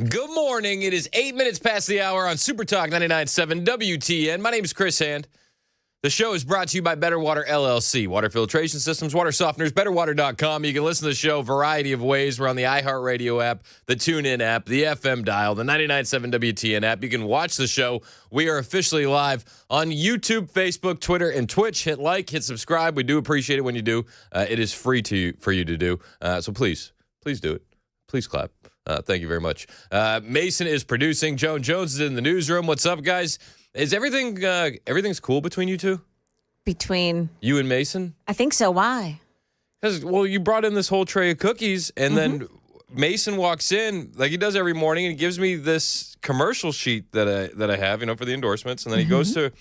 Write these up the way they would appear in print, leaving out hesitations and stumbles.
Good morning. It is 8 minutes past the hour on Super Talk 99.7 WTN. My name is Chris Hand. The show is brought to you by Better Water LLC. Water filtration systems, water softeners, betterwater.com. You can listen to the show a variety of ways. We're on the iHeartRadio app, the TuneIn app, the FM dial, the 99.7 WTN app. You can watch the show. We are officially live on YouTube, Facebook, Twitter, and Twitch. Hit like, hit subscribe. We do appreciate it when you do. It is free for you to do. So please do it. Please clap. Thank you very much. Mason is producing. Joan Jones is in the newsroom. What's up, guys? Is everything's cool between you two? Between you and Mason? I think so. Why? Because, well, you brought in this whole tray of cookies, and then Mason walks in like he does every morning and gives me this commercial sheet that I have, for the endorsements, and then he goes to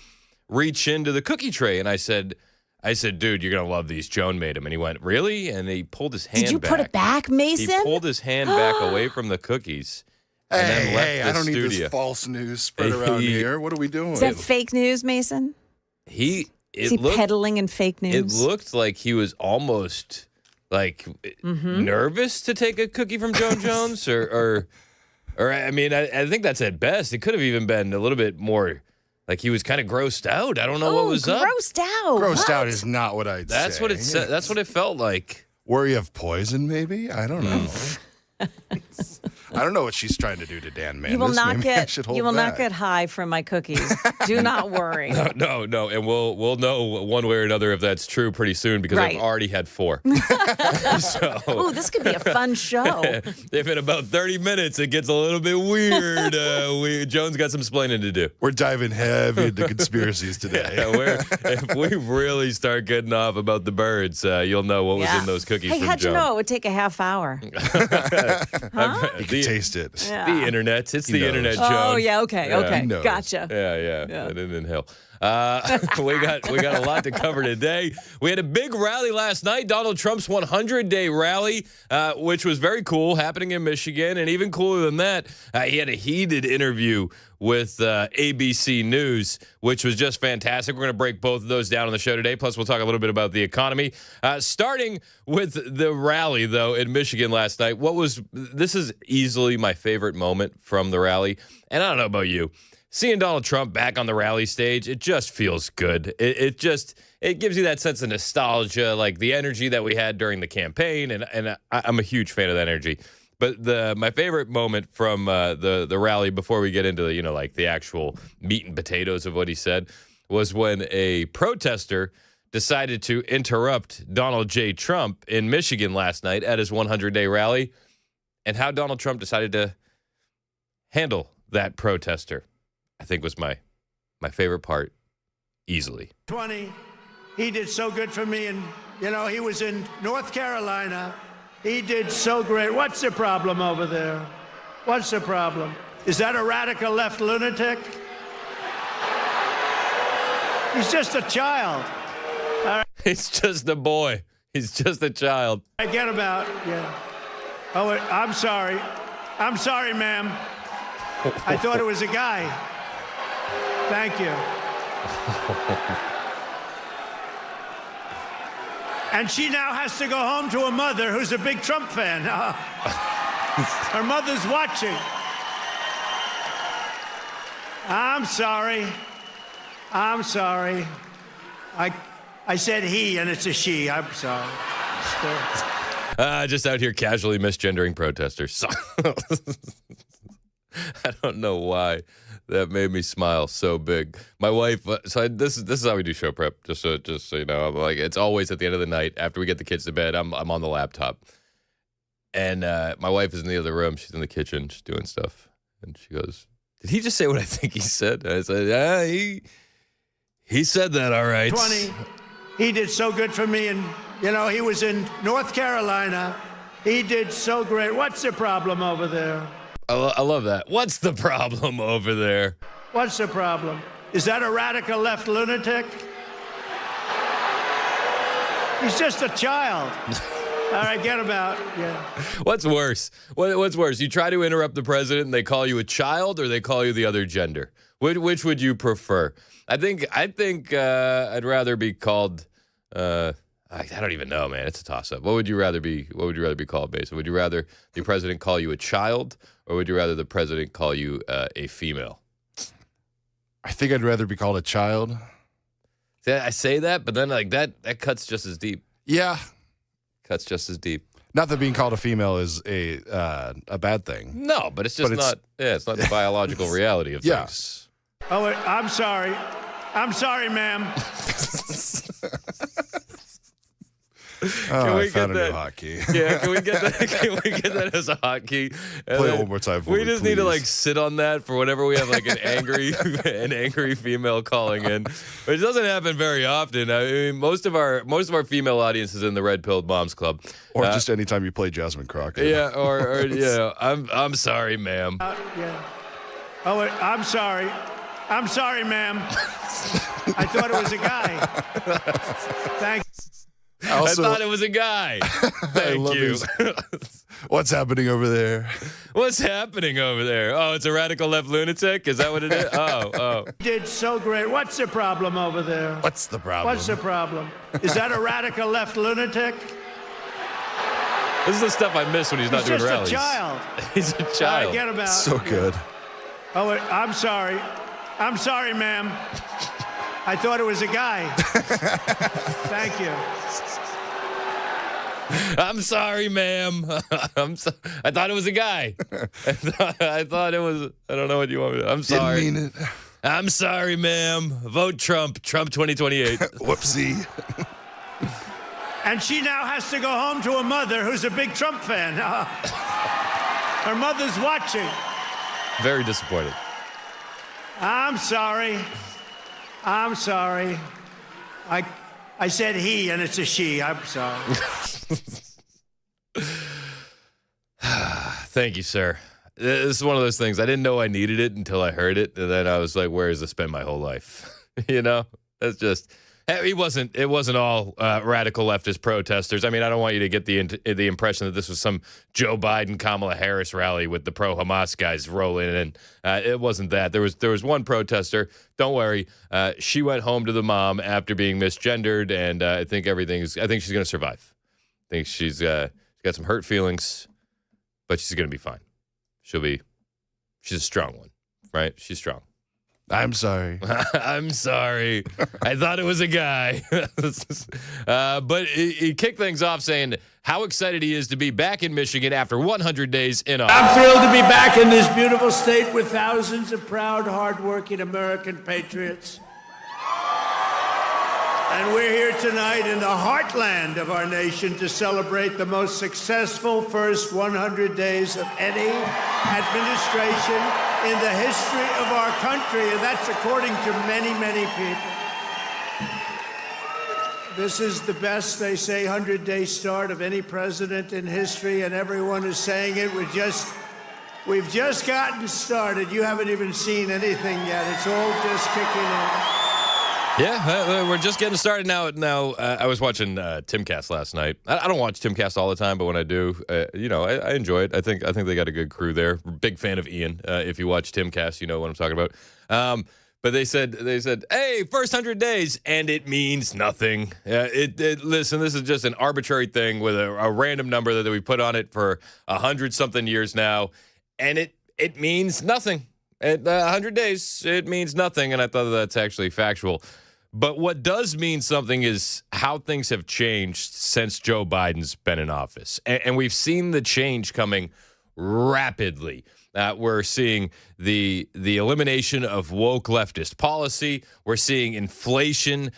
reach into the cookie tray, and I said, dude, you're going to love these. Joan made them. And he went, really? And he pulled his hand back. Did you put it back, Mason? He pulled his hand back away from the cookies. And then left the I don't studio. need this false news spread around here. What are we doing? Is that fake news, Mason? Is he peddling in fake news? It looked like he was almost nervous to take a cookie from Joan Jones, or I mean, I think that's at best. It could have even been a little bit more. Like he was kind of grossed out. I don't know what was up. Grossed out. Grossed out is not what I'd say. That's what it said. That's what it felt like. Worry of poison, maybe? I don't know. I don't know what she's trying to do to Dan Mandis. You will not get high from my cookies. Do not worry. No, and we'll know one way or another if that's true pretty soon because I've already had 4. Ooh, this could be a fun show. If in about 30 minutes it gets a little bit weird, Joan's got some explaining to do. We're diving heavy into conspiracies today. If we really start getting off about the birds, you'll know what was in those cookies from how'd Joan. you know it would take a half hour? You can taste it. Yeah. The internet. It's the internet, Joan. Oh, yeah, okay. Gotcha. Yeah. I didn't inhale. We got a lot to cover today. We had a big rally last night, Donald Trump's 100-day rally, which was very cool, happening in Michigan. And even cooler than that, he had a heated interview with ABC News, which was just fantastic. We're going to break both of those down on the show today. Plus, we'll talk a little bit about the economy. Starting with the rally, though, in Michigan last night. This is easily my favorite moment from the rally. And I don't know about you. Seeing Donald Trump back on the rally stage, it just feels good. It gives you that sense of nostalgia, like the energy that we had during the campaign, and I'm a huge fan of that energy. But my favorite moment from the rally, before we get into the actual meat and potatoes of what he said, was when a protester decided to interrupt Donald J. Trump in Michigan last night at his 100-day rally, and how Donald Trump decided to handle that protester. I think was my favorite part, easily. 20, he did so good for me, and he was in North Carolina. He did so great. What's the problem over there? What's the problem? Is that a radical left lunatic? He's just a child. All right. He's just a boy. He's just a child. I get him out. Yeah. Oh, I'm sorry. I'm sorry, ma'am. I thought it was a guy. Thank you. And she now has to go home to a mother who's a big Trump fan. Her mother's watching. I'm sorry. I'm sorry. I said he, and it's a she. I'm sorry. Just out here casually misgendering protesters. I don't know why. That made me smile so big. My wife, this is how we do show prep. Just so you know, I'm like, it's always at the end of the night after we get the kids to bed. I'm on the laptop, and my wife is in the other room. She's in the kitchen, she's doing stuff, and she goes, "Did he just say what I think he said?" And I said, "Yeah, he said that, all right." 20, he did so good for me, and he was in North Carolina. He did so great. What's the problem over there? I love that. What's the problem over there? What's the problem? Is that a radical left lunatic? He's just a child. All right, get him out. Yeah. What's worse? What's worse? You try to interrupt the president and they call you a child, or they call you the other gender? Which would you prefer? I think I'd rather be called I don't even know, man. It's a toss-up. What would you rather be? What would you rather be called, Basin? Would you rather the president call you a child, or would you rather the president call you a female? I think I'd rather be called a child. See, I say that, but then like that cuts just as deep. Yeah, Cuts just as deep. not that being called a female is a bad thing. No, but it's just not. Yeah, it's not the biological reality of things. Oh, I'm sorry. I'm sorry, ma'am. Can we I found get a new that? hotkey. Yeah, can we get that? Can we get that as a hotkey? And Play it then one more time for we me, just need to please. like sit on that for whenever we have like an angry female calling in, which doesn't happen very often. I mean, most of our female audience is in the Red Pilled Moms Club, Or just anytime you play Jasmine Crockett. yeah, or you know, I'm sorry, ma'am. Yeah. Oh, I'm sorry. I'm sorry, ma'am. I thought it was a guy. Thanks. I thought it was a guy. Thank you. What's happening over there? What's happening over there? Oh, it's a radical left lunatic? Is that what it is? Oh. You did so great. What's the problem over there? What's the problem? What's the problem? Is that a radical left lunatic? This is the stuff I miss when he's not doing He's just rallies. a child. He's a child. Get him out. So good. Oh, I'm sorry. I'm sorry, ma'am. I thought it was a guy. Thank you. I'm sorry, ma'am. I thought it was a guy. I thought it was. I don't know what you want me to. I'm sorry. Didn't mean it. I'm sorry, ma'am. Vote Trump. Trump 2028. Whoopsie. And she now has to go home to a mother who's a big Trump fan. Her mother's watching. Very disappointed. I'm sorry. I'm sorry. I said he, and it's a she. I'm sorry. Thank you, sir. This is one of those things. I didn't know I needed it until I heard it, and then I was like, "Where has this been my whole life?" You know, it's just. It wasn't all radical leftist protesters. I mean, I don't want you to get the impression that this was some Joe Biden, Kamala Harris rally with the pro-Hamas guys rolling in. It wasn't that. There was one protester. Don't worry. She went home to the mom after being misgendered, and I think she's going to survive. I think she's got some hurt feelings, but she's going to be fine. She's a strong one, right? She's strong. I'm sorry. I'm sorry. I thought it was a guy. But he kicked things off saying how excited he is to be back in Michigan after 100 days in office. I'm thrilled to be back in this beautiful state with thousands of proud, hardworking American patriots. And we're here tonight in the heartland of our nation to celebrate the most successful first 100 days of any administration in the history of our country, and that's according to many, many people. This is the best, they say, 100-day start of any president in history, and everyone is saying it. We've just gotten started. You haven't even seen anything yet. It's all just kicking in. Yeah, we're just getting started now. I was watching Timcast last night. I don't watch Timcast all the time, but when I do, I enjoy it. I think they got a good crew there. Big fan of Ian. If you watch Timcast, you know what I'm talking about. But they said, hey, first 100 days, and it means nothing. Listen, this is just an arbitrary thing with a random number that we put on it for 100-something years now, and it means nothing. At 100 days, it means nothing, and I thought that's actually factual. But what does mean something is how things have changed since Joe Biden's been in office. And we've seen the change coming rapidly. We're seeing the elimination of woke leftist policy. We're seeing inflation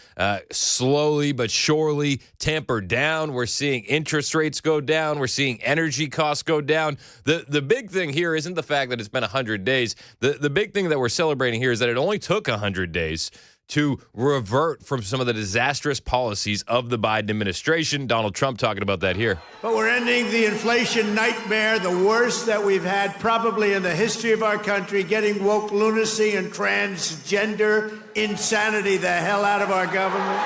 slowly but surely tampered down. We're seeing interest rates go down. We're seeing energy costs go down. The big thing here isn't the fact that it's been 100 days. The big thing that we're celebrating here is that it only took 100 days to revert from some of the disastrous policies of the Biden administration. Donald Trump talking about that here. But we're ending the inflation nightmare, the worst that we've had probably in the history of our country, getting woke lunacy and transgender insanity the hell out of our government.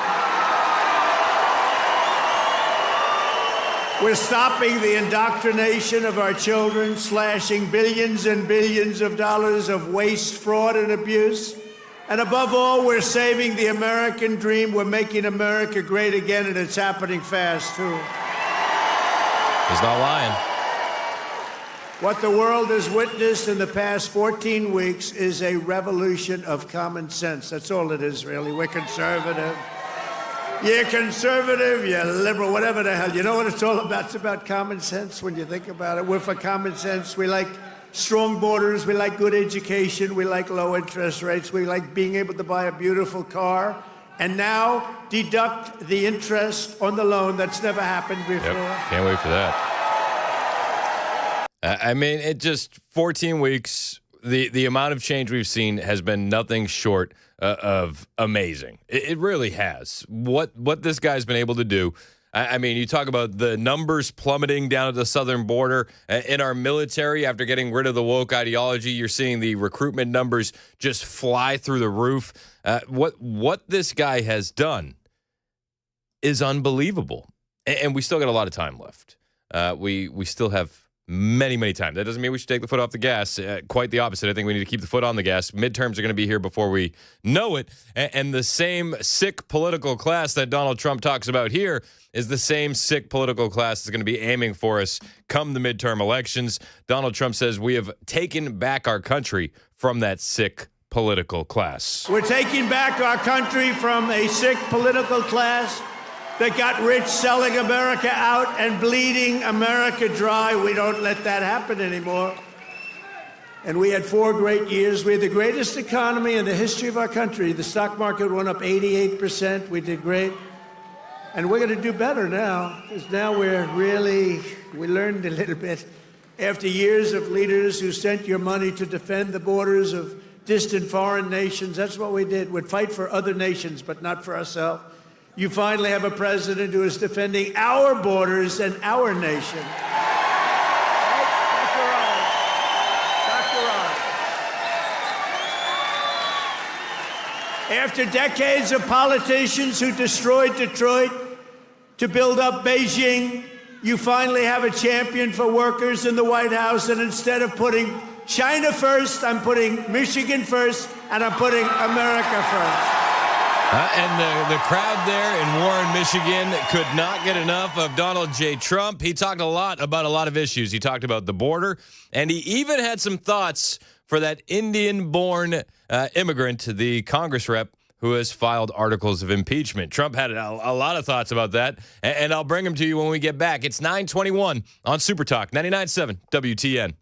We're stopping the indoctrination of our children, slashing billions and billions of dollars of waste, fraud, and abuse. And above all, we're saving the American dream. We're making America great again, and it's happening fast, too. He's not lying. What the world has witnessed in the past 14 weeks is a revolution of common sense. That's all it is, really. We're conservative. You're conservative, you're liberal, whatever the hell. You know what it's all about? It's about common sense when you think about it. We're for common sense. We like strong borders. We like good education. We like low interest rates. We like being able to buy a beautiful car. And now deduct the interest on the loan. That's never happened before. Yep. Can't wait for that. I mean, it just 14 weeks, the amount of change we've seen has been nothing short of amazing. It really has. What this guy's been able to do. I mean, you talk about the numbers plummeting down at the southern border in our military after getting rid of the woke ideology. You're seeing the recruitment numbers just fly through the roof. What this guy has done is unbelievable. And we still got a lot of time left. We still have many times. That doesn't mean we should take the foot off the gas. Quite the opposite. I think we need to keep the foot on the gas. Midterms are going to be here before we know it. And the same sick political class that Donald Trump talks about here is the same sick political class that's going to be aiming for us come the midterm elections. Donald Trump says we have taken back our country from that sick political class. We're taking back our country from a sick political class that got rich selling America out and bleeding America dry. We don't let that happen anymore. And we had 4 great years. We had the greatest economy in the history of our country. The stock market went up 88%. We did great. And we're going to do better now, because now we learned a little bit. After years of leaders who sent your money to defend the borders of distant foreign nations, that's what we did. We'd fight for other nations, but not for ourselves. You finally have a president who is defending our borders and our nation. Right? Dr. Oz. After decades of politicians who destroyed Detroit to build up Beijing, you finally have a champion for workers in the White House, and instead of putting China first, I'm putting Michigan first, and I'm putting America first. And the crowd there in Warren, Michigan could not get enough of Donald J. Trump. He talked a lot about a lot of issues. He talked about the border, and he even had some thoughts for that Indian-born immigrant, the Congress rep, who has filed articles of impeachment. Trump had a lot of thoughts about that, and I'll bring them to you when we get back. It's 9:21 on Super Talk, 99.7 WTN.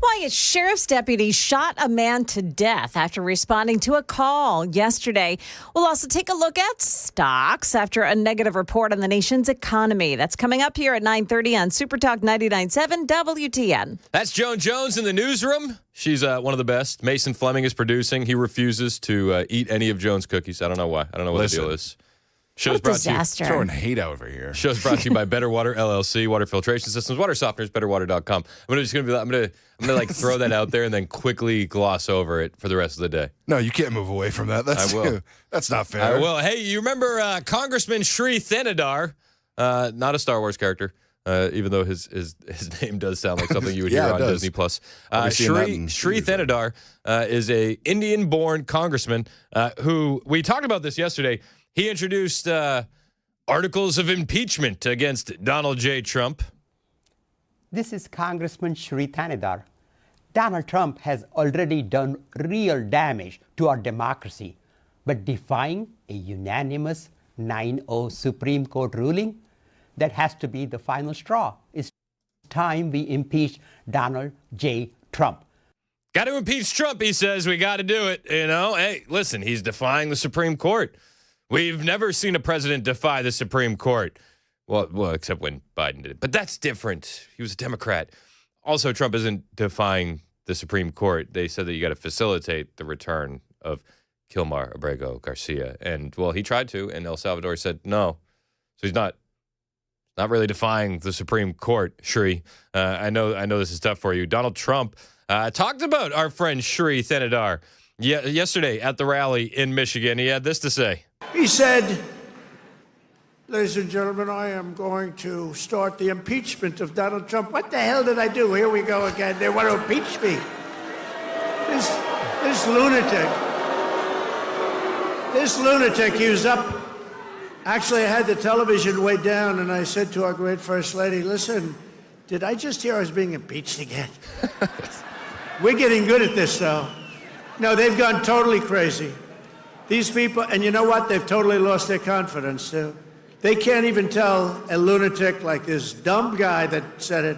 Why a sheriff's deputy shot a man to death after responding to a call yesterday. We'll also take a look at stocks after a negative report on the nation's economy. That's coming up here at 9:30 on Super Talk 99.7 WTN. That's Joan Jones in the newsroom. She's one of the best. Mason Fleming is producing. He refuses to eat any of Joan's cookies. I don't know why. I don't know what the deal is. Show's brought disaster. Throwing hate over here. Show's brought to you by Better Water LLC, water filtration systems, water softeners, betterwater.com. I'm gonna like throw that out there and then quickly gloss over it for the rest of the day. No, you can't move away from that. I will. That's not fair. I will. Hey, you remember Congressman Shri Thanedar? Not a Star Wars character, even though his name does sound like something you would hear on Disney Plus. Shri Thanedar is a Indian-born congressman who we talked about this yesterday. He introduced articles of impeachment against Donald J. Trump. This is Congressman Shri Thanedar. Donald Trump has already done real damage to our democracy, but defying a unanimous 9-0 Supreme Court ruling, that has to be the final straw. It's time we impeach Donald J. Trump. Got to impeach Trump, he says. We got to do it. You know, hey, listen, he's defying the Supreme Court. We've never seen a president defy the Supreme Court. Well, except when Biden did it. But that's different. He was a Democrat. Also, Trump isn't defying the Supreme Court. They said that you got to facilitate the return of Kilmar Abrego Garcia. And, well, he tried to, and El Salvador said no. So he's not really defying the Supreme Court, Shri. I know this is tough for you. Donald Trump talked about our friend Shri Thanedar yesterday at the rally in Michigan. He had this to say. He said, ladies and gentlemen, I am going to start the impeachment of Donald Trump. What the hell did I do? Here we go again. They want to impeach me. This lunatic, he was up. Actually, I had the television way down, and I said to our great First Lady, listen, did I just hear I was being impeached again? We're getting good at this, though. No, they've gone totally crazy. These people, and you know what? They've totally lost their confidence, too. They can't even tell a lunatic like this dumb guy that said it.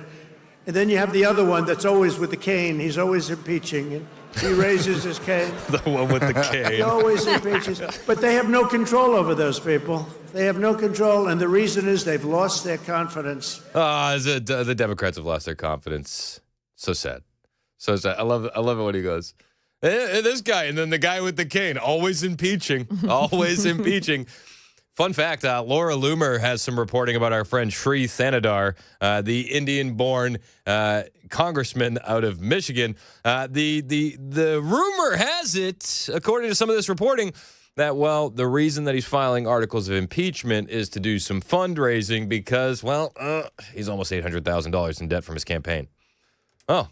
And then you have the other one that's always with the cane. He's always impeaching. And he raises his cane. The one with the cane. He always impeaches. But they have no control over those people. They have no control, and the reason is they've lost their confidence. The Democrats have lost their confidence. So sad. So sad. I love it when he goes, this guy, and then the guy with the cane, always impeaching, always impeaching. Fun fact, Laura Loomer has some reporting about our friend Shri Thanedar, the Indian-born congressman out of Michigan. The rumor has it, according to some of this reporting, that, well, the reason that he's filing articles of impeachment is to do some fundraising because, well, he's almost $800,000 in debt from his campaign. Oh,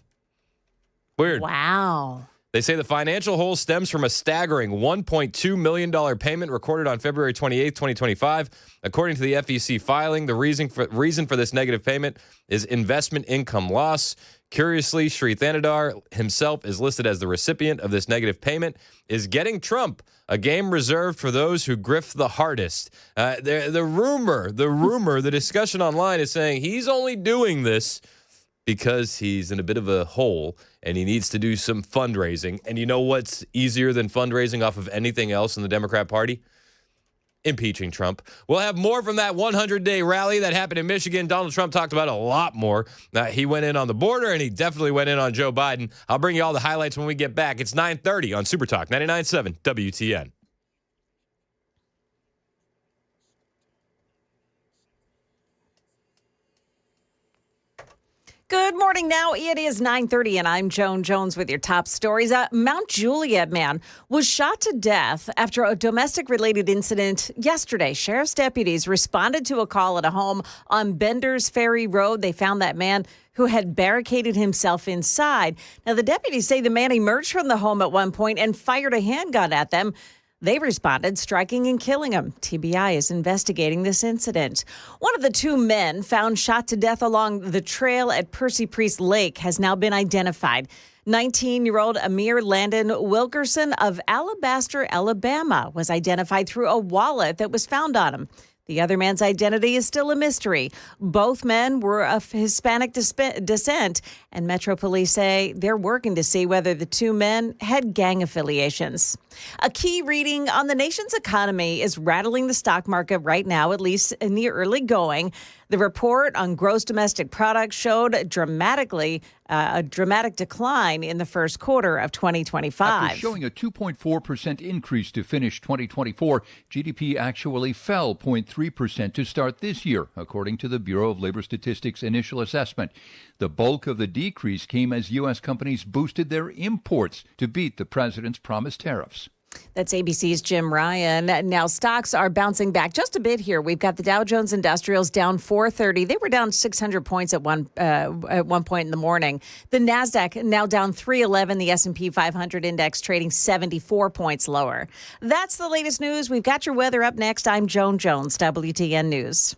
weird. Wow. They say the financial hole stems from a staggering $1.2 million payment recorded on February 28, 2025. According to the FEC filing, the reason for this negative payment is investment income loss. Curiously, Shri Thanedar himself is listed as the recipient of this negative payment. Is getting Trump a game reserved for those who grift the hardest? The rumor, the discussion online is saying he's only doing this because he's in a bit of a hole and he needs to do some fundraising. And you know what's easier than fundraising off of anything else in the Democrat Party? Impeaching Trump. We'll have more from that 100-day rally that happened in Michigan. Donald Trump talked about a lot more. He went in on the border, and he definitely went in on Joe Biden. I'll bring you all the highlights when we get back. It's 9:30 on Super Talk 99.7 WTN. Good morning. Now it is 9:30, and I'm Joan Jones with your top stories. Mount Juliet man was shot to death after a domestic-related incident yesterday. Sheriff's deputies responded to a call at a home on Bender's Ferry Road. They found that man who had barricaded himself inside. Now, the deputies say the man emerged from the home at one point and fired a handgun at them. They responded, striking and killing him. TBI is investigating this incident. One of the two men found shot to death along the trail at Percy Priest Lake has now been identified. 19-year-old Amir Landon Wilkerson of Alabaster, Alabama, was identified through a wallet that was found on him. The other man's identity is still a mystery. Both men were of Hispanic descent, and Metro Police say they're working to see whether the two men had gang affiliations. A key reading on the nation's economy is rattling the stock market right now, at least in the early going. The report on gross domestic product showed a dramatic decline in the first quarter of 2025. After showing a 2.4% increase to finish 2024, GDP actually fell 0.3% to start this year, according to the Bureau of Labor Statistics' initial assessment. The bulk of the decrease came as U.S. companies boosted their imports to beat the president's promised tariffs. That's ABC's Jim Ryan. Now, stocks are bouncing back just a bit here. We've got the Dow Jones Industrials down 430. They were down 600 points at one point in the morning. The Nasdaq now down 311. The S&P 500 index trading 74 points lower. That's the latest news. We've got your weather up next. I'm Joan Jones, WTN News.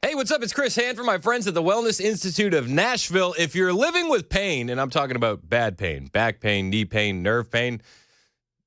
Hey, what's up? It's Chris Hand from my friends at the Wellness Institute of Nashville. If you're living with pain, and I'm talking about bad pain, back pain, knee pain, nerve pain,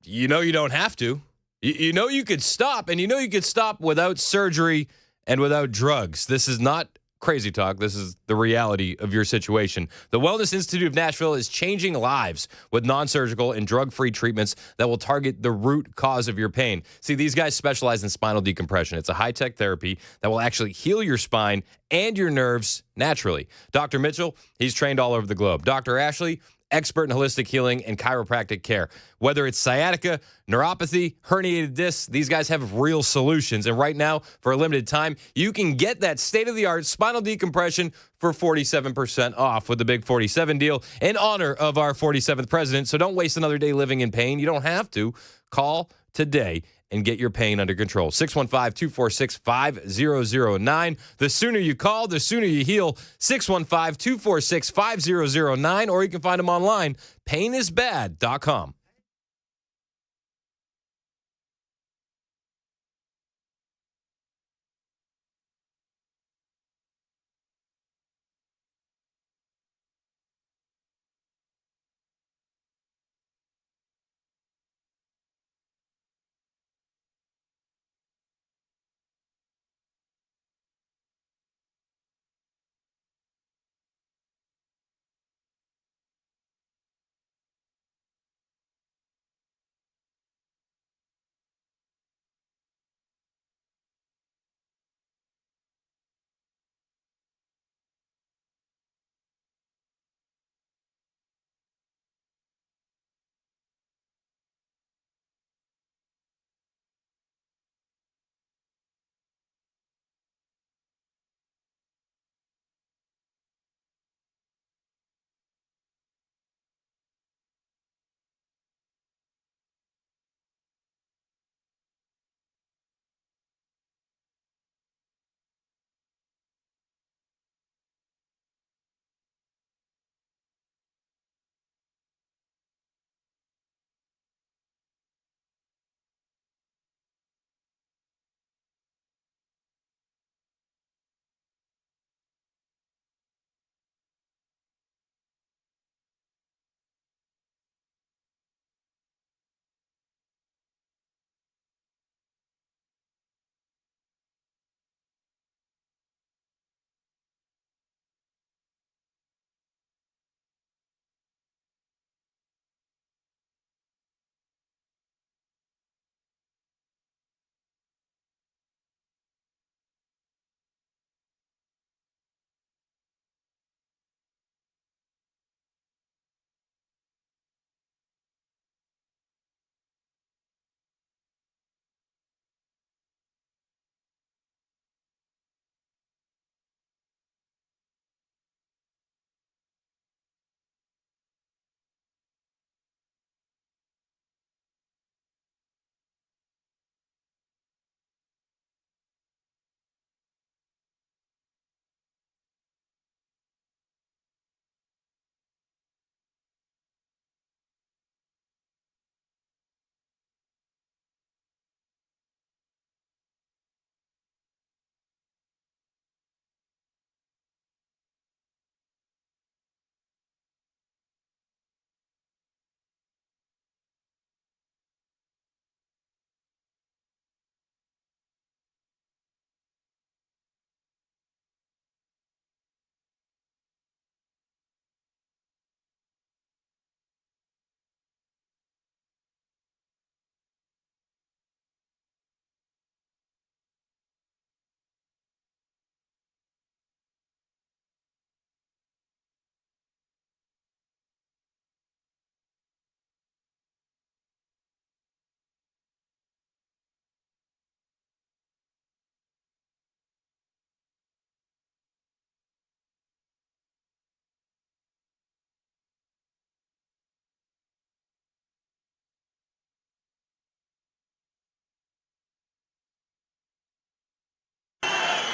you know you don't have to. You know you could stop, and you know you could stop without surgery and without drugs. This is not crazy talk. This is the reality of your situation. The Wellness Institute of Nashville is changing lives with non-surgical and drug-free treatments that will target the root cause of your pain. See, these guys specialize in spinal decompression. It's a high-tech therapy that will actually heal your spine and your nerves naturally. Dr. Mitchell, he's trained all over the globe. Dr. Ashley, expert in holistic healing and chiropractic care. Whether it's sciatica, neuropathy, herniated discs, these guys have real solutions. And right now, for a limited time, you can get that state-of-the-art spinal decompression for 47% off with the Big 47 deal in honor of our 47th president. So don't waste another day living in pain. You don't have to. Call today and get your pain under control. 615-246-5009. The sooner you call, the sooner you heal. 615-246-5009, or you can find them online, painisbad.com.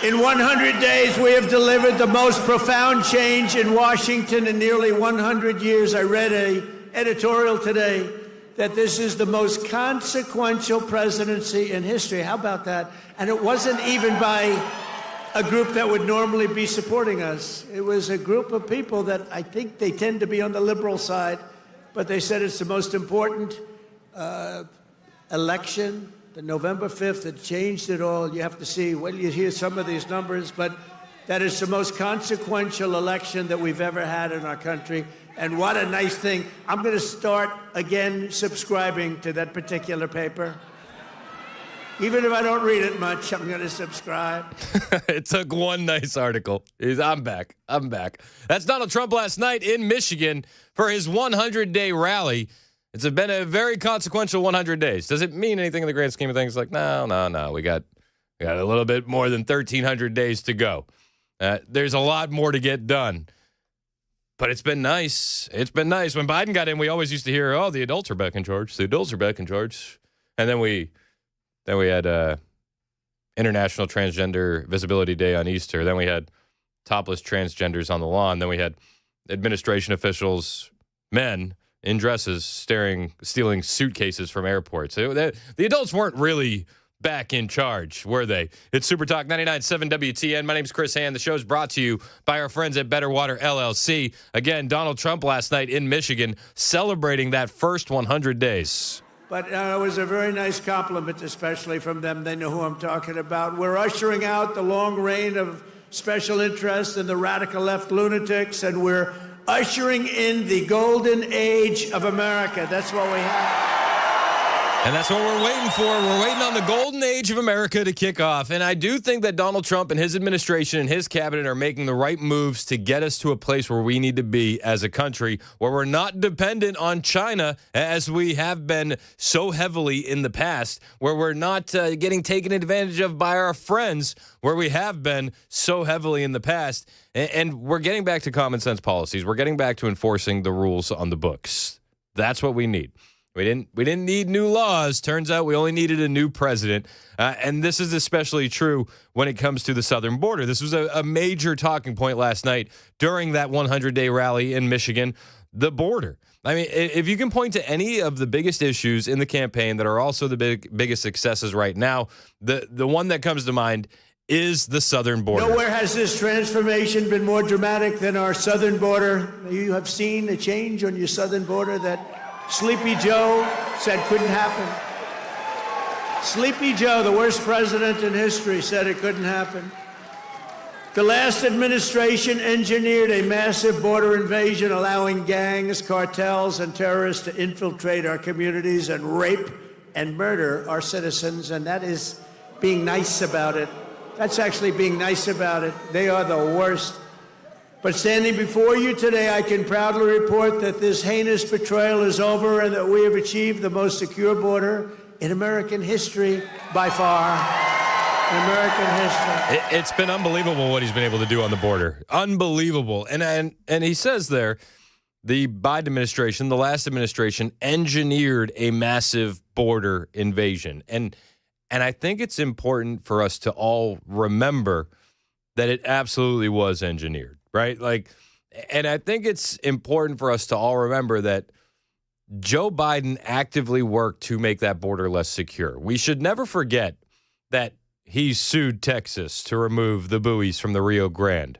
In 100 days, we have delivered the most profound change in Washington in nearly 100 years. I read an editorial today that this is the most consequential presidency in history. How about that? And it wasn't even by a group that would normally be supporting us. It was a group of people that I think they tend to be on the liberal side, but they said it's the most important election. The November 5th, it changed it all. You have to see, well, you hear some of these numbers, but that is the most consequential election that we've ever had in our country. And what a nice thing. I'm going to start again subscribing to that particular paper. Even if I don't read it much, I'm going to subscribe. It took one nice article. I'm back. That's Donald Trump last night in Michigan for his 100-day rally. It's been a very consequential 100 days. Does it mean anything in the grand scheme of things? Like, no. We got a little bit more than 1,300 days to go. There's a lot more to get done. But it's been nice. It's been nice. When Biden got in, we always used to hear, the adults are back in charge. The adults are back in charge. And then we had International Transgender Visibility Day on Easter. Then we had topless transgenders on the lawn. Then we had administration officials, men, in dresses, stealing suitcases from airports. The adults weren't really back in charge, were they? It's Super Talk 99.7 WTN. My name's Chris Hand. The show's brought to you by our friends at Better Water LLC. Again, Donald Trump last night in Michigan celebrating that first 100 days. But it was a very nice compliment, especially from them. They know who I'm talking about. We're ushering out the long reign of special interests and the radical left lunatics, and we're ushering in the golden age of America. That's what we have. And that's what we're waiting for. We're waiting on the golden age of America to kick off. And I do think that Donald Trump and his administration and his cabinet are making the right moves to get us to a place where we need to be as a country, where we're not dependent on China as we have been so heavily in the past, where we're not getting taken advantage of by our friends, where we have been so heavily in the past. And we're getting back to common sense policies. We're getting back to enforcing the rules on the books. That's what we need. We didn't need new laws. Turns out we only needed a new president. And this is especially true when it comes to the southern border. This was a major talking point last night during that 100-day rally in Michigan, the border. I mean, if you can point to any of the biggest issues in the campaign that are also the biggest successes right now, the one that comes to mind is the southern border. Nowhere has this transformation been more dramatic than our southern border. You have seen a change on your southern border that Sleepy Joe said couldn't happen. Sleepy Joe, the worst president in history, said it couldn't happen. The last administration engineered a massive border invasion, allowing gangs, cartels, and terrorists to infiltrate our communities and rape and murder our citizens, and that is being nice about it. That's actually being nice about it. They are the worst. But standing before you today, I can proudly report that this heinous betrayal is over and that we have achieved the most secure border in American history by far. In American history. It's been unbelievable what he's been able to do on the border. Unbelievable. And he says there, the Biden administration, the last administration, engineered a massive border invasion. And I think it's important for us to all remember that it absolutely was engineered. Right? And I think it's important for us to all remember that Joe Biden actively worked to make that border less secure. We should never forget that he sued Texas to remove the buoys from the Rio Grande.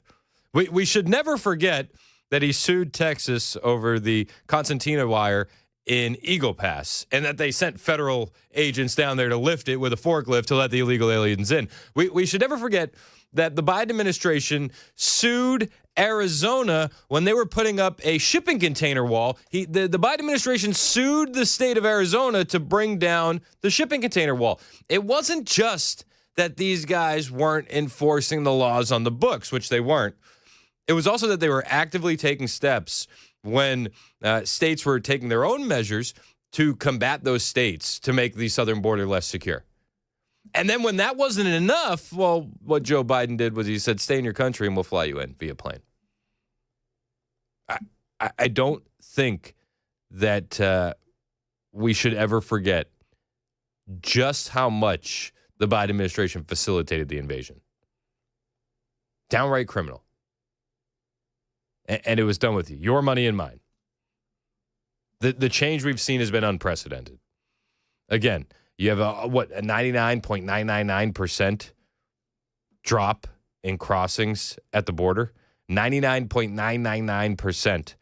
We should never forget that he sued Texas over the Concertina wire in Eagle Pass and that they sent federal agents down there to lift it with a forklift to let the illegal aliens in. We should never forget that the Biden administration sued Arizona when they were putting up a shipping container wall. The Biden administration sued the state of Arizona to bring down the shipping container wall. It wasn't just that these guys weren't enforcing the laws on the books, which they weren't. It was also that they were actively taking steps when states were taking their own measures to combat those states to make the southern border less secure. And then when that wasn't enough, well, what Joe Biden did was he said, stay in your country and we'll fly you in via plane. I don't think that we should ever forget just how much the Biden administration facilitated the invasion. Downright criminal. And it was done with your money and mine. The change we've seen has been unprecedented. Again, you have a 99.999% drop in crossings at the border. 99.999%,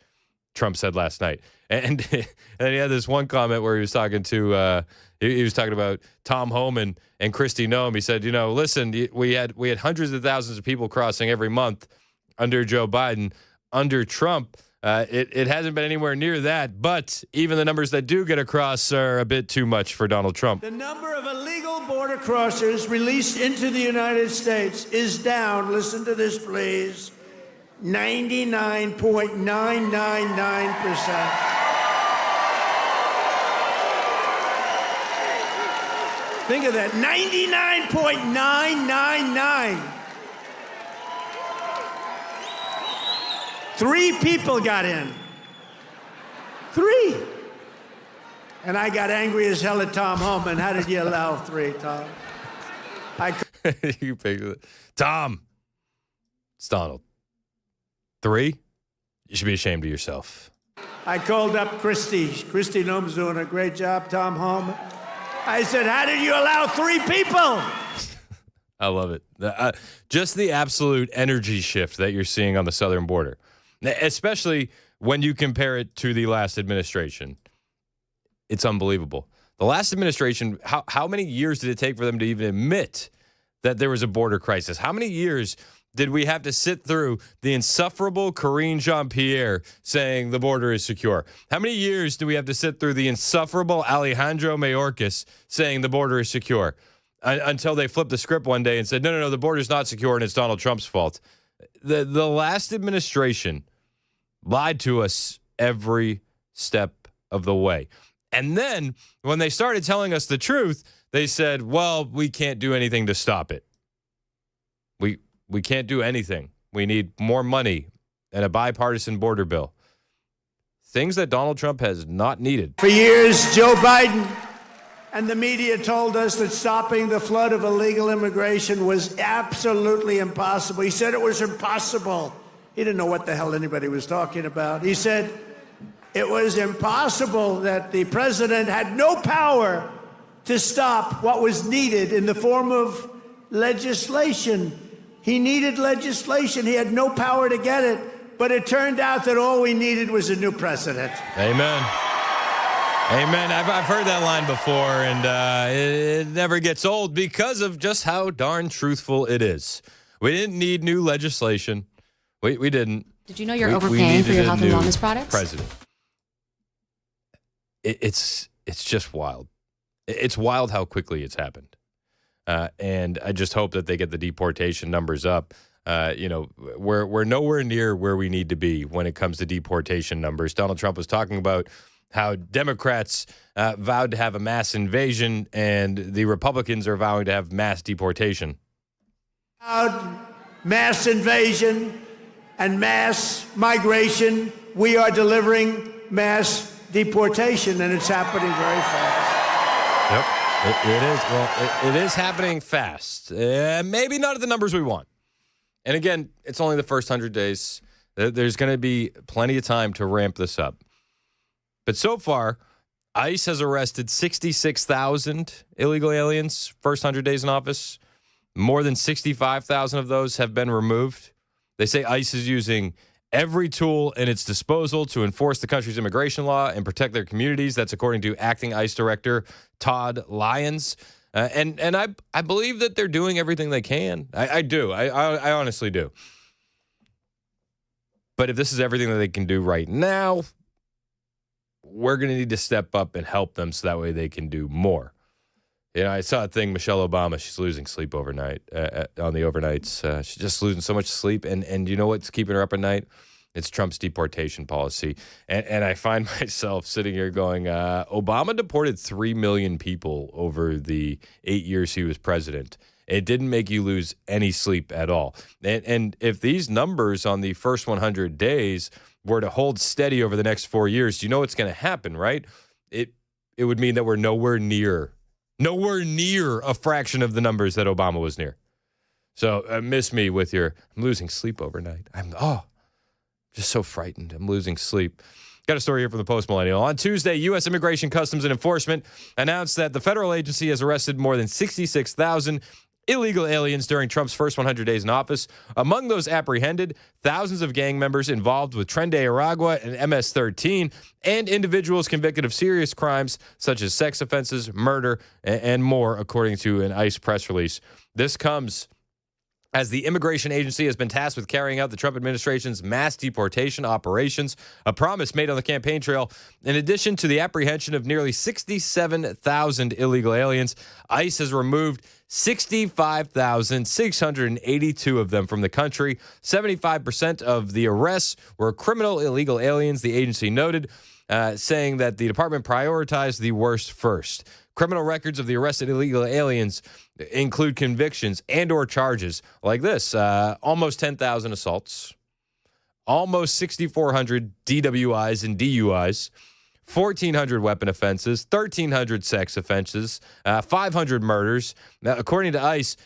Trump said last night. And he had this one comment where he was talking to he was talking about Tom Homan and Kristi Noem. He said, listen, we had hundreds of thousands of people crossing every month under Joe Biden. Under Trump, it hasn't been anywhere near that. But even the numbers that do get across are a bit too much for Donald Trump. The number of illegal border crossers released into the United States is down. Listen to this, please. 99.999%. Think of that. 99.999. 3 people got in. 3. And I got angry as hell at Tom Homan. How did you allow 3, Tom? You picked it. Tom. It's Donald. 3? You should be ashamed of yourself. I called up Kristi. Kristi Noem's doing a great job, Tom Homan. I said, how did you allow 3 people? I love it. Just the absolute energy shift that you're seeing on the southern border, especially when you compare it to the last administration. It's unbelievable. The last administration, how many years did it take for them to even admit that there was a border crisis? How many years did we have to sit through the insufferable Karine Jean-Pierre saying the border is secure? How many years do we have to sit through the insufferable Alejandro Mayorkas saying the border is secure? Until they flipped the script one day and said, no, the border's not secure and it's Donald Trump's fault. The last administration lied to us every step of the way. And then when they started telling us the truth, they said, well, we can't do anything to stop it. We can't do anything. We need more money and a bipartisan border bill. Things that Donald Trump has not needed. For years, Joe Biden and the media told us that stopping the flood of illegal immigration was absolutely impossible. He said it was impossible. He didn't know what the hell anybody was talking about. He said it was impossible, that the president had no power to stop what was needed in the form of legislation. He needed legislation. He had no power to get it. But it turned out that all we needed was a new president. Amen. Amen. I've heard that line before, and it never gets old because of just how darn truthful it is. We didn't need new legislation. We didn't. Did you know you're overpaying for your health and wellness products? President. It's just wild. It's wild how quickly it's happened. And I just hope that they get the deportation numbers up. We're nowhere near where we need to be when it comes to deportation numbers. Donald Trump was talking about how Democrats vowed to have a mass invasion and the Republicans are vowing to have mass deportation. Mass invasion and mass migration. We are delivering mass deportation, and it's happening very fast. Yep. It is. Well, it is happening fast. Maybe not at the numbers we want. And again, it's only the first 100 days. There's going to be plenty of time to ramp this up. But so far, ICE has arrested 66,000 illegal aliens first 100 days in office. More than 65,000 of those have been removed. They say ICE is using every tool in its disposal to enforce the country's immigration law and protect their communities. That's according to acting ICE Director Todd Lyons. And I believe that they're doing everything they can. I do. I honestly do. But if this is everything that they can do right now, we're going to need to step up and help them so that way they can do more. I saw a thing, Michelle Obama, she's losing sleep overnight, on the overnights. She's just losing so much sleep. And you know what's keeping her up at night? It's Trump's deportation policy. And I find myself sitting here going, Obama deported 3 million people over the 8 years he was president. It didn't make you lose any sleep at all. And if these numbers on the first 100 days were to hold steady over the next 4 years, you know what's going to happen, right? It would mean that we're nowhere near a fraction of the numbers that Obama was near. So miss me with your, I'm losing sleep overnight. I'm just so frightened. I'm losing sleep. Got a story here from the Post-Millennial. On Tuesday, U.S. Immigration Customs and Enforcement announced that the federal agency has arrested more than 66,000 illegal aliens during Trump's first 100 days in office. Among those apprehended, thousands of gang members involved with Tren de Aragua and MS-13, and individuals convicted of serious crimes such as sex offenses, murder, and more, according to an ICE press release. This comes as the immigration agency has been tasked with carrying out the Trump administration's mass deportation operations, a promise made on the campaign trail. In addition to the apprehension of nearly 67,000 illegal aliens, ICE has removed 65,682 of them from the country. 75% of the arrests were criminal illegal aliens, the agency noted, saying that the department prioritized the worst first. Criminal records of the arrested illegal aliens include convictions and or charges like this. Almost 10,000 assaults, almost 6,400 DWIs and DUIs, 1,400 weapon offenses, 1,300 sex offenses, 500 murders. Now, according to ICE,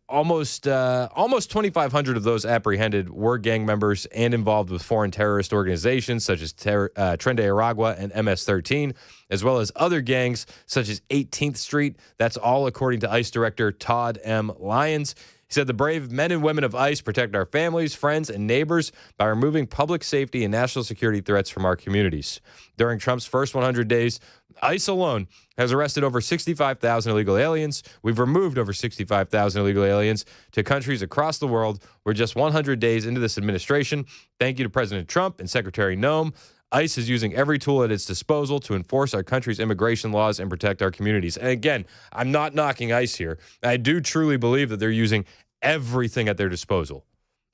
almost 2,500 of those apprehended were gang members and involved with foreign terrorist organizations such as Tren de Aragua and MS-13, as well as other gangs such as 18th Street. That's all according to ICE Director Todd M. Lyons. He said the brave men and women of ICE protect our families, friends, and neighbors by removing public safety and national security threats from our communities. During Trump's first 100 days, ICE alone has arrested over 65,000 illegal aliens. We've removed over 65,000 illegal aliens to countries across the world. We're just 100 days into this administration. Thank you to President Trump and Secretary Noem. ICE is using every tool at its disposal to enforce our country's immigration laws and protect our communities. And again, I'm not knocking ICE here. I do truly believe that they're using everything at their disposal.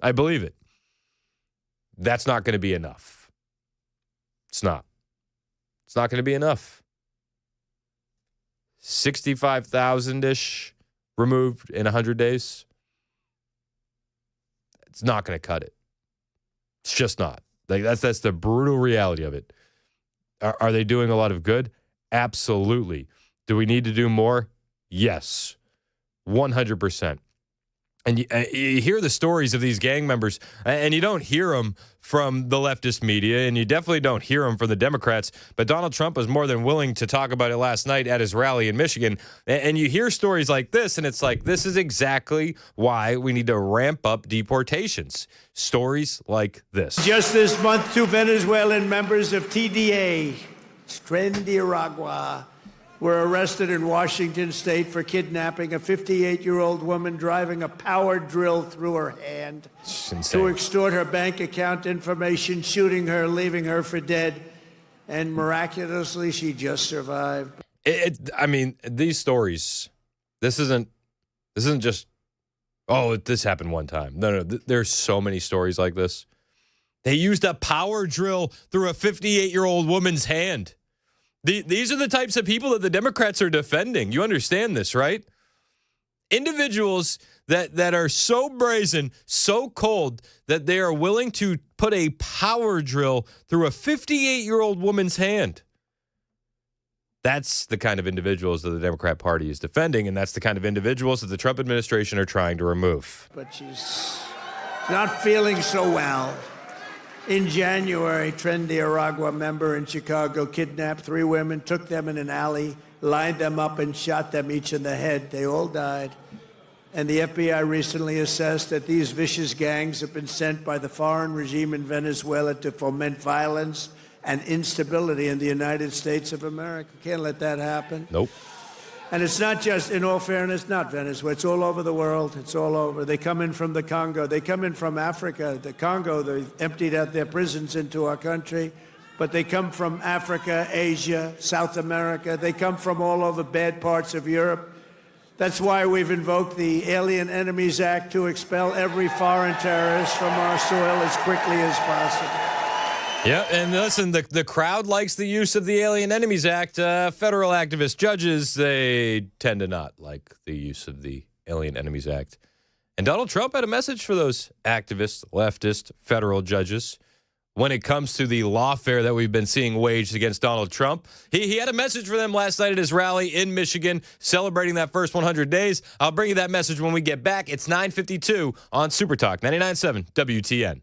I believe it. That's not going to be enough. It's not. It's not going to be enough. 65,000-ish removed in 100 days. It's not going to cut it. It's just not. Like that's the brutal reality of it. Are they doing a lot of good? Absolutely. Do we need to do more? Yes. 100%. And you hear the stories of these gang members, and you don't hear them from the leftist media, and you definitely don't hear them from the Democrats. But Donald Trump was more than willing to talk about it last night at his rally in Michigan. And you hear stories like this, and it's like, this is exactly why we need to ramp up deportations. Stories like this. Just this month, 2 Venezuelan members of TDA, Tren de Aragua, were arrested in Washington state for kidnapping a 58-year-old woman, driving a power drill through her hand to extort her bank account information, shooting her, leaving her for dead, and miraculously she just survived. I mean, these stories, this isn't just, this happened one time. No, there's so many stories like this. They used a power drill through a 58-year-old woman's hand. These are the types of people that the Democrats are defending. You understand this, right? Individuals that are so brazen, so cold, that they are willing to put a power drill through a 58-year-old woman's hand. That's the kind of individuals that the Democrat Party is defending, and that's the kind of individuals that the Trump administration are trying to remove. But she's not feeling so well. In January, Tren de Aragua member in Chicago kidnapped 3 women, took them in an alley, lined them up, and shot them each in the head. They all died. And the FBI recently assessed that these vicious gangs have been sent by the foreign regime in Venezuela to foment violence and instability in the United States of America. Can't let that happen. Nope. And it's not just, in all fairness, not Venezuela. It's all over the world. It's all over. They come in from the Congo. They come in from Africa. The Congo, they emptied out their prisons into our country. But they come from Africa, Asia, South America. They come from all over bad parts of Europe. That's why we've invoked the Alien Enemies Act to expel every foreign terrorist from our soil as quickly as possible. Yeah, and listen, the crowd likes the use of the Alien Enemies Act. Federal activist judges, they tend to not like the use of the Alien Enemies Act. And Donald Trump had a message for those activist, leftist, federal judges. when it comes to the lawfare that we've been seeing waged against Donald Trump. He had a message for them last night at his rally in Michigan, celebrating that first 100 days. I'll bring you that message when we get back. It's 9:52 on Super Talk 99.7 WTN.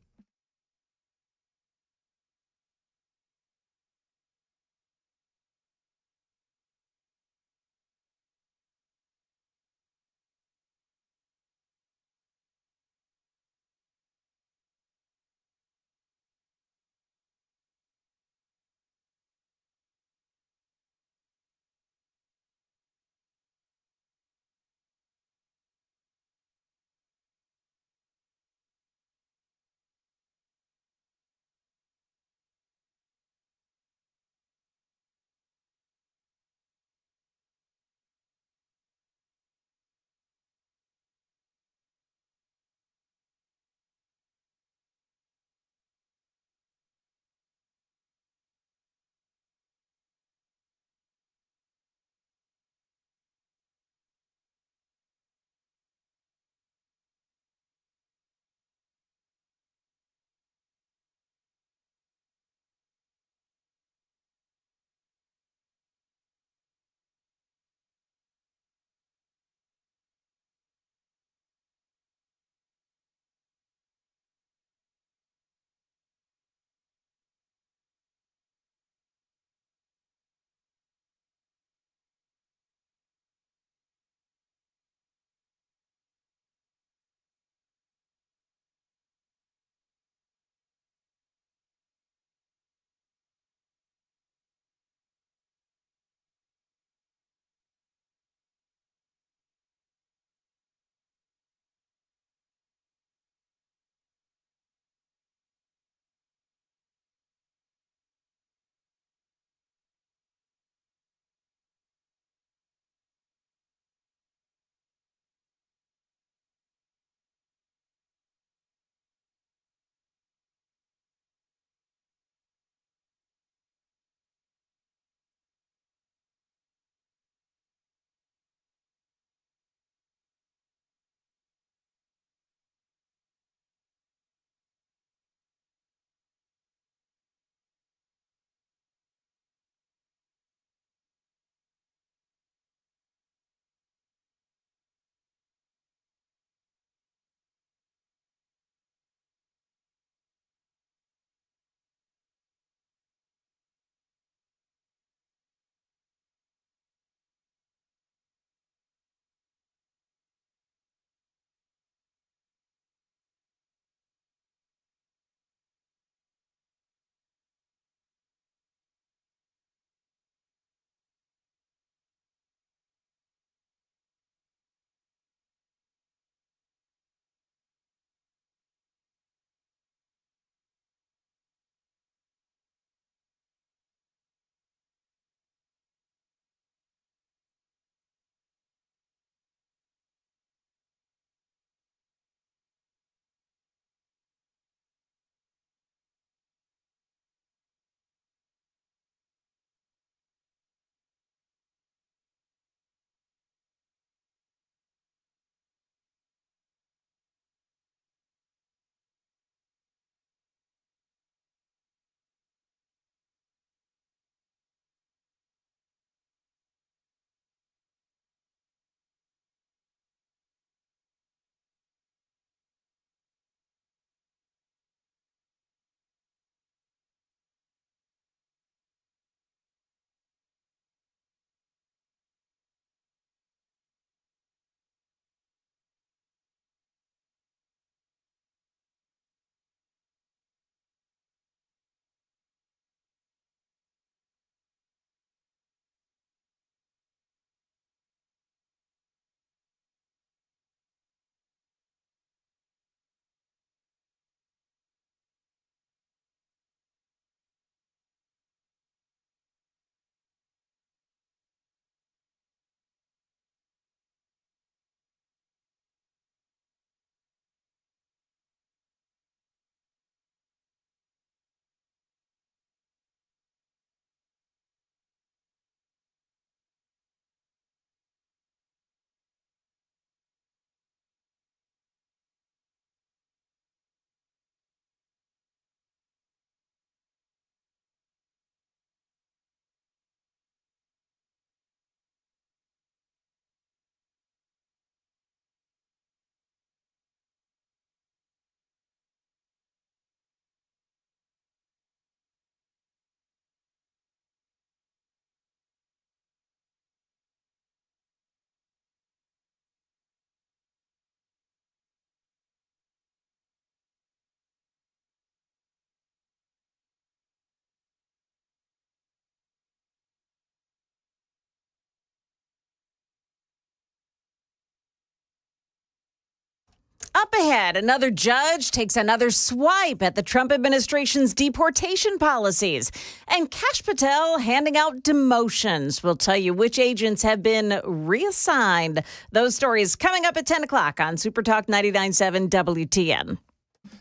Up ahead, another judge takes another swipe at the Trump administration's deportation policies. And Kash Patel handing out demotions. We'll tell you which agents have been reassigned. Those stories coming up at 10 o'clock on Super Talk 99.7 WTN.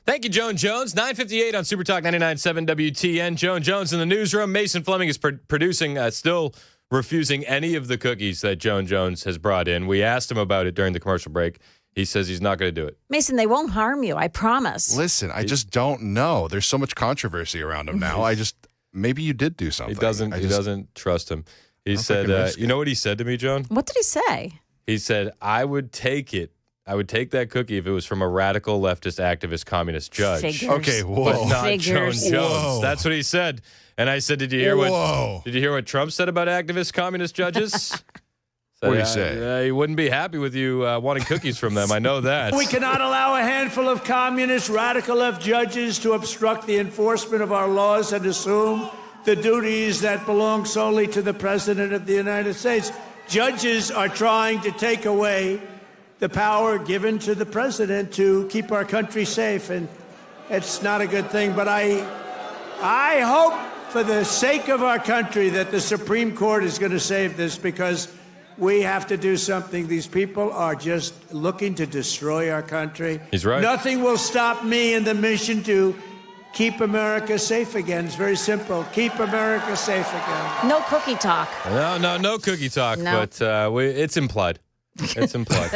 Thank you, Joan Jones. 9:58 on Super Talk 99.7 WTN. Joan Jones in the newsroom. Mason Fleming is producing, still refusing any of the cookies that Joan Jones has brought in. We asked him about it during the commercial break. He says he's not going to do it. Mason, they won't harm you, I promise. Listen, I just don't know. There's so much controversy around him now. Maybe you did do something. He doesn't trust him. He said, you know what he said to me, Joan? What did he say? He said, I would take it. I would take that cookie if it was from a radical leftist activist communist judge. Figures. Okay, whoa. But not Figures. Joan Jones. Whoa. That's what he said. And I said, did you hear what Trump said about activist communist judges? What did he say? He wouldn't be happy with you wanting cookies from them. I know that. We cannot allow a handful of communist radical left judges to obstruct the enforcement of our laws and assume the duties that belong solely to the President of the United States. Judges are trying to take away the power given to the President to keep our country safe, and it's not a good thing. But I hope for the sake of our country that the Supreme Court is going to save this, because we have to do something. These people are just looking to destroy our country. He's right. Nothing will stop me in the mission to keep America safe again. It's very simple. Keep America safe again. No cookie talk. No cookie talk, No. but it's implied. It's implied.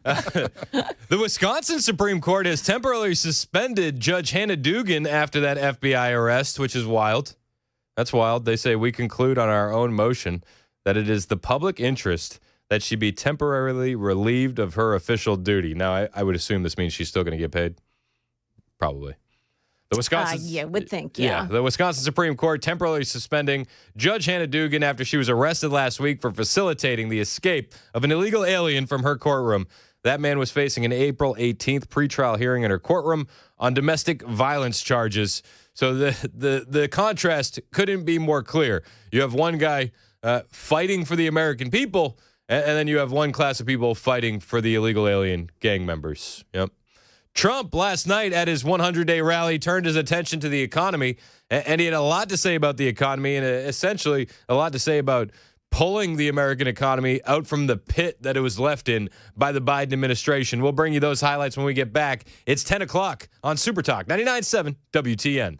The Wisconsin Supreme Court has temporarily suspended Judge Hannah Dugan after that FBI arrest, which is wild. That's wild. They say we conclude on our own motion that it is the public interest that she be temporarily relieved of her official duty. Now, I would assume this means she's still going to get paid. Probably. The Wisconsin, would think, yeah. The Wisconsin Supreme Court temporarily suspending Judge Hannah Dugan after she was arrested last week for facilitating the escape of an illegal alien from her courtroom. That man was facing an April 18th pretrial hearing in her courtroom on domestic violence charges. So the contrast couldn't be more clear. You have one guy fighting for the American people, and then you have one class of people fighting for the illegal alien gang members. Yep. Trump last night at his 100-day rally turned his attention to the economy, and he had a lot to say about the economy and essentially a lot to say about pulling the American economy out from the pit that it was left in by the Biden administration. We'll bring you those highlights when we get back. It's 10 o'clock on Super Talk 99.7 WTN.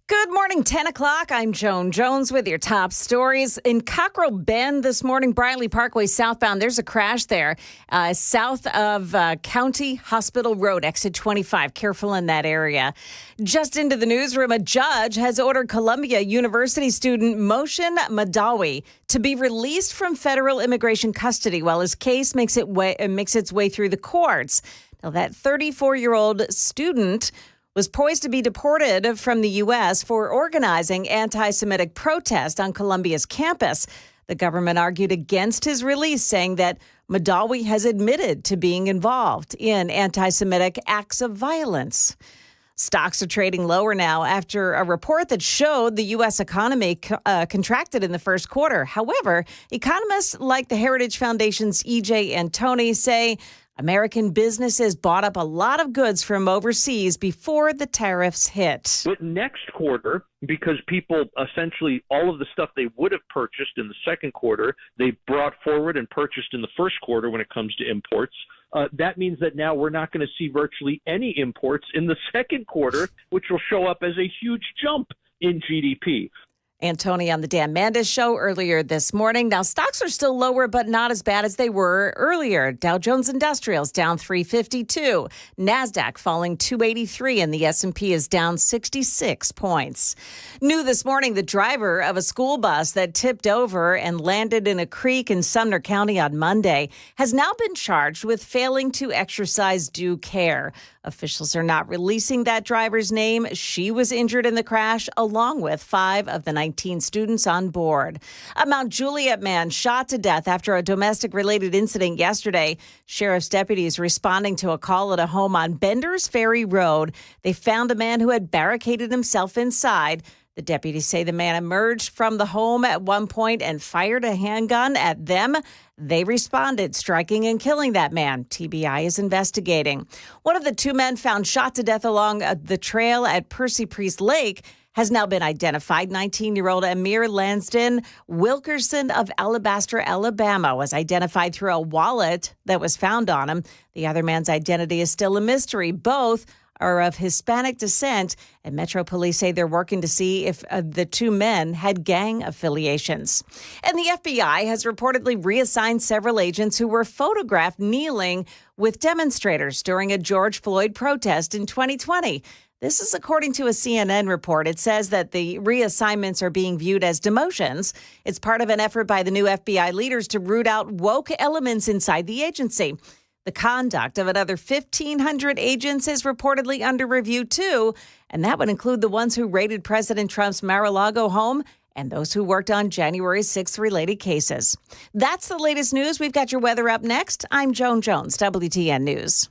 Good morning, 10 o'clock. I'm Joan Jones with your top stories. In Cockrell Bend this morning, Briley Parkway southbound, there's a crash there south of County Hospital Road, exit 25. Careful in that area. Just into the newsroom, a judge has ordered Columbia University student Moshin Madawi to be released from federal immigration custody while his case makes its way through the courts. Now, that 34-year-old student was poised to be deported from the U.S. for organizing anti-Semitic protest on Columbia's campus. The government argued against his release, saying that Madawi has admitted to being involved in anti-Semitic acts of violence. Stocks are trading lower now after a report that showed the U.S. economy contracted in the first quarter. However, economists like the Heritage Foundation's E.J. Antoni say American businesses bought up a lot of goods from overseas before the tariffs hit. But next quarter, because people essentially all of the stuff they would have purchased in the second quarter, they brought forward and purchased in the first quarter when it comes to imports. That means that now we're not going to see virtually any imports in the second quarter, which will show up as a huge jump in GDP. Antoni on the Dan Mandis show earlier this morning. Now, stocks are still lower, but not as bad as they were earlier. Dow Jones Industrials down 352. NASDAQ falling 283, and the S&P is down 66 points. New this morning, the driver of a school bus that tipped over and landed in a creek in Sumner County on Monday has now been charged with failing to exercise due care. Officials are not releasing that driver's name. She was injured in the crash, along with 5 of the 19 students on board. A Mount Juliet man shot to death after a domestic-related incident yesterday. Sheriff's deputies responding to a call at a home on Bender's Ferry Road. They found a man who had barricaded himself inside. The deputies say the man emerged from the home at one point and fired a handgun at them. They responded, striking and killing that man. TBI is investigating. One of the 2 men found shot to death along the trail at Percy Priest Lake has now been identified. 19-year-old Amir Lansden Wilkerson of Alabaster, Alabama, was identified through a wallet that was found on him. The other man's identity is still a mystery. Both are of Hispanic descent, and Metro Police say they're working to see if the 2 men had gang affiliations. And the FBI has reportedly reassigned several agents who were photographed kneeling with demonstrators during a George Floyd protest in 2020. This is according to a CNN report. It says that the reassignments are being viewed as demotions. It's part of an effort by the new FBI leaders to root out woke elements inside the agency. The conduct of another 1,500 agents is reportedly under review, too, and that would include the ones who raided President Trump's Mar-a-Lago home and those who worked on January 6th related cases. That's the latest news. We've got your weather up next. I'm Joan Jones, WTN News.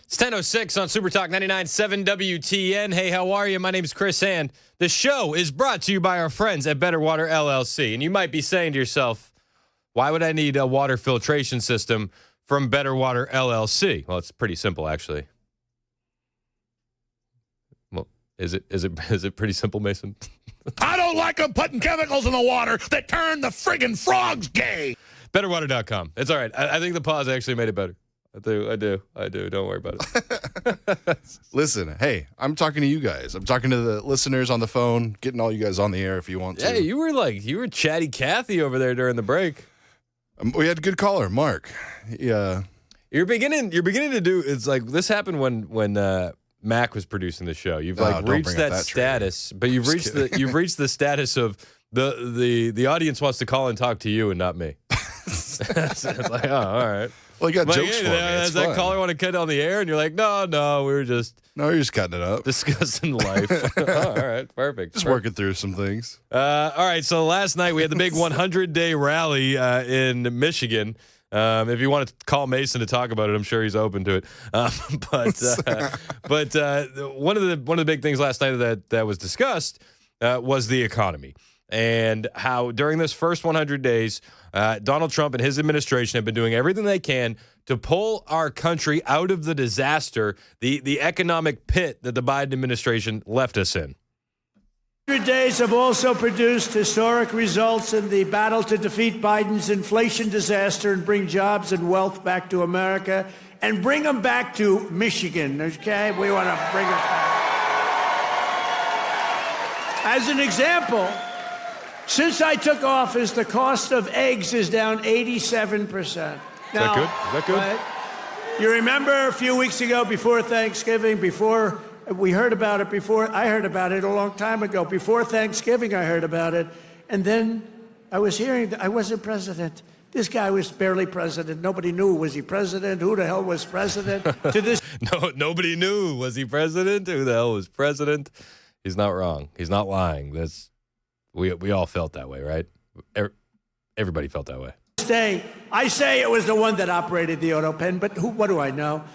It's 10:06 on Super Talk 99.7 WTN. Hey, how are you? My name is Chris, and the show is brought to you by our friends at Better Water LLC. And you might be saying to yourself, why would I need a water filtration system from Better Water LLC? Well, it's pretty simple, actually. Well, is it pretty simple, Mason? I don't like them putting chemicals in the water that turn the friggin' frogs gay. BetterWater.com. It's all right. I think the pause actually made it better. I do. Don't worry about it. Listen, hey, I'm talking to you guys. I'm talking to the listeners on the phone, getting all you guys on the air if you want to. Hey, you were chatty Cathy over there during the break. We had a good caller, Mark. Yeah. You're beginning to do. It's like this happened when Mac was producing the show. You've don't reached bring up that that status, but you've reached the status of the audience wants to call and talk to you and not me. It's like, oh, all right. Well, you got Like, jokes hey, for me. does that caller want to get on the air? And you're like, no, we were just you're just cutting it up. discussing life. Oh, all right, perfect. Just working through some things. All right, so last night we had the big 100-day rally in Michigan. If you want to call Mason to talk about it, I'm sure he's open to it. But one of the big things last night that was discussed was the economy and how during this first 100 days, Donald Trump and his administration have been doing everything they can to pull our country out of the disaster, the economic pit that the Biden administration left us in. 100 days have also produced historic results in the battle to defeat Biden's inflation disaster and bring jobs and wealth back to America and bring them back to Michigan, okay? We want to bring them back. As an example, since I took office, the cost of eggs is down 87%. Is that good? Right? You remember a few weeks ago before Thanksgiving, we heard about it I heard about it a long time ago. Before Thanksgiving, I heard about it. And then I was hearing that I wasn't president. This guy was barely president. Nobody knew. Was he president? Who the hell was president? To this. No, nobody knew. Was he president? Who the hell was president? He's not wrong. He's not lying. We all felt that way, right? Everybody felt that way. Day, I say it was the one that operated the auto pen, but what do I know?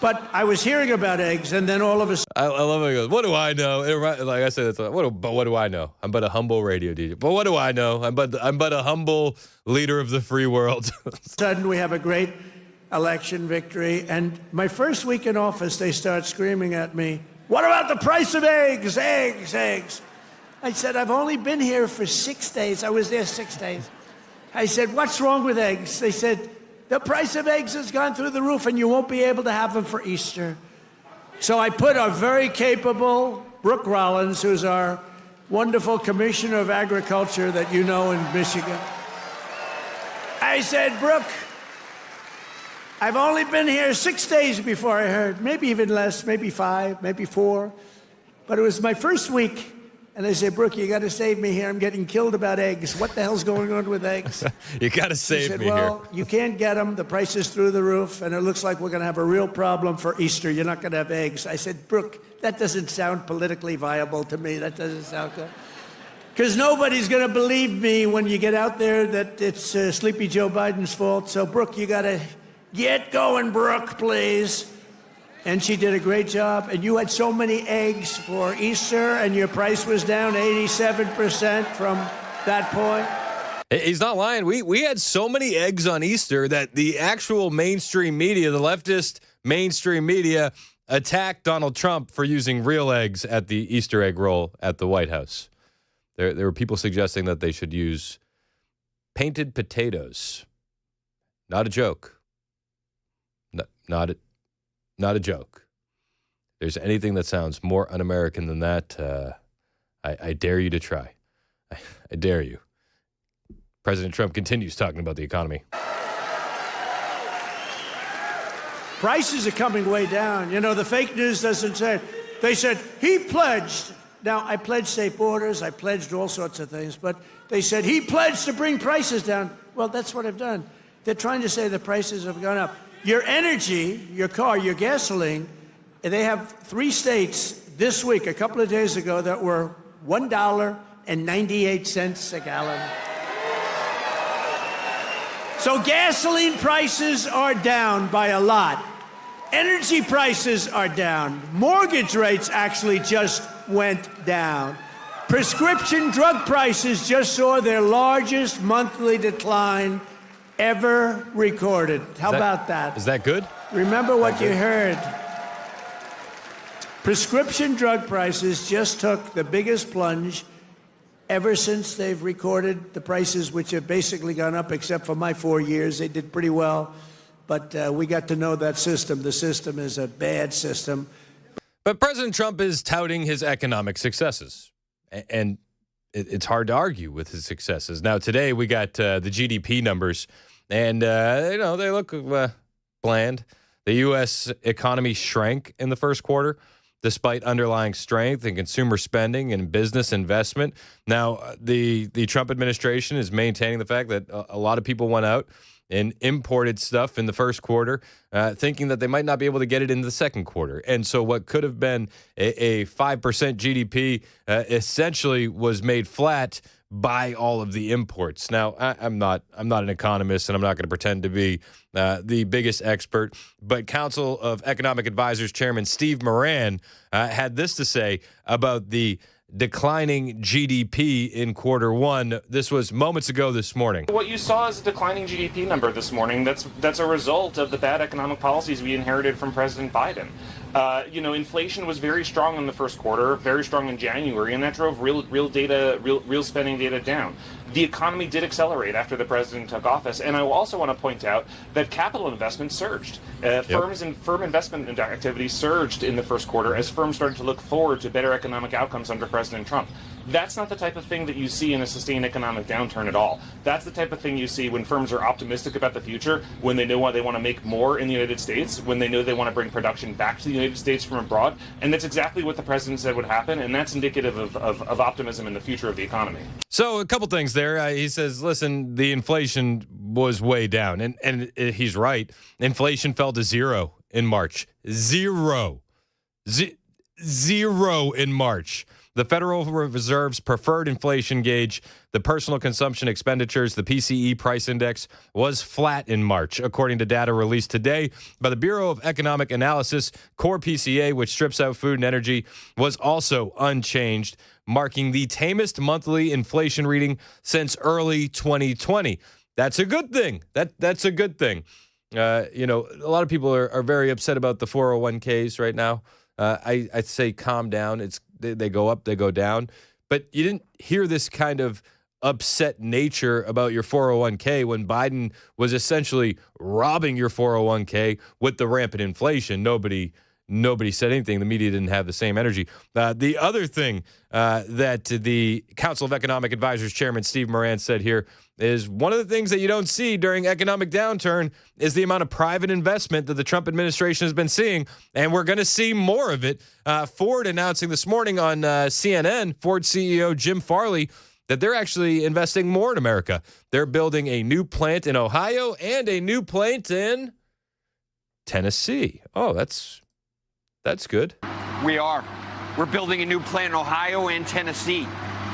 But I was hearing about eggs, and then all of a sudden... I love how he goes, what do I know? Like I said, but what do I know? I'm but a humble radio DJ. But what do I know? I'm but a humble leader of the free world. Sudden, we have a great election victory, and my first week in office, they start screaming at me, what about the price of eggs? Eggs. I said, I've only been here for 6 days. I was there 6 days. I said, what's wrong with eggs? They said, the price of eggs has gone through the roof and you won't be able to have them for Easter. So I put our very capable Brooke Rollins, who's our wonderful Commissioner of Agriculture that you know in Michigan. I said, Brooke, I've only been here 6 days before I heard, maybe even less, maybe 5, maybe 4. But it was my first week. And I said, Brooke, you got to save me here. I'm getting killed about eggs. What the hell's going on with eggs? You got to save me well, here. You can't get them. The price is through the roof, and it looks like we're going to have a real problem for Easter. You're not going to have eggs. I said, Brooke, that doesn't sound politically viable to me. That doesn't sound good. Because nobody's going to believe me when you get out there that it's Sleepy Joe Biden's fault. So, Brooke, you got to get going, Brooke, please. And she did a great job. And you had so many eggs for Easter, and your price was down 87% from that point. He's not lying. We had so many eggs on Easter that the actual mainstream media, the leftist mainstream media, attacked Donald Trump for using real eggs at the Easter egg roll at the White House. There were people suggesting that they should use painted potatoes. Not a joke. Not a joke. If there's anything that sounds more un-American than that, I dare you to try. I dare you. President Trump continues talking about the economy. Prices are coming way down. You know, the fake news doesn't say. They said, he pledged. Now, I pledged safe borders. I pledged all sorts of things. But they said, he pledged to bring prices down. Well, that's what I've done. They're trying to say the prices have gone up. Your energy, your car, your gasoline, they have 3 states this week, a couple of days ago, that were $1.98 a gallon. So gasoline prices are down by a lot. Energy prices are down. Mortgage rates actually just went down. Prescription drug prices just saw their largest monthly decline ever recorded. How about that? Is that good? Remember what you heard. Prescription drug prices just took the biggest plunge ever since they've recorded the prices, which have basically gone up, except for my 4 years. They did pretty well. But we got to know that system. The system is a bad system. But President Trump is touting his economic successes. And it's hard to argue with his successes. Now, today we got the GDP numbers, and they look bland. The U.S. economy shrank in the first quarter, despite underlying strength in consumer spending and business investment. Now, the Trump administration is maintaining the fact that a lot of people went out and imported stuff in the first quarter, thinking that they might not be able to get it in the second quarter. And so what could have been a 5% GDP essentially was made flat by all of the imports. Now, I'm not an economist, and I'm not going to pretend to be the biggest expert, but Council of Economic Advisors Chairman Steve Moran had this to say about the declining GDP in quarter one. This was moments ago this morning. What you saw is a declining GDP number this morning. That's a result of the bad economic policies we inherited from President Biden. Inflation was very strong in the first quarter, very strong in January, and that drove real spending data down. The economy did accelerate after the president took office, and I also want to point out that capital investment surged. Firm investment activity surged in the first quarter as firms started to look forward to better economic outcomes under President Trump. That's not the type of thing that you see in a sustained economic downturn at all. That's the type of thing you see when firms are optimistic about the future, when they know they want to make more in the United States, when they know they want to bring production back to the United States from abroad. And that's exactly what the president said would happen, and that's indicative of optimism in the future of the economy. So a couple things there. He says, listen, the inflation was way down. And he's right. Inflation fell to zero in March. Zero in March. The Federal Reserve's preferred inflation gauge, the personal consumption expenditures, the PCE price index, was flat in March, according to data released today by the Bureau of Economic Analysis. Core PCA, which strips out food and energy, was also unchanged, marking the tamest monthly inflation reading since early 2020. That's a good thing. That's a good thing. A lot of people are very upset about the 401ks right now. I'd say calm down. They go up, they go down. But you didn't hear this kind of upset nature about your 401k when Biden was essentially robbing your 401k with the rampant inflation. Nobody said anything. The media didn't have the same energy. The other thing that the Council of Economic Advisors Chairman Steve Moran said here is one of the things that you don't see during economic downturn is the amount of private investment that the Trump administration has been seeing, and we're going to see more of it. Ford announcing this morning on CNN, Ford CEO Jim Farley, that they're actually investing more in America. They're building a new plant in Ohio and a new plant in Tennessee. Oh, that's good. We're building a new plant in Ohio and Tennessee.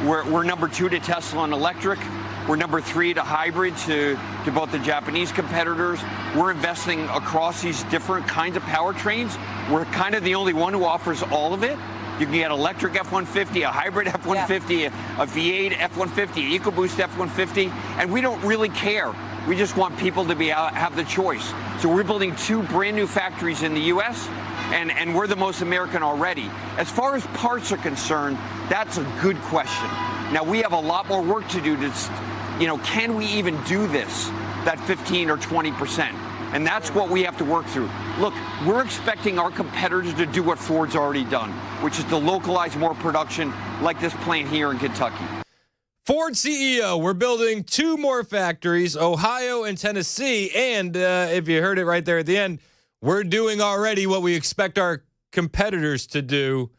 We're number 2 to Tesla and electric. We're number 3 to hybrid to both the Japanese competitors. We're investing across these different kinds of powertrains. We're kind of the only one who offers all of it. You can get electric F-150, a hybrid F-150, a V8 F-150, EcoBoost F-150, and we don't really care. We just want people to have the choice. So we're building 2 brand new factories in the U.S., and we're the most American already. As far as parts are concerned, that's a good question. Now, we have a lot more work to do can we even do this, that 15 or 20%? And that's what we have to work through. Look, we're expecting our competitors to do what Ford's already done, which is to localize more production like this plant here in Kentucky. Ford CEO, we're building 2 more factories, Ohio and Tennessee. And if you heard it right there at the end, we're doing already what we expect our competitors to do,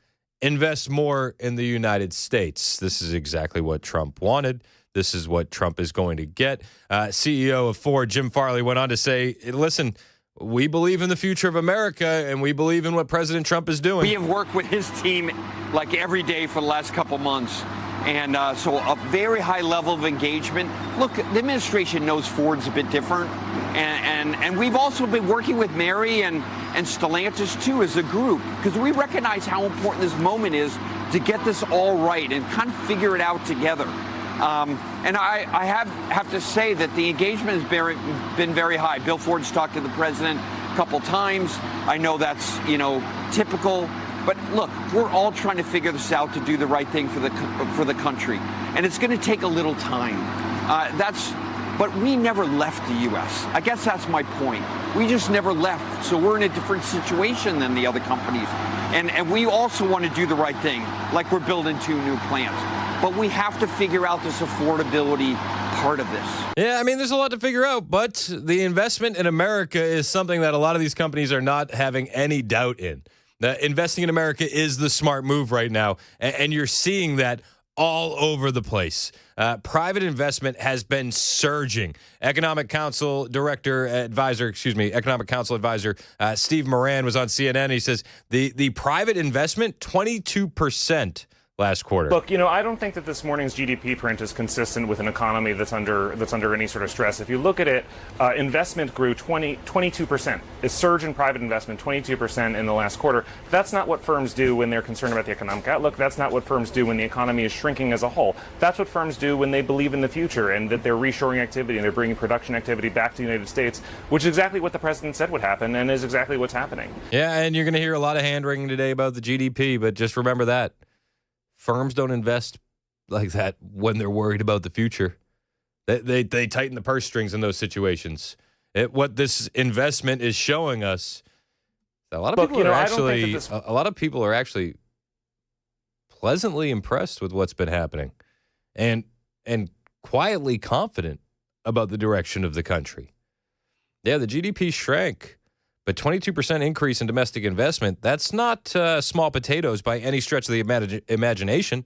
invest more in the United States. This is exactly what Trump wanted. This is what Trump is going to get. CEO of Ford, Jim Farley, went on to say, listen, we believe in the future of America, and we believe in what President Trump is doing. We have worked with his team like every day for the last couple months. And so a very high level of engagement. Look, the administration knows Ford's a bit different. And we've also been working with Mary and Stellantis, too, as a group, because we recognize how important this moment is to get this all right and kind of figure it out together. And I have to say that the engagement has been very high. Bill Ford's talked to the president a couple times. I know that's, typical. But look, we're all trying to figure this out to do the right thing for the country. And it's going to take a little time. But we never left the U.S. I guess that's my point. We just never left. So we're in a different situation than the other companies. And we also want to do the right thing, like we're building 2 new plants. But we have to figure out this affordability part of this. Yeah, I mean, there's a lot to figure out, but the investment in America is something that a lot of these companies are not having any doubt in. Investing in America is the smart move right now, and you're seeing that all over the place. Private investment has been surging. Economic Council Advisor Steve Moran was on CNN. He says the private investment, 22% last quarter. Look, I don't think that this morning's GDP print is consistent with an economy that's under any sort of stress. If you look at it, investment grew 22%. A surge in private investment, 22% in the last quarter. That's not what firms do when they're concerned about the economic outlook. That's not what firms do when the economy is shrinking as a whole. That's what firms do when they believe in the future and that they're reshoring activity and they're bringing production activity back to the United States, which is exactly what the president said would happen and is exactly what's happening. Yeah, and you're going to hear a lot of hand-wringing today about the GDP, but just remember that. Firms don't invest like that when they're worried about the future. They tighten the purse strings in those situations. What this investment is showing us, a lot of people are actually pleasantly impressed with what's been happening, and quietly confident about the direction of the country. Yeah, the GDP shrank, but 22% increase in domestic investment, that's not small potatoes by any stretch of the imagination.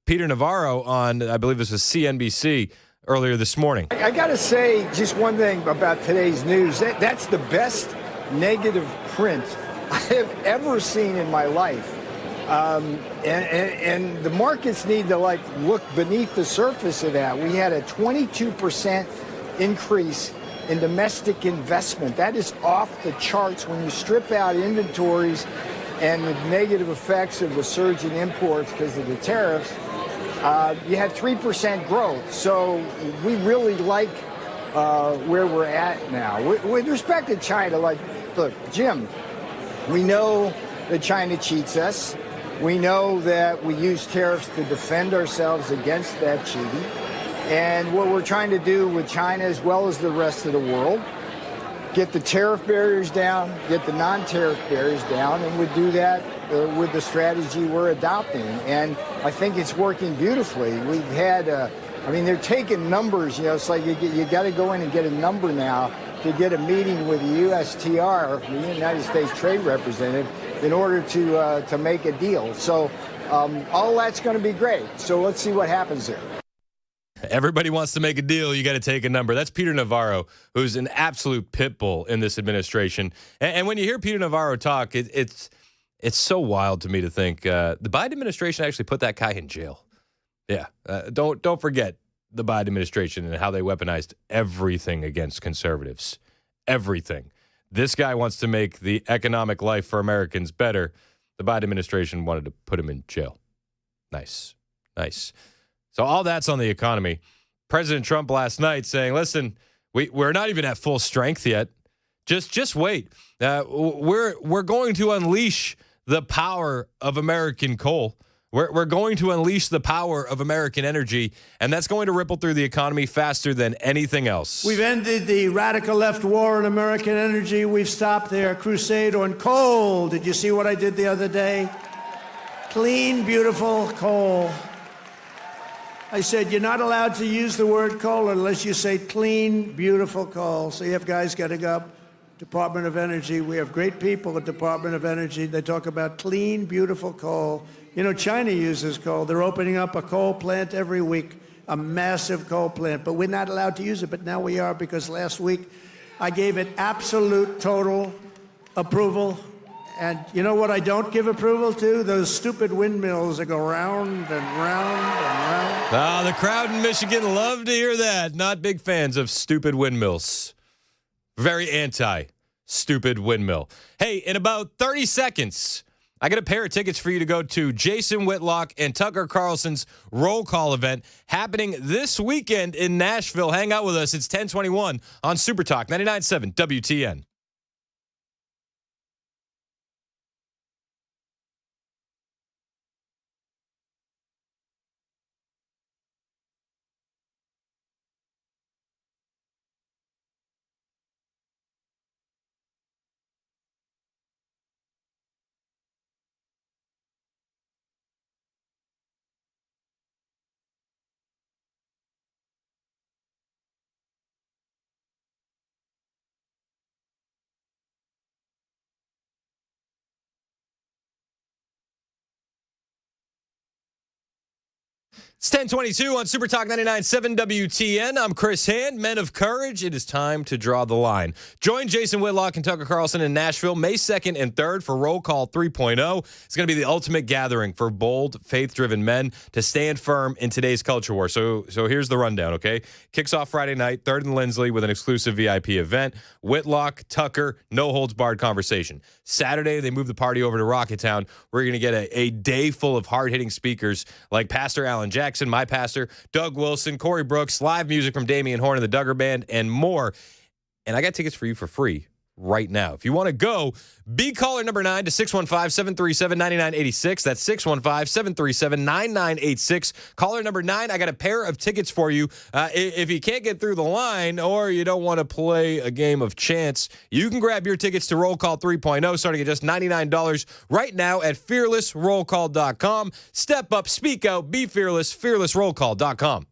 Peter Navarro on, I believe this was CNBC earlier this morning. I got to say just one thing about today's news. That's the best negative print I have ever seen in my life. And the markets need to look beneath the surface of that. We had a 22% increase in domestic investment. That is off the charts when you strip out inventories and the negative effects of the surge in imports because of the tariffs. You had 3% growth. So we really like where we're at now. With respect to China, look, Jim, we know that China cheats us. We know that we use tariffs to defend ourselves against that cheating. And what we're trying to do with China, as well as the rest of the world, get the tariff barriers down, get the non-tariff barriers down, and we do that with the strategy we're adopting. And I think it's working beautifully. We've had, they're taking numbers, it's like you got to go in and get a number now to get a meeting with the USTR, the United States Trade Representative, in order to make a deal. So all that's going to be great. So let's see what happens there. Everybody wants to make a deal. You got to take a number. That's Peter Navarro, who's an absolute pit bull in this administration. And when you hear Peter Navarro talk, it's so wild to me to think the Biden administration actually put that guy in jail. Yeah, don't forget the Biden administration and how they weaponized everything against conservatives. Everything. This guy wants to make the economic life for Americans better. The Biden administration wanted to put him in jail. Nice. So all that's on the economy. President Trump last night saying, listen, we're not even at full strength yet. Just wait. We're going to unleash the power of American coal. We're going to unleash the power of American energy, and that's going to ripple through the economy faster than anything else. We've ended the radical left war on American energy. We've stopped their crusade on coal. Did you see what I did the other day? Clean, beautiful coal. I said, you're not allowed to use the word coal unless you say clean, beautiful coal. So you have guys getting up, Department of Energy. We have great people at Department of Energy. They talk about clean, beautiful coal. China uses coal. They're opening up a coal plant every week, a massive coal plant. But we're not allowed to use it. But now we are, because last week I gave it absolute, total approval. And you know what I don't give approval to? Those stupid windmills that go round and round and round. The crowd in Michigan love to hear that. Not big fans of stupid windmills. Very anti-stupid windmill. Hey, in about 30 seconds, I got a pair of tickets for you to go to Jason Whitlock and Tucker Carlson's Roll Call event happening this weekend in Nashville. Hang out with us. It's 1021 on Super Talk 99.7 WTN. It's 1022 on Super Talk 99.7 WTN. I'm Chris Hand, Men of Courage. It is time to draw the line. Join Jason Whitlock and Tucker Carlson in Nashville May 2nd and 3rd for Roll Call 3.0. It's going to be the ultimate gathering for bold, faith-driven men to stand firm in today's culture war. So here's the rundown, okay? Kicks off Friday night, 3rd and Lindsley with an exclusive VIP event. Whitlock, Tucker, no-holds-barred conversation. Saturday, they move the party over to Rocketown. We're going to get a day full of hard-hitting speakers like Pastor Alan Jackson, my pastor, Doug Wilson, Corey Brooks, live music from Damian Horn and the Duggar Band, and more. And I got tickets for you for free right now. If you want to go, be caller number 9 to 615-737-9986. That's 615-737-9986. Caller number 9, I got a pair of tickets for you. If you can't get through the line or you don't want to play a game of chance, you can grab your tickets to Roll Call 3.0 starting at just $99 right now at fearlessrollcall.com. Step up, speak out, be fearless, fearlessrollcall.com.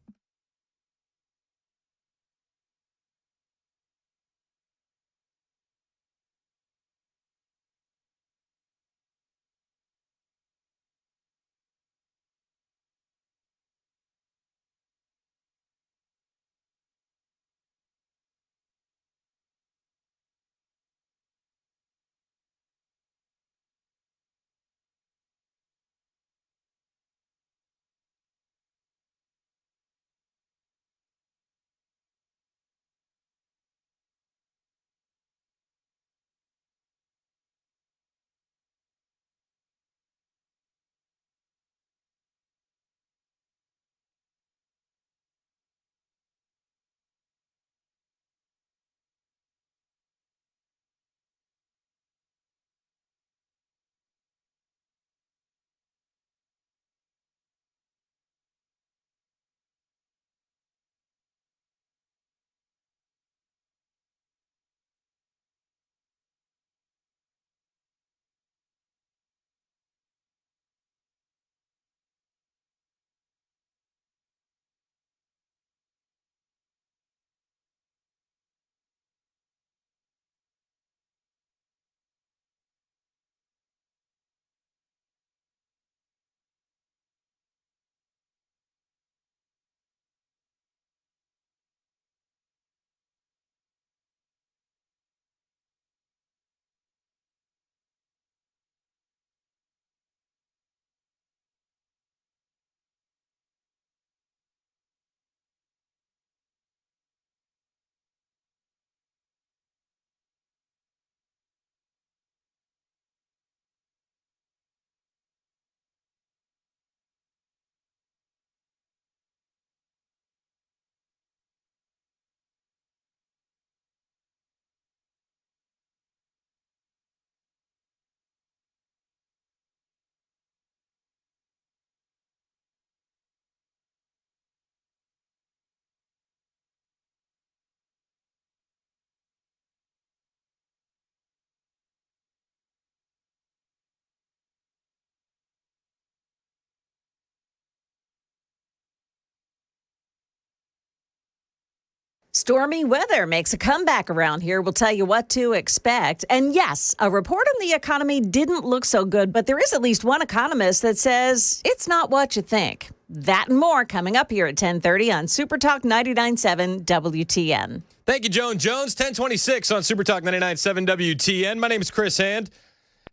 Stormy weather makes a comeback around here. We'll tell you what to expect. And yes, a report on the economy didn't look so good, but there is at least one economist that says it's not what you think. That and more coming up here at 10:30 on Super Talk 99.7 WTN. Thank you, Joan Jones. 1026 on Super Talk 99.7 WTN. My name is Chris Hand.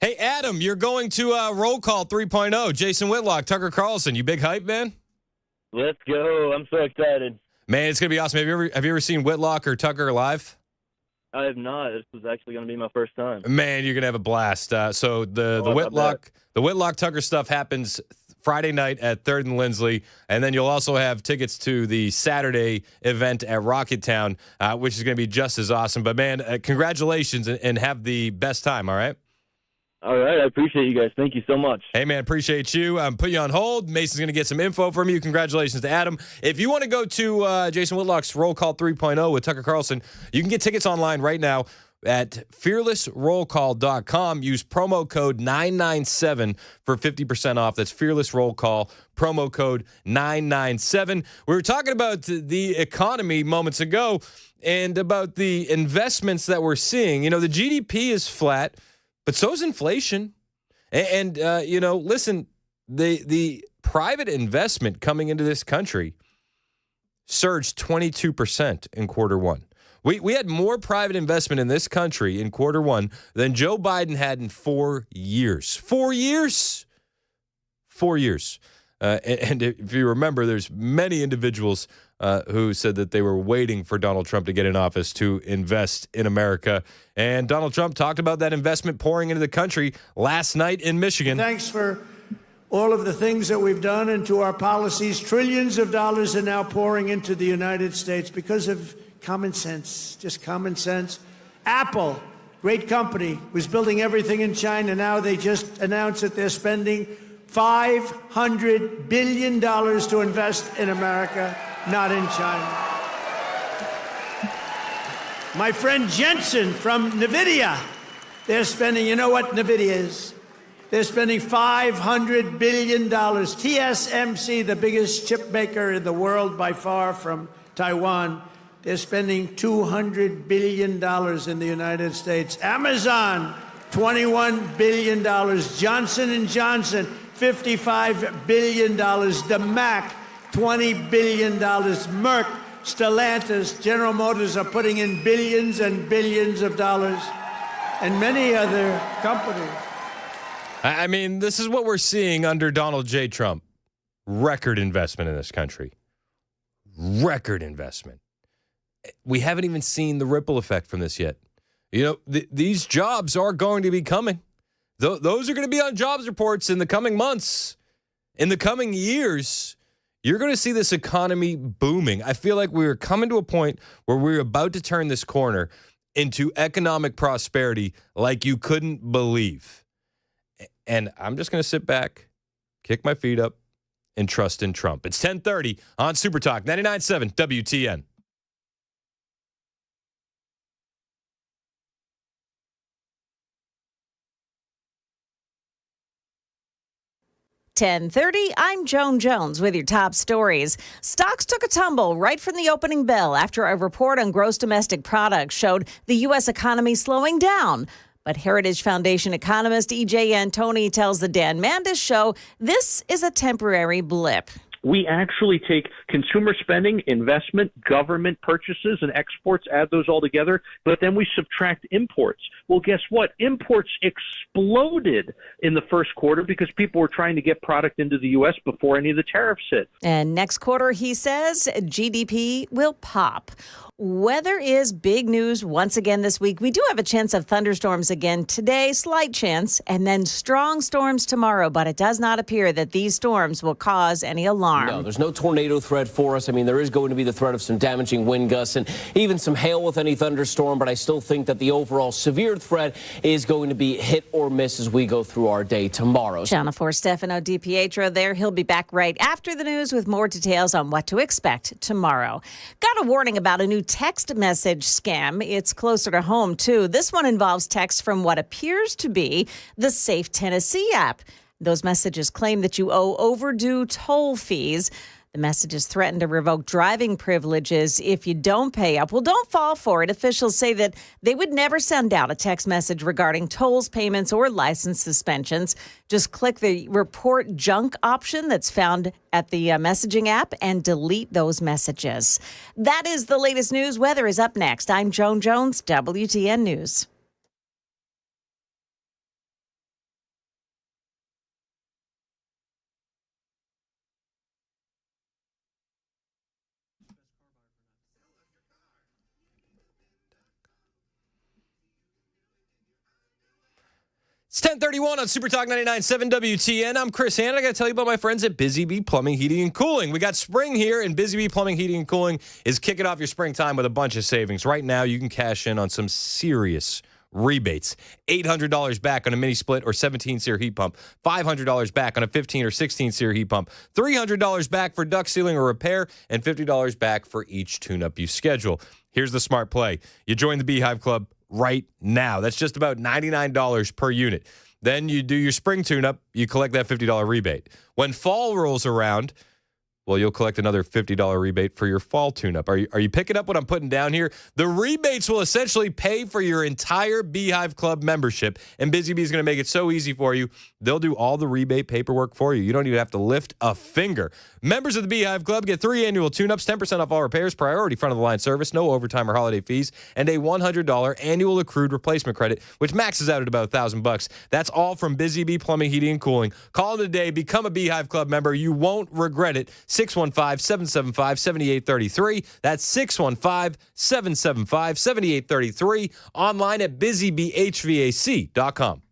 Hey, Adam, you're going to Roll Call 3.0. Jason Whitlock, Tucker Carlson. You big hype, man? Let's go. I'm so excited. Man, it's going to be awesome. Have you ever seen Whitlock or Tucker live? I have not. This was actually going to be my first time. Man, you're going to have a blast. So the Whitlock Tucker stuff happens Friday night at 3rd and Lindsley, and then you'll also have tickets to the Saturday event at Rocketown, which is going to be just as awesome. But, man, congratulations and have the best time, all right? All right. I appreciate you guys. Thank you so much. Hey, man, appreciate you. Put you on hold. Mason's going to get some info from you. Congratulations to Adam. If you want to go to Jason Whitlock's Roll Call 3.0 with Tucker Carlson, you can get tickets online right now at fearlessrollcall.com. Use promo code 997 for 50% off. That's Fearless Roll Call, promo code 997. We were talking about the economy moments ago and about the investments that we're seeing. You know, the GDP is flat, but so is inflation. And listen, the private investment coming into this country surged 22% in quarter one. We had more private investment in this country in quarter one than Joe Biden had in 4 years. 4 years. 4 years. And if you remember, there's many individuals who said that they were waiting for Donald Trump to get in office to invest in America. And Donald Trump talked about that investment pouring into the country last night in Michigan. Thanks for all of the things that we've done and to our policies. Trillions of dollars are now pouring into the United States because of common sense, just common sense. Apple, great company, was building everything in China. Now they just announced that they're spending $500 billion to invest in America, not in China. My friend Jensen from NVIDIA, they're spending, you know what NVIDIA is? They're spending $500 billion. TSMC, the biggest chip maker in the world by far from Taiwan, they're spending $200 billion in the United States. Amazon, $21 billion. Johnson & Johnson, $55 billion. The Mac, $20 billion. Merck, Stellantis, General Motors are putting in billions and billions of dollars, and many other companies. I mean, this is what we're seeing under Donald J. Trump. Record investment in this country. Record investment. We haven't even seen the ripple effect from this yet. You know, these jobs are going to be coming. Those are going to be on jobs reports in the coming months. In the coming years, you're going to see this economy booming. I feel like we're coming to a point where we're about to turn this corner into economic prosperity like you couldn't believe. And I'm just going to sit back, kick my feet up, and trust in Trump. It's 10:30 on Super Talk 99.7 WTN. I'm Joan Jones with your top stories. Stocks took a tumble right from the opening bell after a report on gross domestic product showed the U.S. economy slowing down. But Heritage Foundation economist E.J. Antoni tells the Dan Mandis Show this is a temporary blip. We actually take consumer spending, investment, government purchases, and exports, add those all together, but then we subtract imports. Well, guess what? Imports exploded in the first quarter because people were trying to get product into the U.S. before any of the tariffs hit. And next quarter, he says, GDP will pop. Weather is big news once again this week. We do have a chance of thunderstorms again today, slight chance, and then strong storms tomorrow, but it does not appear that these storms will cause any alarm. No, there's no tornado threat for us. I mean, there is going to be the threat of some damaging wind gusts and even some hail with any thunderstorm, but I still think that the overall severe threat is going to be hit or miss as we go through our day tomorrow. Channel 4 Stefano DiPietro there. He'll be back right after the news with more details on what to expect tomorrow. Got a warning about a new text message scam. It's closer to home, too. This one involves text from what appears to be the Safe Tennessee app. Those messages claim that you owe overdue toll fees. The messages threaten to revoke driving privileges if you don't pay up. Well, don't fall for it. Officials say that they would never send out a text message regarding tolls, payments, or license suspensions. Just click the report junk option that's found at the messaging app and delete those messages. That is the latest news. Weather is up next. I'm Joan Jones, WTN News. It's 10:31 on Super Talk 99.7 WTN. I'm Chris Hannon. I got to tell you about my friends at Busy Bee Plumbing, Heating, and Cooling. We got spring here, and Busy Bee Plumbing, Heating, and Cooling is kicking off your springtime with a bunch of savings. Right now, you can cash in on some serious rebates. $800 back on a mini split or 17-SEER heat pump. $500 back on a 15 or 16-SEER heat pump. $300 back for duct sealing or repair, and $50 back for each tune-up you schedule. Here's the smart play. You join the Beehive Club right now. That's just about $99 per unit. Then you do your spring tune-up, you collect that $50 rebate. When fall rolls around, well, you'll collect another $50 rebate for your fall tune-up. Are you picking up what I'm putting down here? The rebates will essentially pay for your entire Beehive Club membership, and Busy Bee is going to make it so easy for you. They'll do all the rebate paperwork for you. You don't even have to lift a finger. Members of the Beehive Club get 3 annual tune-ups, 10% off all repairs, priority front-of-the-line service, no overtime or holiday fees, and a $100 annual accrued replacement credit, which maxes out at about $1,000. That's all from Busy Bee Plumbing, Heating, and Cooling. Call today. Become a Beehive Club member. You won't regret it. 615-775-7833. That's 615-775-7833. Online at busybehvac.com.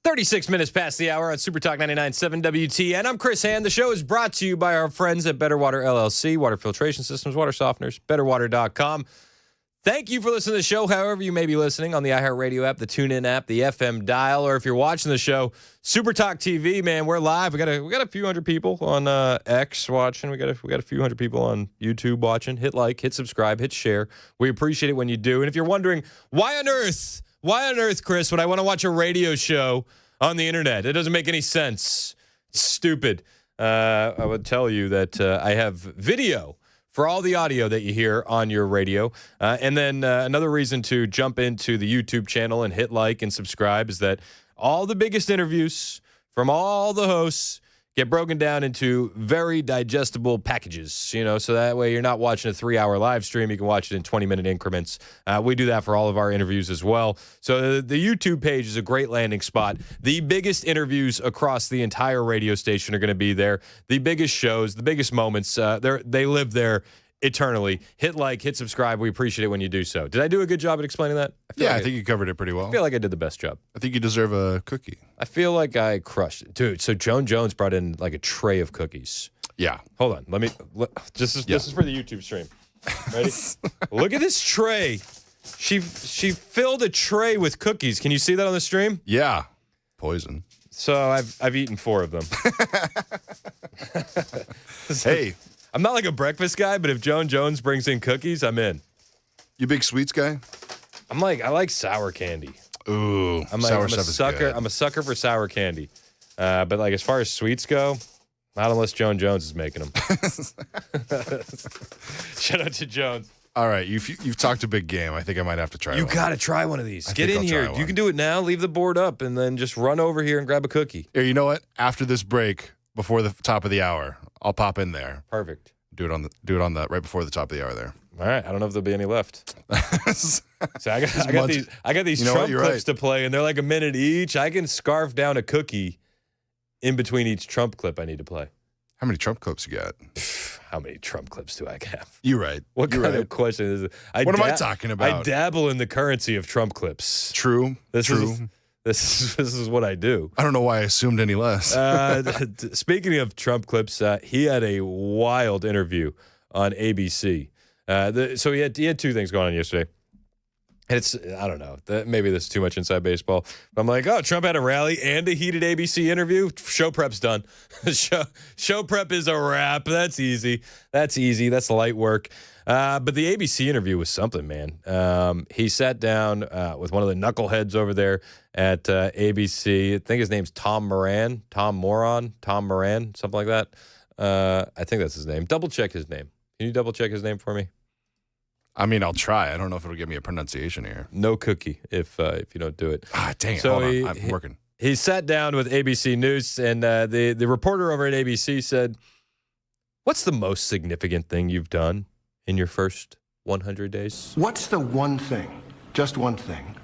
Thirty-six minutes past the hour on Super Talk 99.7 WTN. I'm Chris Hand. The show is brought to you by our friends at Better Water LLC, water filtration systems, water softeners, betterwater.com. Thank you for listening to the show, however you may be listening, on the iHeartRadio app, the TuneIn app, the FM dial, or if you're watching the show, Super Talk TV, man, we're live. We got a few hundred people on X watching. We got a few hundred people on YouTube watching. Hit like, hit subscribe, hit share. We appreciate it when you do. And if you're wondering, why on earth, Chris, would I want to watch a radio show on the internet? It doesn't make any sense. It's stupid. I would tell you that I have video for all the audio that you hear on your radio. And then another reason to jump into the YouTube channel and hit like and subscribe is that all the biggest interviews from all the hosts get broken down into very digestible packages, so that way you're not watching a 3-hour live stream. You can watch it in 20-minute increments. We do that for all of our interviews as well. So the YouTube page is a great landing spot. The biggest interviews across the entire radio station are going to be there. The biggest shows, the biggest moments, they live there eternally. Hit like, hit subscribe. We appreciate it when you do so. Did I do a good job at explaining that? I think you covered it pretty well. I feel like I did the best job. I think you deserve a cookie. I feel like I crushed it. Dude, so Joan Jones brought in like a tray of cookies. Yeah. Hold on. This is for the YouTube stream. Ready? Look at this tray. She filled a tray with cookies. Can you see that on the stream? Yeah. Poison. So I've eaten 4 of them. Hey. I'm not like a breakfast guy, but if Joan Jones brings in cookies, I'm in. You big sweets guy? I like sour candy. Ooh, sour stuff is good. I'm a sucker for sour candy. But like as far as sweets go, not unless Joan Jones is making them. Shout out to Jones. All right, you've talked a big game. I think I might have to try You one. got to try one of these. I Get think in I'll here. try You can do it now. Leave the board up and then just run over here and grab a cookie. Here, you know what? After this break, before the top of the hour, I'll pop in there. Perfect. Do it on the right before the top of the hour there. All right. I don't know if there'll be any left. So I got these Trump clips to play, and they're like a minute each. I can scarf down a cookie in between each Trump clip I need to play. How many Trump clips you got? How many Trump clips do I have? You're right. What kind of question is it? What am I talking about? I dabble in the currency of Trump clips. True. This is what I do. I don't know why I assumed any less. Speaking of Trump clips, he had a wild interview on ABC. So he had 2 things going on yesterday. And I don't know, maybe this is too much inside baseball. But I'm like, Trump had a rally and a heated ABC interview. Show prep's done. Show prep is a wrap. That's easy. That's light work. But the ABC interview was something, man. He sat down with one of the knuckleheads over there at ABC. I think his name's Tom Moran, something like that. I think that's his name. Double check his name. Can you double check his name for me? I mean, I'll try. I don't know if it'll give me a pronunciation here. No cookie if you don't do it. Dang it. So hold on. I'm working. He sat down with ABC News, and the reporter over at ABC said, "What's the most significant thing you've done in your first 100 days?" What's the one thing, just one thing,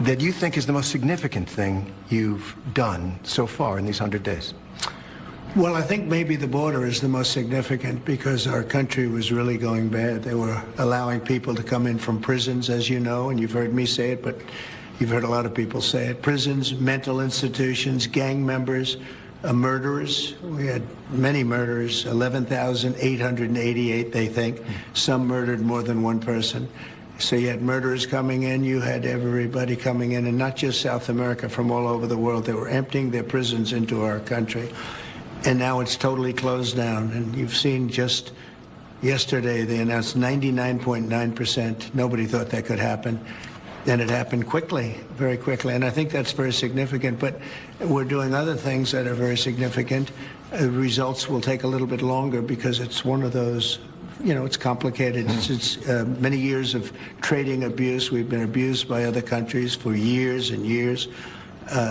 that you think is the most significant thing you've done so far in these 100 days? Well, I think maybe the border is the most significant because our country was really going bad. They were allowing people to come in from prisons, as you know, and you've heard me say it, but you've heard a lot of people say it. Prisons, mental institutions, gang members, murderers. We had many murderers, 11,888, they think. Some murdered more than one person. So you had murderers coming in, you had everybody coming in, and not just South America, from all over the world. They were emptying their prisons into our country. And now it's totally closed down. And you've seen just yesterday, they announced 99.9%. Nobody thought that could happen. And it happened quickly, very quickly. And I think that's very significant. But we're doing other things that are very significant. Results will take a little bit longer because it's one of those, it's complicated. It's many years of trading abuse. We've been abused by other countries for years and years.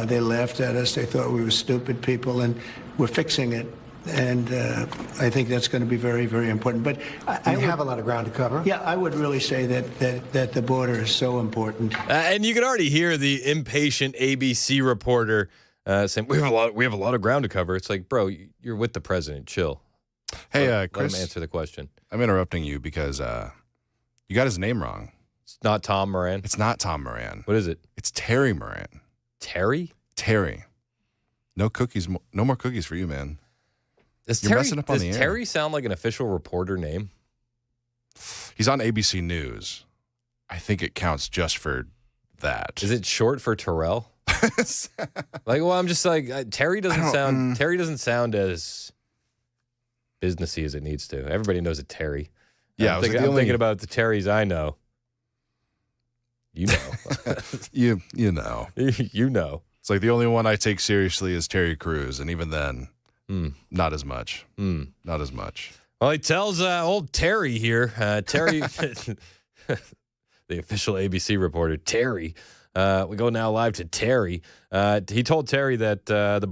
They laughed at us. They thought we were stupid people. And we're fixing it, and I think that's going to be very, very important. But I have a lot of ground to cover. Yeah, I would really say that the border is so important. And you can already hear the impatient ABC reporter saying, "We have a lot of ground to cover." It's like, bro, you're with the president. Chill. Hey, Chris, let him answer the question. I'm interrupting you because you got his name wrong. It's not Tom Moran. It's not Tom Moran. What is it? It's Terry Moran. Terry. No cookies. No more cookies for you, man. Does messing up on the air. Does Terry sound like an official reporter name? He's on ABC News. I think it counts just for that. Is it short for Terrell? I'm just like Terry doesn't sound. Terry doesn't sound as businessy as it needs to. Everybody knows a Terry. Yeah, I'm thinking about the Terrys I know. You know. you know. You know. It's like the only one I take seriously is Terry Crews, and even then, not as much. Not as much. Well, he tells old Terry here, Terry, the official ABC reporter, Terry. We go now live to Terry. He told Terry that the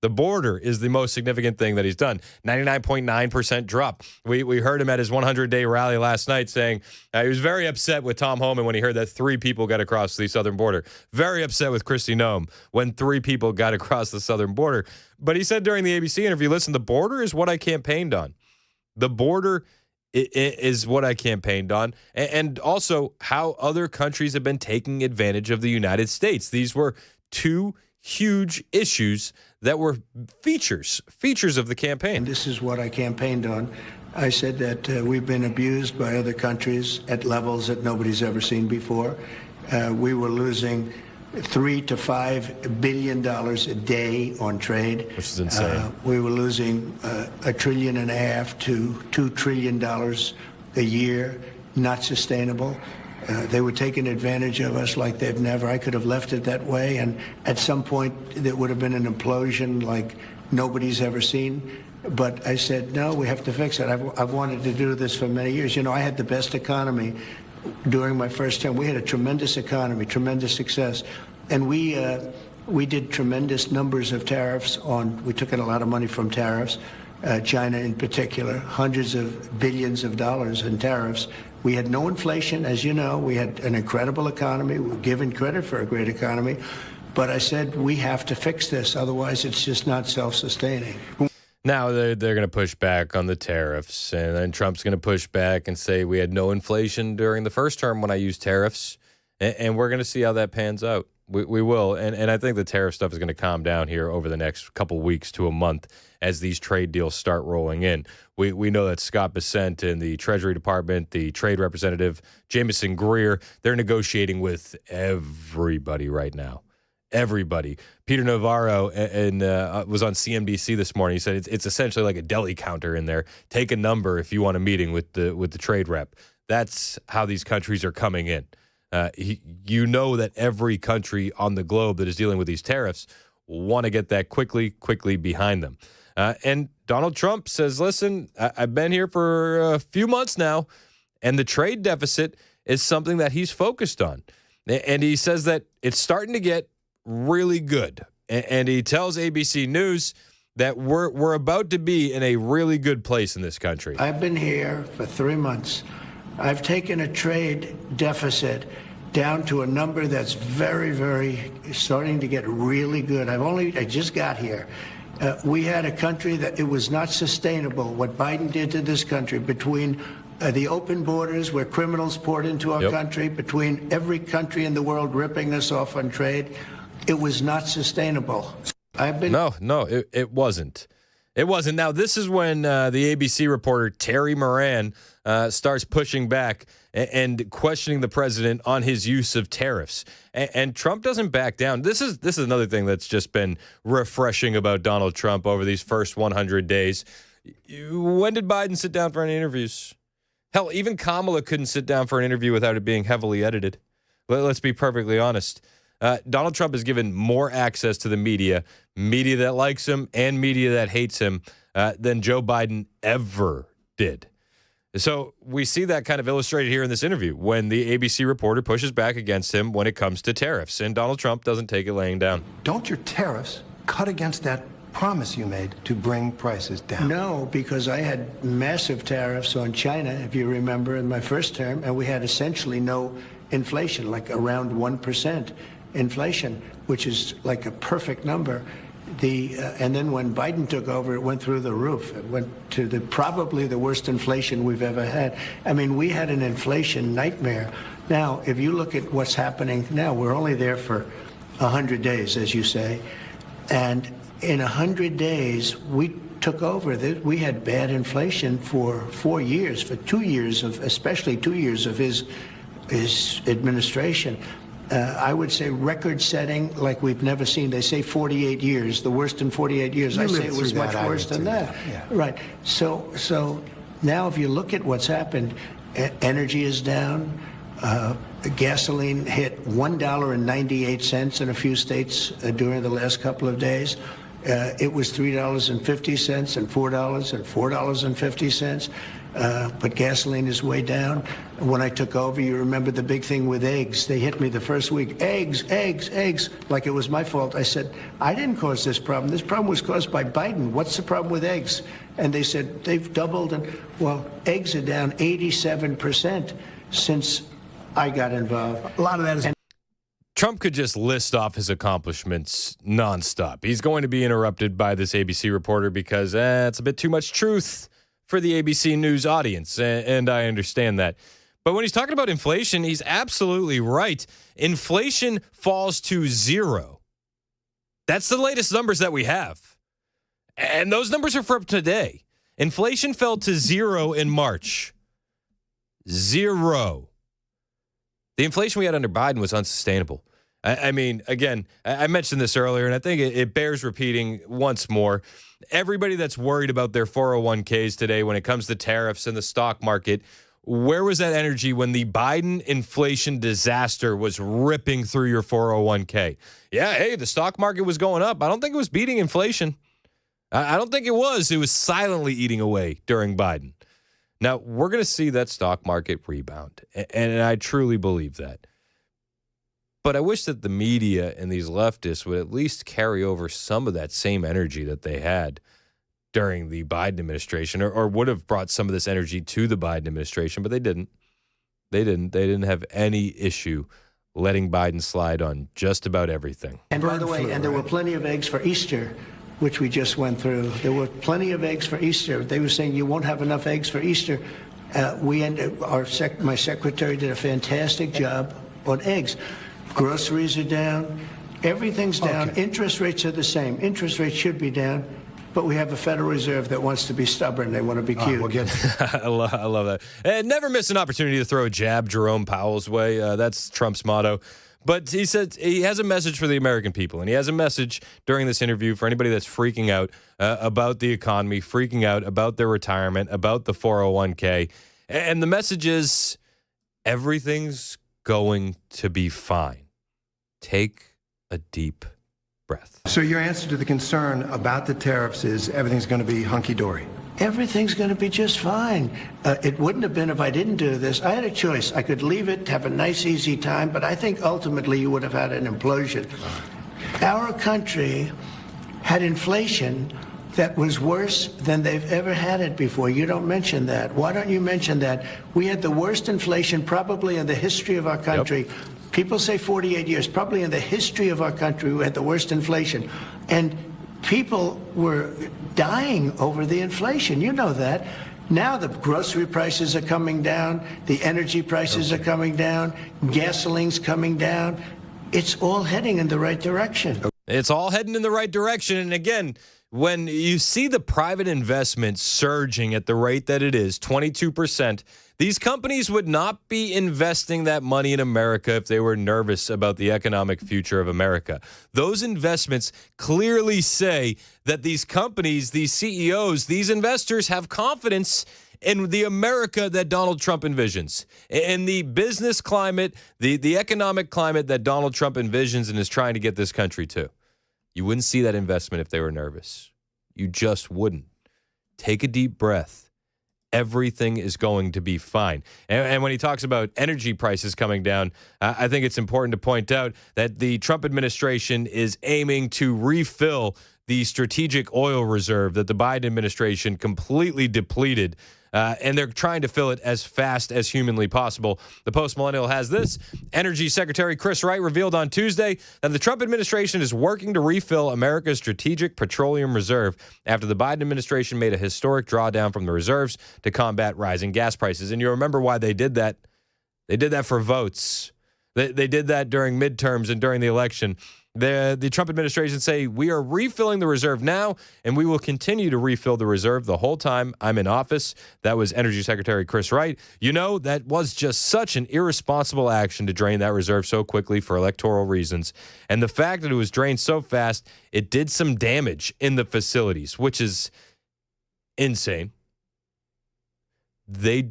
border is the most significant thing that he's done. 99.9% drop. We heard him at his 100-day rally last night saying he was very upset with Tom Homan when he heard that 3 people got across the southern border. Very upset with Kristi Noem when 3 people got across the southern border. But he said during the ABC interview, listen, the border is what I campaigned on. The border is what I campaigned on, and also how other countries have been taking advantage of the United States. These were two huge issues that were features of the campaign. And this is what I campaigned on. I said that we've been abused by other countries at levels that nobody's ever seen before. We were losing $3 to $5 billion a day on trade, which is insane. We were losing $1.5 trillion to $2 trillion a year. Not sustainable. They were taking advantage of us like they've never. I could have left it that way, and at some point there would have been an implosion like nobody's ever seen. But I said, no, we have to fix it. I've wanted to do this for many years. You know, I had the best economy during my first term. We had a tremendous economy, tremendous success. And we did tremendous numbers of tariffs on, we took in a lot of money from tariffs, China in particular, hundreds of billions of dollars in tariffs. We had no inflation, as you know. We had an incredible economy. We're given credit for a great economy. But I said, we have to fix this. Otherwise, it's just not self-sustaining. Now they're going to push back on the tariffs, and then Trump's going to push back and say we had no inflation during the first term when I used tariffs, and we're going to see how that pans out. We will, and I think the tariff stuff is going to calm down here over the next couple weeks to a month as these trade deals start rolling in. We know that Scott Bessent in the Treasury Department, the trade representative, Jameson Greer, they're negotiating with everybody right now. Everybody. Peter Navarro was on CNBC this morning. He said it's essentially like a deli counter in there. Take a number if you want a meeting with the trade rep. That's how these countries are coming in. You know that every country on the globe that is dealing with these tariffs want to get that quickly behind them. And Donald Trump says, listen, I've been here for a few months now, and the trade deficit is something that he's focused on. And he says that it's starting to get really good. And he tells ABC News that we're about to be in a really good place in this country. I've been here for 3 months. I've taken a trade deficit down to a number that's very, very starting to get really good. I just got here. We had a country that it was not sustainable. What Biden did to this country between the open borders where criminals poured into our country, between every country in the world ripping us off on trade, it was not sustainable. No, it wasn't. It wasn't. Now, this is when the ABC reporter Terry Moran starts pushing back and questioning the president on his use of tariffs. And Trump doesn't back down. This is another thing that's just been refreshing about Donald Trump over these first 100 days. When did Biden sit down for any interviews? Hell, even Kamala couldn't sit down for an interview without it being heavily edited. Let's be perfectly honest. Donald Trump has given more access to the media that likes him and media that hates him, than Joe Biden ever did. So we see that kind of illustrated here in this interview when the ABC reporter pushes back against him when it comes to tariffs, and Donald Trump doesn't take it laying down. Don't your tariffs cut against that promise you made to bring prices down? No, because I had massive tariffs on China, if you remember, in my first term, and we had essentially no inflation, like around 1% inflation, which is like a perfect number. And then when Biden took over, it went through the roof. It went to probably the worst inflation we've ever had. I mean, we had an inflation nightmare. Now, if you look at what's happening now, we're only there for 100 days, as you say. And in 100 days, we took over. We had bad inflation for 4 years, for 2 years of, especially 2 years of his administration. I would say record-setting like we've never seen. They say 48 years, the worst in 48 years. I say it was much worse than that. Yeah. Right. So now if you look at what's happened, energy is down. Gasoline hit $1.98 in a few states during the last couple of days. It was $3.50 and $4 and $4.50. But gasoline is way down. When I took over, you remember the big thing with eggs. They hit me the first week. Eggs, like it was my fault. I said, I didn't cause this problem. This problem was caused by Biden. What's the problem with eggs? And they said, they've doubled. And well, eggs are down 87% since I got involved. A lot of that is... Trump could just list off his accomplishments nonstop. He's going to be interrupted by this ABC reporter because it's a bit too much truth for the ABC News audience, and I understand that. But when he's talking about inflation, he's absolutely right. Inflation falls to 0. That's the latest numbers that we have. And those numbers are from today. Inflation fell to 0 in March. 0. The inflation we had under Biden was unsustainable. I mean, again, I mentioned this earlier, and I think it bears repeating once more. Everybody that's worried about their 401ks today when it comes to tariffs and the stock market, where was that energy when the Biden inflation disaster was ripping through your 401k? Yeah, hey, the stock market was going up. I don't think it was beating inflation. I don't think it was. It was silently eating away during Biden. Now, we're going to see that stock market rebound, and I truly believe that. But I wish that the media and these leftists would at least carry over some of that same energy that they had during the Biden administration, or would have brought some of this energy to the Biden administration, but they didn't. They didn't have any issue letting Biden slide on just about everything. And by the way, and there were plenty of eggs for Easter, which we just went through. There were plenty of eggs for Easter. They were saying you won't have enough eggs for Easter. My secretary did a fantastic job on eggs. Groceries are down. Everything's down. Okay. Interest rates are the same. Interest rates should be down. But we have a Federal Reserve that wants to be stubborn. They want to be cute. I love that. And never miss an opportunity to throw a jab Jerome Powell's way. That's Trump's motto. But he said he has a message for the American people, and he has a message during this interview for anybody that's freaking out about the economy, freaking out about their retirement, about the 401k. And the message is everything's going to be fine. Take a deep breath. So your answer to the concern about the tariffs is everything's going to be hunky-dory? Everything's going to be just fine. It wouldn't have been if I didn't do this. I had a choice. I could leave it, have a nice, easy time, but I think ultimately you would have had an implosion. Our country had inflation that was worse than they've ever had it before. You don't mention that. Why don't you mention that? We had the worst inflation probably in the history of our country. Yep. People say 48 years. Probably in the history of our country, we had the worst inflation. And people were dying over the inflation. You know that. Now the grocery prices are coming down. The energy prices are coming down. Gasoline's coming down. It's all heading in the right direction. It's all heading in the right direction. And again, when you see the private investment surging at the rate that it is, 22%, these companies would not be investing that money in America if they were nervous about the economic future of America. Those investments clearly say that these companies, these CEOs, these investors have confidence in the America that Donald Trump envisions, in the business climate, the economic climate that Donald Trump envisions and is trying to get this country to. You wouldn't see that investment if they were nervous. You just wouldn't. Take a deep breath. Everything is going to be fine. And when he talks about energy prices coming down, I think it's important to point out that the Trump administration is aiming to refill the strategic oil reserve that the Biden administration completely depleted. And they're trying to fill it as fast as humanly possible. The Post-Millennial has this. Energy Secretary Chris Wright revealed on Tuesday that the Trump administration is working to refill America's strategic petroleum reserve after the Biden administration made a historic drawdown from the reserves to combat rising gas prices. And you remember why they did that. They did that for votes. They did that during midterms and during the election. The Trump administration say we are refilling the reserve now, and we will continue to refill the reserve the whole time I'm in office. That was Energy Secretary Chris Wright. You know, that was just such an irresponsible action to drain that reserve so quickly for electoral reasons. And the fact that it was drained so fast, it did some damage in the facilities, which is insane. They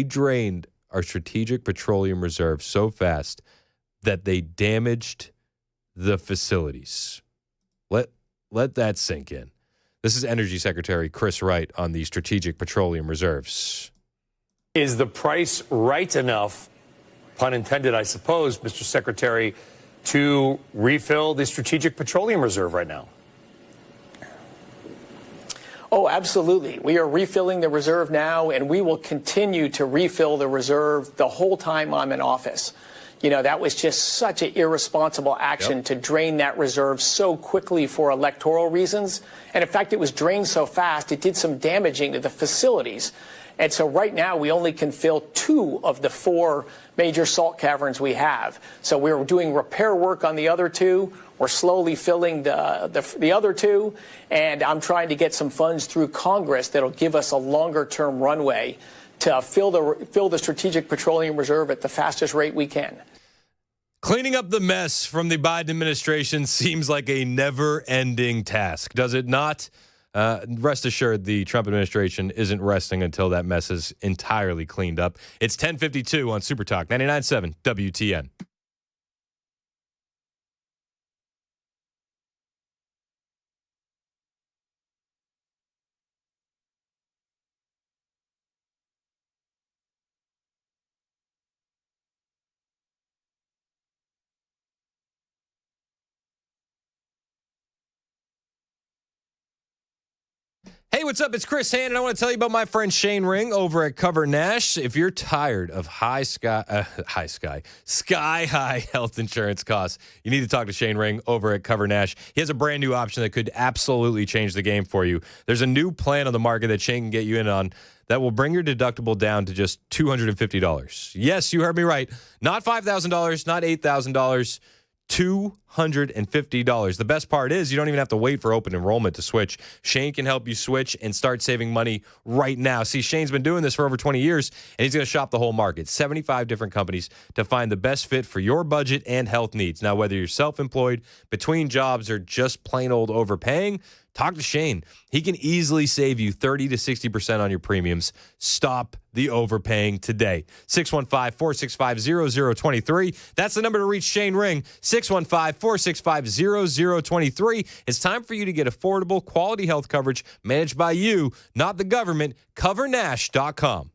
drained our strategic petroleum reserve so fast that they damaged the facilities. Let that sink in. This is Energy Secretary Chris Wright on the strategic petroleum reserves. Is the price right enough, pun intended, I suppose, Mr. Secretary, to refill the strategic petroleum reserve right now? Oh, absolutely. We are refilling the reserve now, and we will continue to refill the reserve the whole time I'm in office. That was just such an irresponsible action to drain that reserve so quickly for electoral reasons. And in fact, it was drained so fast, it did some damaging to the facilities. And so right now, we only can fill 2 of the 4 major salt caverns we have. So we're doing repair work on the other 2. We're slowly filling the other 2. And I'm trying to get some funds through Congress that'll give us a longer-term runway to fill the Strategic Petroleum Reserve at the fastest rate we can. Cleaning up the mess from the Biden administration seems like a never-ending task, does it not? Rest assured, the Trump administration isn't resting until that mess is entirely cleaned up. It's 10:52 on Super Talk 99.7 WTN. Hey, what's up? It's Chris Hand, and I want to tell you about my friend Shane Ring over at Cover Nash. If you're tired of sky high health insurance costs, you need to talk to Shane Ring over at Cover Nash. He has a brand new option that could absolutely change the game for you. There's a new plan on the market that Shane can get you in on that will bring your deductible down to just $250. Yes, you heard me right. Not $5,000, not $8,000. $250. The best part is you don't even have to wait for open enrollment to switch. Shane can help you switch and start saving money right now. See, Shane's been doing this for over 20 years, and he's going to shop the whole market, 75 different companies to find the best fit for your budget and health needs. Now, whether you're self-employed, between jobs, or just plain old overpaying, talk to Shane. He can easily save you 30 to 60% on your premiums. Stop the overpaying today. 615-465-0023. That's the number to reach Shane Ring. 615-465-0023. It's time for you to get affordable, quality health coverage managed by you, not the government. CoverNash.com.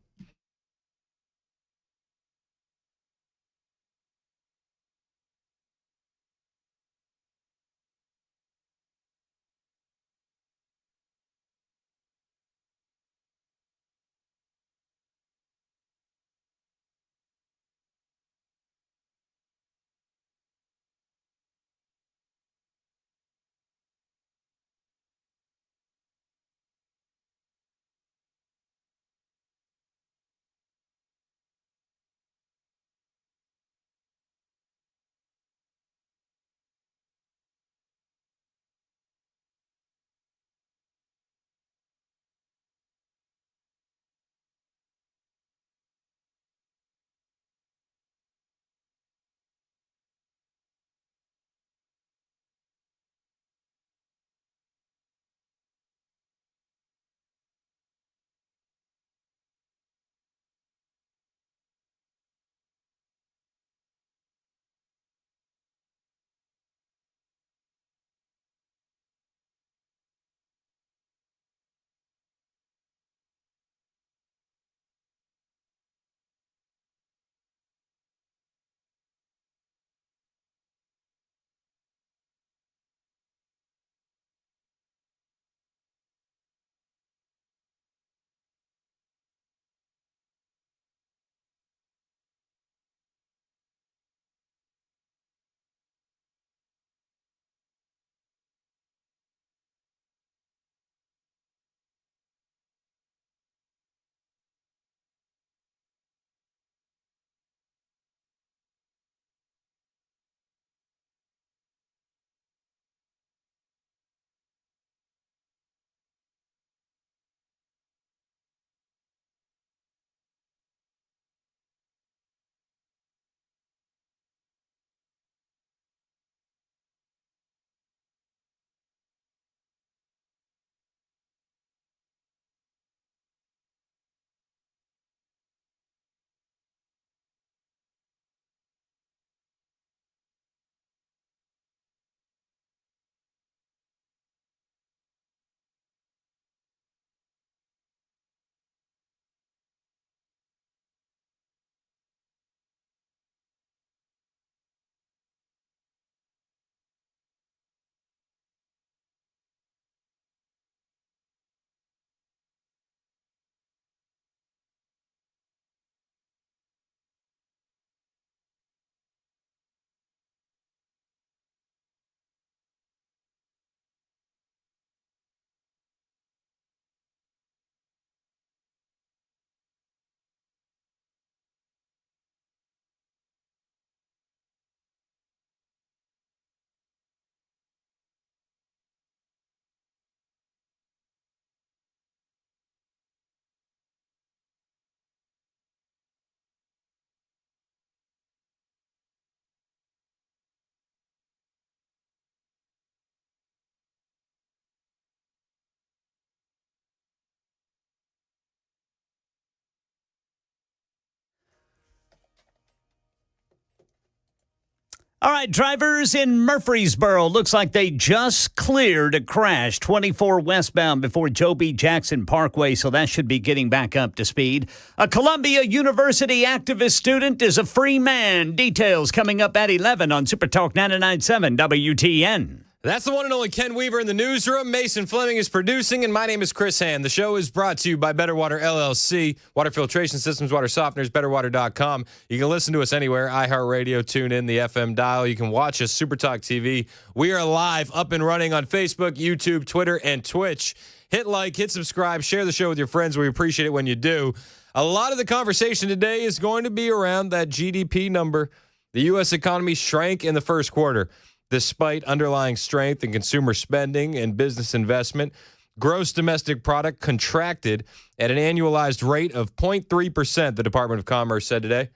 All right, drivers in Murfreesboro, looks like they just cleared a crash 24 westbound before Joe B. Jackson Parkway, so that should be getting back up to speed. A Columbia University activist student is a free man. Details coming up at 11 on Super Talk 99.7 WTN. That's the one and only Ken Weaver in the newsroom. Mason Fleming is producing, and my name is Chris Hand. The show is brought to you by Better Water LLC, water filtration systems, water softeners, betterwater.com. You can listen to us anywhere, iHeartRadio, tune in, the FM dial. You can watch us, Super Talk TV. We are live, up and running on Facebook, YouTube, Twitter, and Twitch. Hit like, hit subscribe, share the show with your friends. We appreciate it when you do. A lot of the conversation today is going to be around that GDP number. The U.S. economy shrank in the first quarter. Despite underlying strength in consumer spending and business investment, gross domestic product contracted at an annualized rate of 0.3%, the Department of Commerce said today,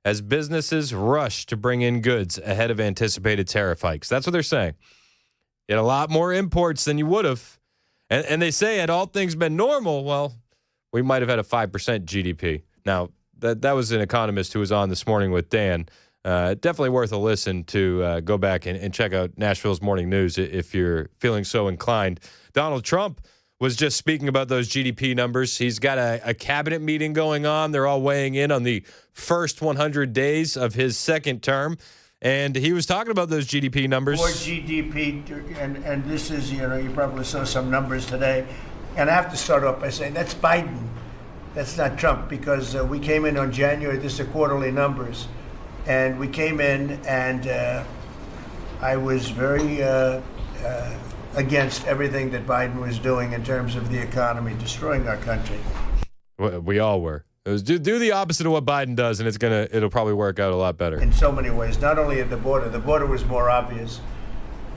as businesses rush to bring in goods ahead of anticipated tariff hikes. That's what they're saying. You had a lot more imports than you would have. And they say, had all things been normal, well, we might have had a 5% GDP. Now, that was an economist who was on this morning with Dan. Definitely worth a listen to go back and check out Nashville's Morning News if you're feeling so inclined. Donald Trump was just speaking about those GDP numbers. He's got a cabinet meeting going on. They're all weighing in on the first 100 days of his second term. And he was talking about those GDP numbers. Core GDP, and this is, you probably saw some numbers today. And I have to start off by saying that's Biden. That's not Trump, because we came in on January. This is quarterly numbers. And we came in, and I was very against everything that Biden was doing in terms of the economy, destroying our country. We all were. It was do the opposite of what Biden does, and it'll probably work out a lot better. In so many ways, not only at the border was more obvious,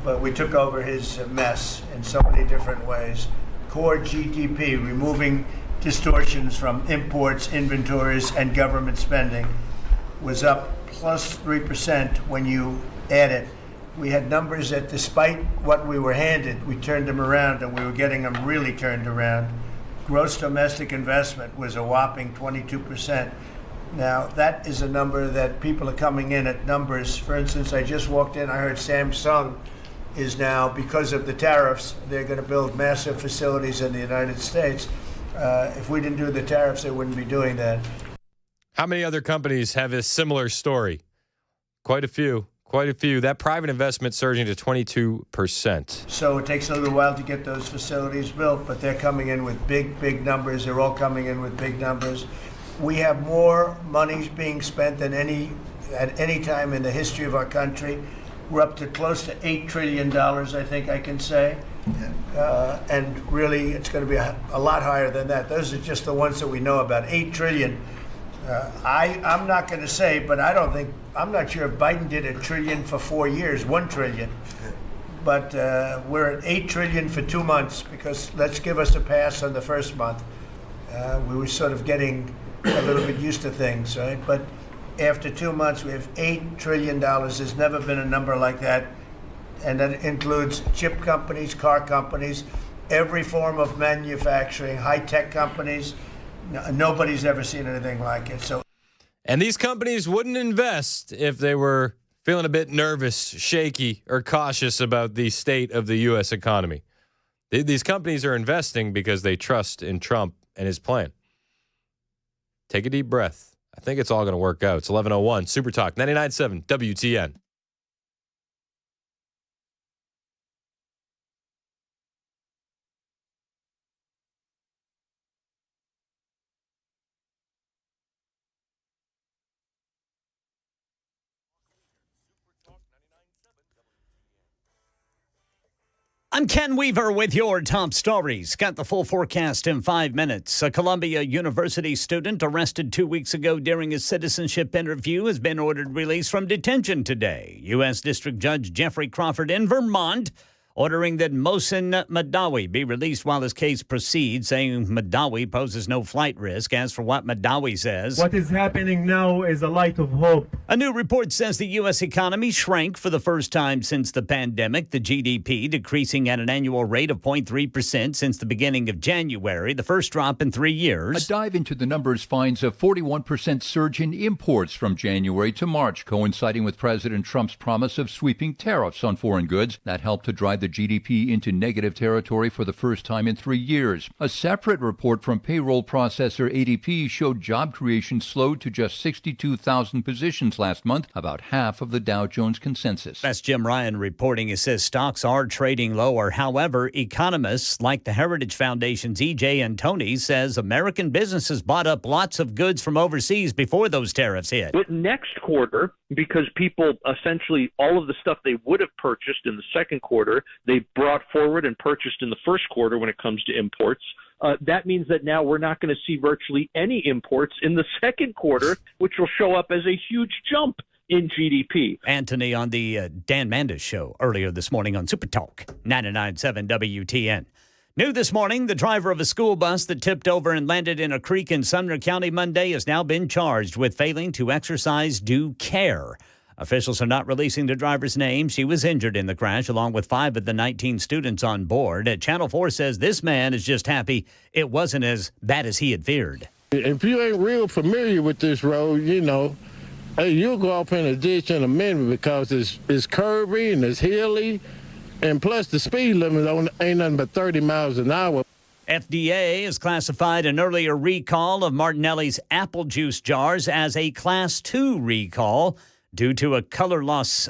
but we took over his mess in so many different ways. Core GDP, removing distortions from imports, inventories, and government spending, was up plus 3% when you add it. We had numbers that despite what we were handed, we turned them around, and we were getting them really turned around. Gross domestic investment was a whopping 22%. Now, that is a number that people are coming in at numbers. For instance, I just walked in, I heard Samsung is now, because of the tariffs, they're going to build massive facilities in the United States. If we didn't do the tariffs, they wouldn't be doing that. How many other companies have a similar story? Quite a few. That private investment surging to 22%. So it takes a little while to get those facilities built, but they're coming in with big numbers. They're all coming in with big numbers. We have more money being spent than at any time in the history of our country. We're up to close to $8 trillion, I think I can say. And really, it's going to be a lot higher than that. Those are just the ones that we know about. $8 trillion. I'm not going to say, but I'm not sure if Biden did $1 trillion for 4 years, $1 trillion. But we're at $8 trillion for 2 months, because let's give us a pass on the first month. We were sort of getting a little bit used to things, right? But after 2 months, we have $8 trillion. There's never been a number like that. And that includes chip companies, car companies, every form of manufacturing, high-tech companies. Nobody's ever seen anything like it. And these companies wouldn't invest if they were feeling a bit nervous, shaky, or cautious about the state of the U.S. economy. These companies are investing because they trust in Trump and his plan. Take a deep breath. I think it's all going to work out. It's 11:01, Super Talk, 99.7 WTN. I'm Ken Weaver with your top stories. Got the full forecast in 5 minutes. A Columbia University student arrested 2 weeks ago during a citizenship interview has been ordered released from detention today. U.S. District Judge Jeffrey Crawford in Vermont ordering that Mohsen Madawi be released while his case proceeds, saying Madawi poses no flight risk. As for what Madawi says, what is happening now is a light of hope. A new report says the U.S. economy shrank for the first time since the pandemic, the GDP decreasing at an annual rate of 0.3% since the beginning of January, the first drop in 3 years. A dive into the numbers finds a 41% surge in imports from January to March, coinciding with President Trump's promise of sweeping tariffs on foreign goods. That helped to drive the GDP into negative territory for the first time in 3 years. A separate report from payroll processor ADP showed job creation slowed to just 62,000 positions last month, about half of the Dow Jones consensus. That's Jim Ryan reporting. It says stocks are trading lower. However, economists like the Heritage Foundation's E.J. Antoni says American businesses bought up lots of goods from overseas before those tariffs hit. But next quarter, because people essentially all of the stuff they would have purchased in the second quarter, they brought forward and purchased in the first quarter when it comes to imports. That means that now we're not going to see virtually any imports in the second quarter, which will show up as a huge jump in GDP. Antoni on the Dan Mandis show earlier this morning on Super Talk 99.7 WTN. New this morning, the driver of a school bus that tipped over and landed in a creek in Sumner County Monday has now been charged with failing to exercise due care. Officials are not releasing the driver's name. She was injured in the crash, along with 5 of the 19 students on board. Channel 4 says this man is just happy it wasn't as bad as he had feared. If you ain't real familiar with this road, hey, you'll go off in a ditch in a minute because it's curvy and it's hilly, and plus the speed limit ain't nothing but 30 miles an hour. FDA has classified an earlier recall of Martinelli's apple juice jars as a Class 2 recall due to a colorless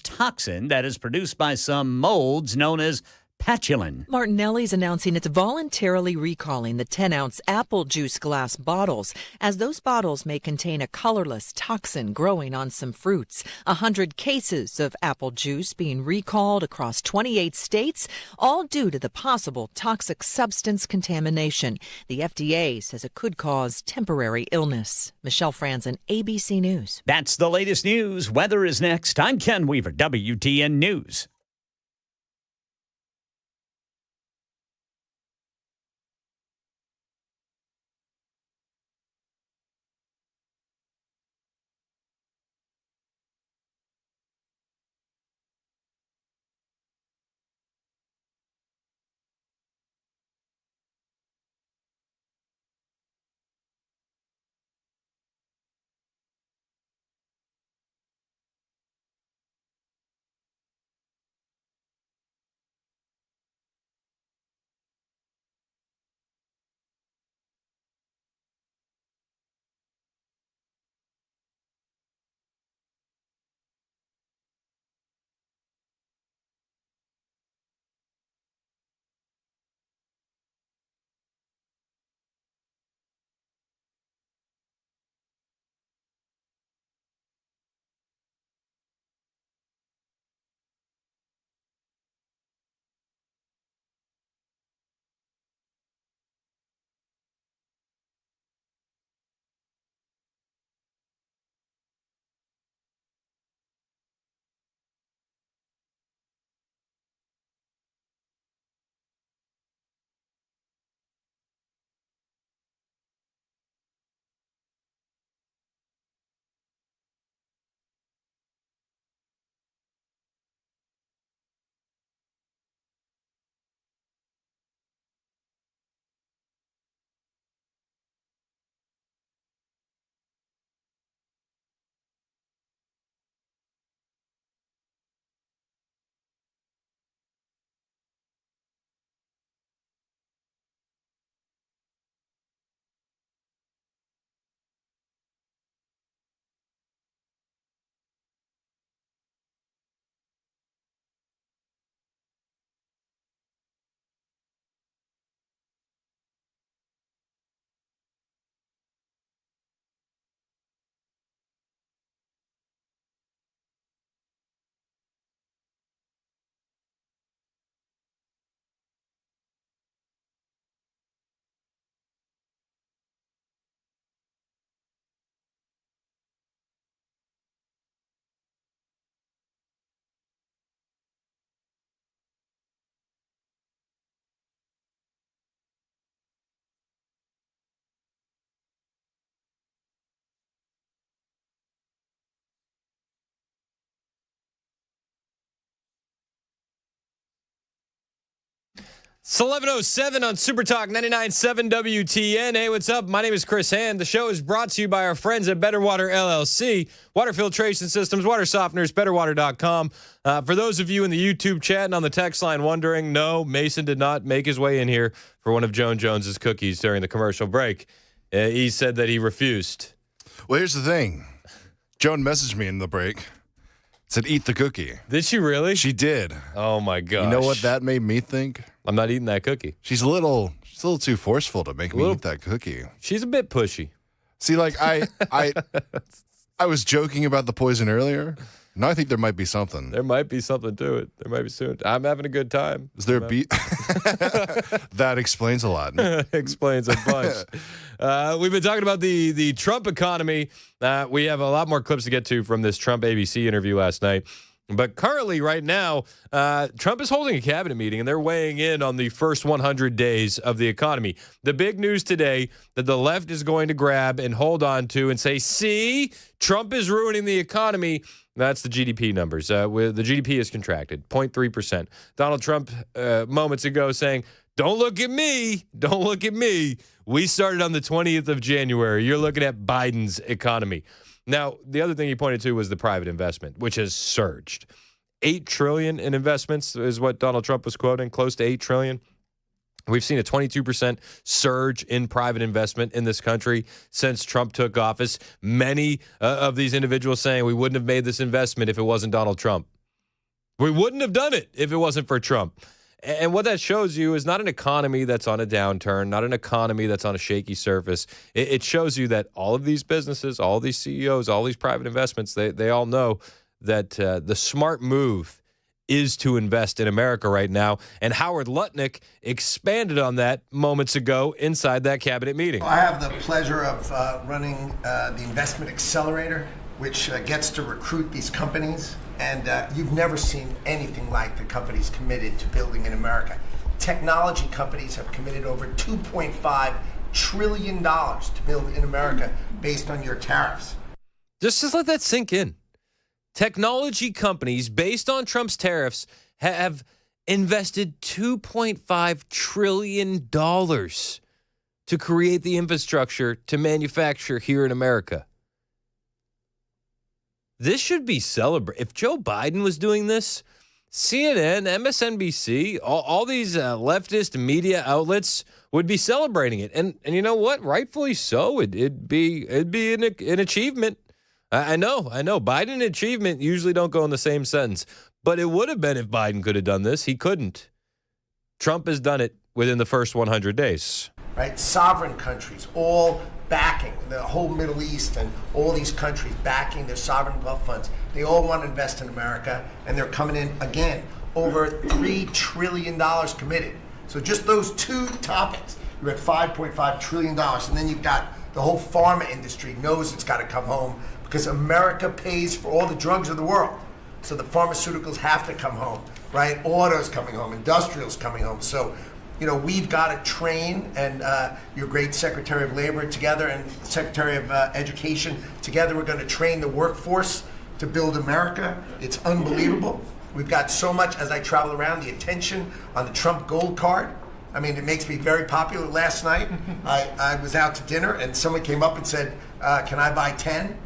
toxin that is produced by some molds known as patulin. Martinelli's announcing it's voluntarily recalling the 10-ounce apple juice glass bottles, as those bottles may contain a colorless toxin growing on some fruits. 100 cases of apple juice being recalled across 28 states, all due to the possible toxic substance contamination. The FDA says it could cause temporary illness. Michelle Franzen, ABC News. That's the latest news. Weather is next. I'm Ken Weaver, WTN News. It's 11:07 on Super Talk 99.7 WTN. Hey, what's up? My name is Chris Hand. The show is brought to you by our friends at Better Water LLC. Water filtration systems, water softeners, betterwater.com. For those of you in the YouTube chat and on the text line wondering, no, Mason did not make his way in here for one of Joan Jones's cookies during the commercial break. He said that he refused. Well, here's the thing. Joan messaged me in the break. Said, eat the cookie. Did she really? She did. Oh, my gosh. You know what that made me think? I'm not eating that cookie. She's a little too forceful to make me eat that cookie. She's a bit pushy. See, like, I was joking about the poison earlier. Now I think there might be something. There might be something to it. There might be soon. I'm having a good time. Is there a beat? That explains a lot. Explains a bunch. We've been talking about the Trump economy. We have a lot more clips to get to from this Trump ABC interview last night. But currently, right now, Trump is holding a cabinet meeting, and they're weighing in on the first 100 days of the economy. The big news today that the left is going to grab and hold on to and say, see, Trump is ruining the economy. That's the GDP numbers. The GDP is contracted, 0.3%. Donald Trump moments ago saying, don't look at me. Don't look at me. We started on the 20th of January. You're looking at Biden's economy. Now, the other thing he pointed to was the private investment, which has surged. $8 trillion in investments is what Donald Trump was quoting, close to $8 trillion. We've seen a 22% surge in private investment in this country since Trump took office. Many of these individuals saying we wouldn't have made this investment if it wasn't Donald Trump. We wouldn't have done it if it wasn't for Trump. And what that shows you is not an economy that's on a downturn, not an economy that's on a shaky surface. It shows you that all of these businesses, all these CEOs, all these private investments, they all know that the smart move is to invest in America right now. And Howard Lutnick expanded on that moments ago inside that cabinet meeting. I have the pleasure of running the Investment Accelerator, which gets to recruit these companies. And you've never seen anything like the companies committed to building in America. Technology companies have committed over $2.5 trillion to build in America based on your tariffs. Just let that sink in. Technology companies, based on Trump's tariffs, have invested $2.5 trillion to create the infrastructure to manufacture here in America. This should be celebrated. If Joe Biden was doing this, CNN, MSNBC, all these leftist media outlets would be celebrating it. And you know what? Rightfully so. It'd be an achievement. I know. Biden and achievement usually don't go in the same sentence. But it would have been if Biden could have done this. He couldn't. Trump has done it within the first 100 days. Right? Sovereign countries, all backing, the whole Middle East and all these countries backing their sovereign wealth funds. They all want to invest in America, and they're coming in, again, over $3 trillion committed. So just those two topics, you're at $5.5 trillion. And then you've got the whole pharma industry knows it's got to come home because America pays for all the drugs of the world. So the pharmaceuticals have to come home, right? Auto's coming home, industrial's coming home. So, you know, we've got to train, and your great Secretary of Labor together and Secretary of Education together, we're going to train the workforce to build America. It's unbelievable. We've got so much, as I travel around, the attention on the Trump Gold Card. I mean, it makes me very popular. Last night, I was out to dinner, and someone came up and said, can I buy 10?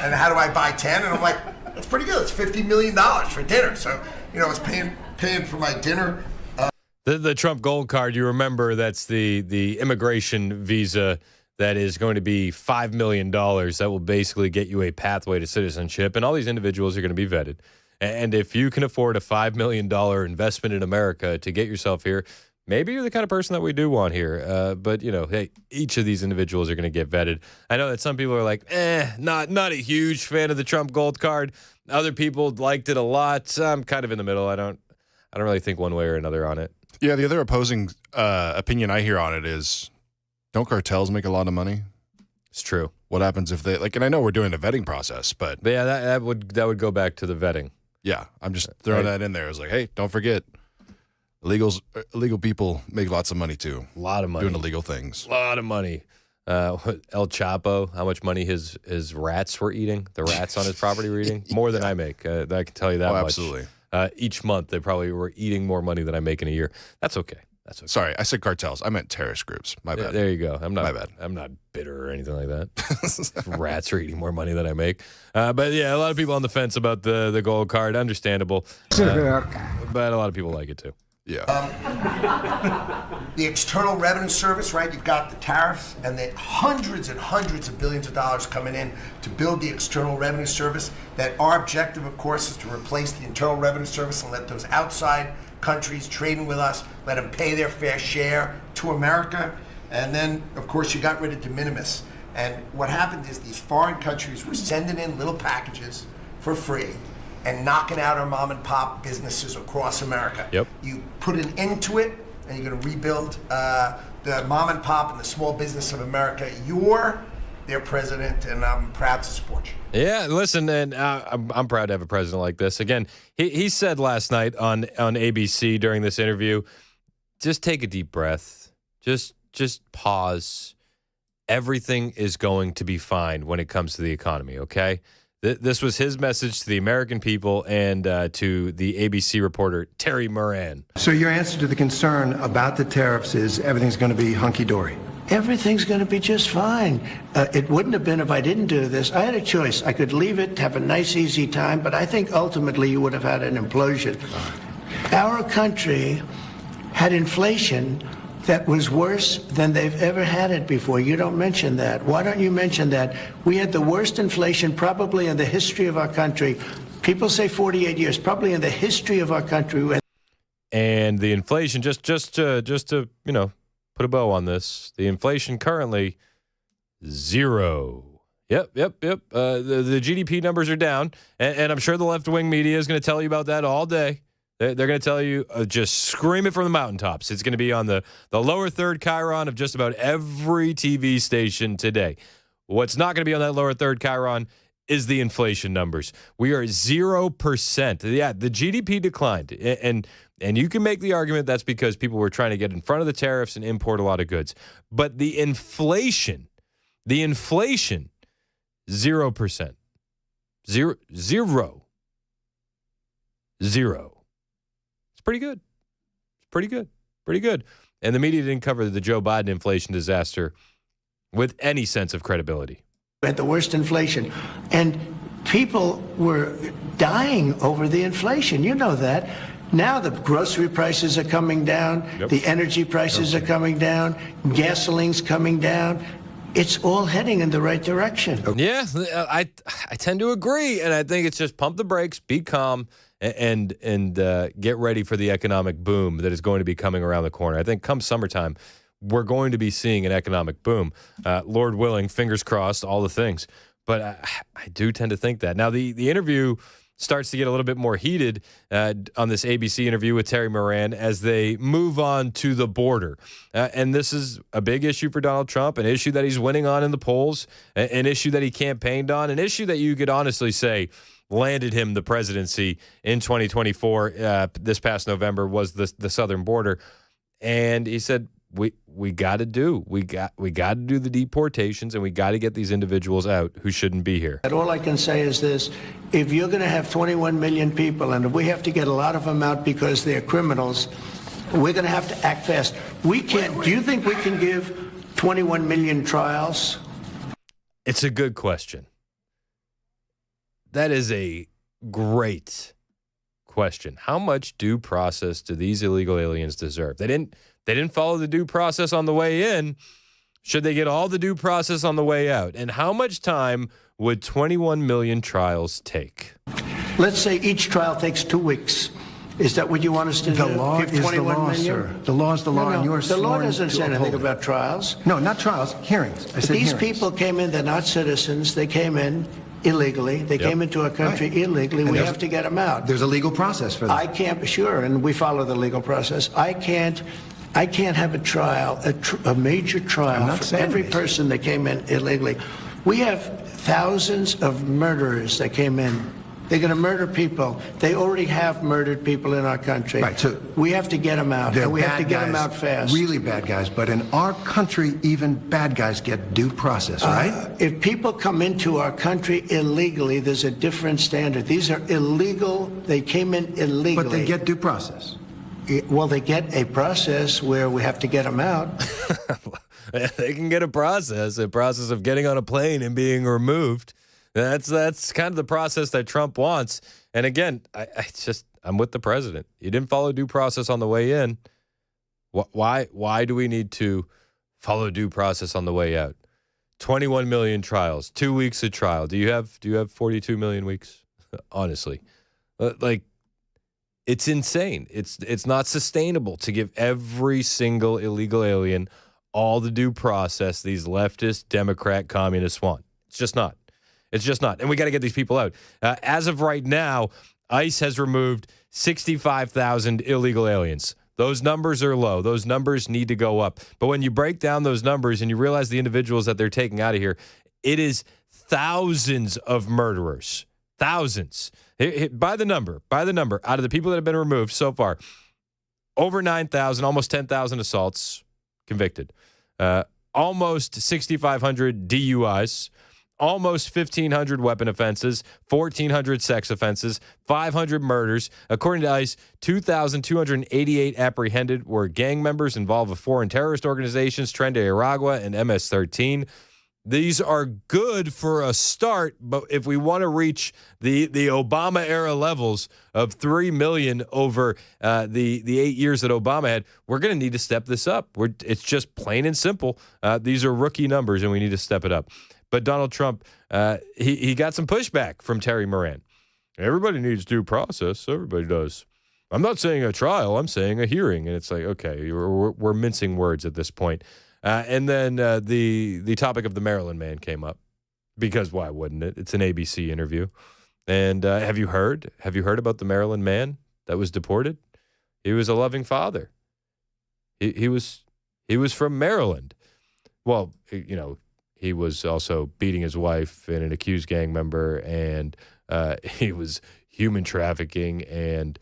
And how do I buy 10? And I'm like, that's pretty good. It's $50 million for dinner. So, you know, I was paying for my dinner. The Trump Gold Card, you remember, that's the immigration visa that is going to be $5 million. That will basically get you a pathway to citizenship. And all these individuals are going to be vetted. And if you can afford a $5 million investment in America to get yourself here, maybe you're the kind of person that we do want here. But, you know, hey, each of these individuals are going to get vetted. I know that some people are like, not a huge fan of the Trump Gold Card. Other people liked it a lot. I'm kind of in the middle. I don't really think one way or another on it. Yeah, the other opposing opinion I hear on it is, don't cartels make a lot of money? It's true. What happens if they, like, and I know we're doing a vetting process, but yeah, that would go back to the vetting. Yeah, I'm just throwing that in there. I was like, hey, don't forget, illegal people make lots of money too. A lot of money. Doing illegal things. A lot of money. El Chapo, how much money his rats were eating, the rats on his property were eating? More than I make. I can tell you that much. Absolutely. Each month, they probably were eating more money than I make in a year. That's okay. That's okay. Sorry, I said cartels. I meant terrorist groups. My bad. There you go. My bad. I'm not bitter or anything like that. Rats are eating more money than I make. But yeah, a lot of people on the fence about the gold card. Understandable. But a lot of people like it too. Yeah. The External Revenue Service, right? You've got the tariffs and the hundreds and hundreds of billions of dollars coming in to build the External Revenue Service. That our objective, of course, is to replace the Internal Revenue Service and let those outside countries trading with us, let them pay their fair share to America. And then, of course, you got rid of de minimis. And what happened is these foreign countries were sending in little packages for free and knocking out our mom and pop businesses across America. Yep. You put an end to it, and you're going to rebuild the mom and pop and the small business of America. You're their president, and I'm proud to support you. Yeah, listen, and I'm proud to have a president like this. Again, he said last night on ABC during this interview, just take a deep breath. Just pause. Everything is going to be fine when it comes to the economy, okay? This was his message to the American people and to the ABC reporter, Terry Moran. So your answer to the concern about the tariffs is everything's going to be hunky-dory? Everything's going to be just fine. It wouldn't have been if I didn't do this. I had a choice. I could leave it, have a nice, easy time, but I think ultimately you would have had an implosion. Our country had inflation that was worse than they've ever had it before. You don't mention that. Why don't you mention that? We had the worst inflation probably in the history of our country. People say 48 years, probably in the history of our country. And the inflation, just to put a bow on this, the inflation currently 0. Yep. The GDP numbers are down, and I'm sure the left-wing media is going to tell you about that all day. They're going to tell you, just scream it from the mountaintops. It's going to be on the lower third chyron of just about every TV station today. What's not going to be on that lower third chyron is the inflation numbers. We are 0%. Yeah, the GDP declined. And you can make the argument that's because people were trying to get in front of the tariffs and import a lot of goods. But the inflation, 0%. Zero. Pretty good. And the media didn't cover the Joe Biden inflation disaster with any sense of credibility. We had the worst inflation, and people were dying over the inflation. You know that. Now the grocery prices are coming down, the energy prices are coming down, gasoline's coming down. It's all heading in the right direction. Yeah, I tend to agree, and I think it's just pump the brakes, be calm, and get ready for the economic boom that is going to be coming around the corner. I think come summertime, we're going to be seeing an economic boom. Lord willing, fingers crossed, all the things. But I do tend to think that. Now, the interview starts to get a little bit more heated on this ABC interview with Terry Moran as they move on to the border. And this is a big issue for Donald Trump, an issue that he's winning on in the polls, an issue that he campaigned on, an issue that you could honestly say landed him the presidency in 2024. This past November was the southern border. And he said, we got to do the deportations, and we got to get these individuals out who shouldn't be here. And all I can say is this: if you're going to have 21 million people, and if we have to get a lot of them out because they're criminals, we're going to have to act fast. We can't. Do you think we can give 21 million trials? It's a good question. That is a great question. How much due process do these illegal aliens deserve? They didn't follow the due process on the way in. Should they get all the due process on the way out? And how much time would 21 million trials take? Let's say each trial takes 2 weeks. Is that what you want us to do? The law Give is the 21 law, million? sir. The law is the law, and you're the law sworn doesn't to say anything uphold it. about trials. No, not trials, hearings. I said These hearings. people came in, they're not citizens. They came in illegally. They came into our country illegally. And we have to get them out. There's a legal process for that. I can't, sure, and we follow the legal process. I can't have a trial, a major trial for every person that came in illegally. We have thousands of murderers that came in. They're going to murder people. They already have murdered people in our country. Right, so we have to get them out, and we have to get them out fast. Really bad guys, but in our country, even bad guys get due process, right? If people come into our country illegally, there's a different standard. These are illegal. They came in illegally. But they get due process. Well, they get a process where we have to get them out. They can get a process of getting on a plane and being removed. That's kind of the process that Trump wants. And again, I'm with the president. You didn't follow due process on the way in. Why do we need to follow due process on the way out? 21 million trials, 2 weeks of trial. Do you have 42 million weeks? Honestly, like, it's insane. It's not sustainable to give every single illegal alien all the due process these leftist, Democrat, communists want. It's just not. It's just not. And we got to get these people out. As of right now, ICE has removed 65,000 illegal aliens. Those numbers are low. Those numbers need to go up. But when you break down those numbers and you realize the individuals that they're taking out of here, it is thousands of murderers. Thousands. By the number, out of the people that have been removed so far, over 9,000, almost 10,000 assaults convicted, almost 6,500 DUIs, almost 1,500 weapon offenses, 1,400 sex offenses, 500 murders. According to ICE, 2,288 apprehended were gang members involved with foreign terrorist organizations, Tren de Aragua and MS-13. These are good for a start, but if we want to reach the Obama-era levels of 3 million over the 8 years that Obama had, we're going to need to step this up. It's just plain and simple. These are rookie numbers, and we need to step it up. But Donald Trump, he got some pushback from Terry Moran. Everybody needs due process. Everybody does. I'm not saying a trial. I'm saying a hearing. And it's like, okay, we're mincing words at this point. And then the topic of the Maryland man came up, because why wouldn't it? It's an ABC interview. And have you heard about the Maryland man that was deported? He was a loving father. He was from Maryland. Well, he was also beating his wife and an accused gang member, and he was human trafficking, and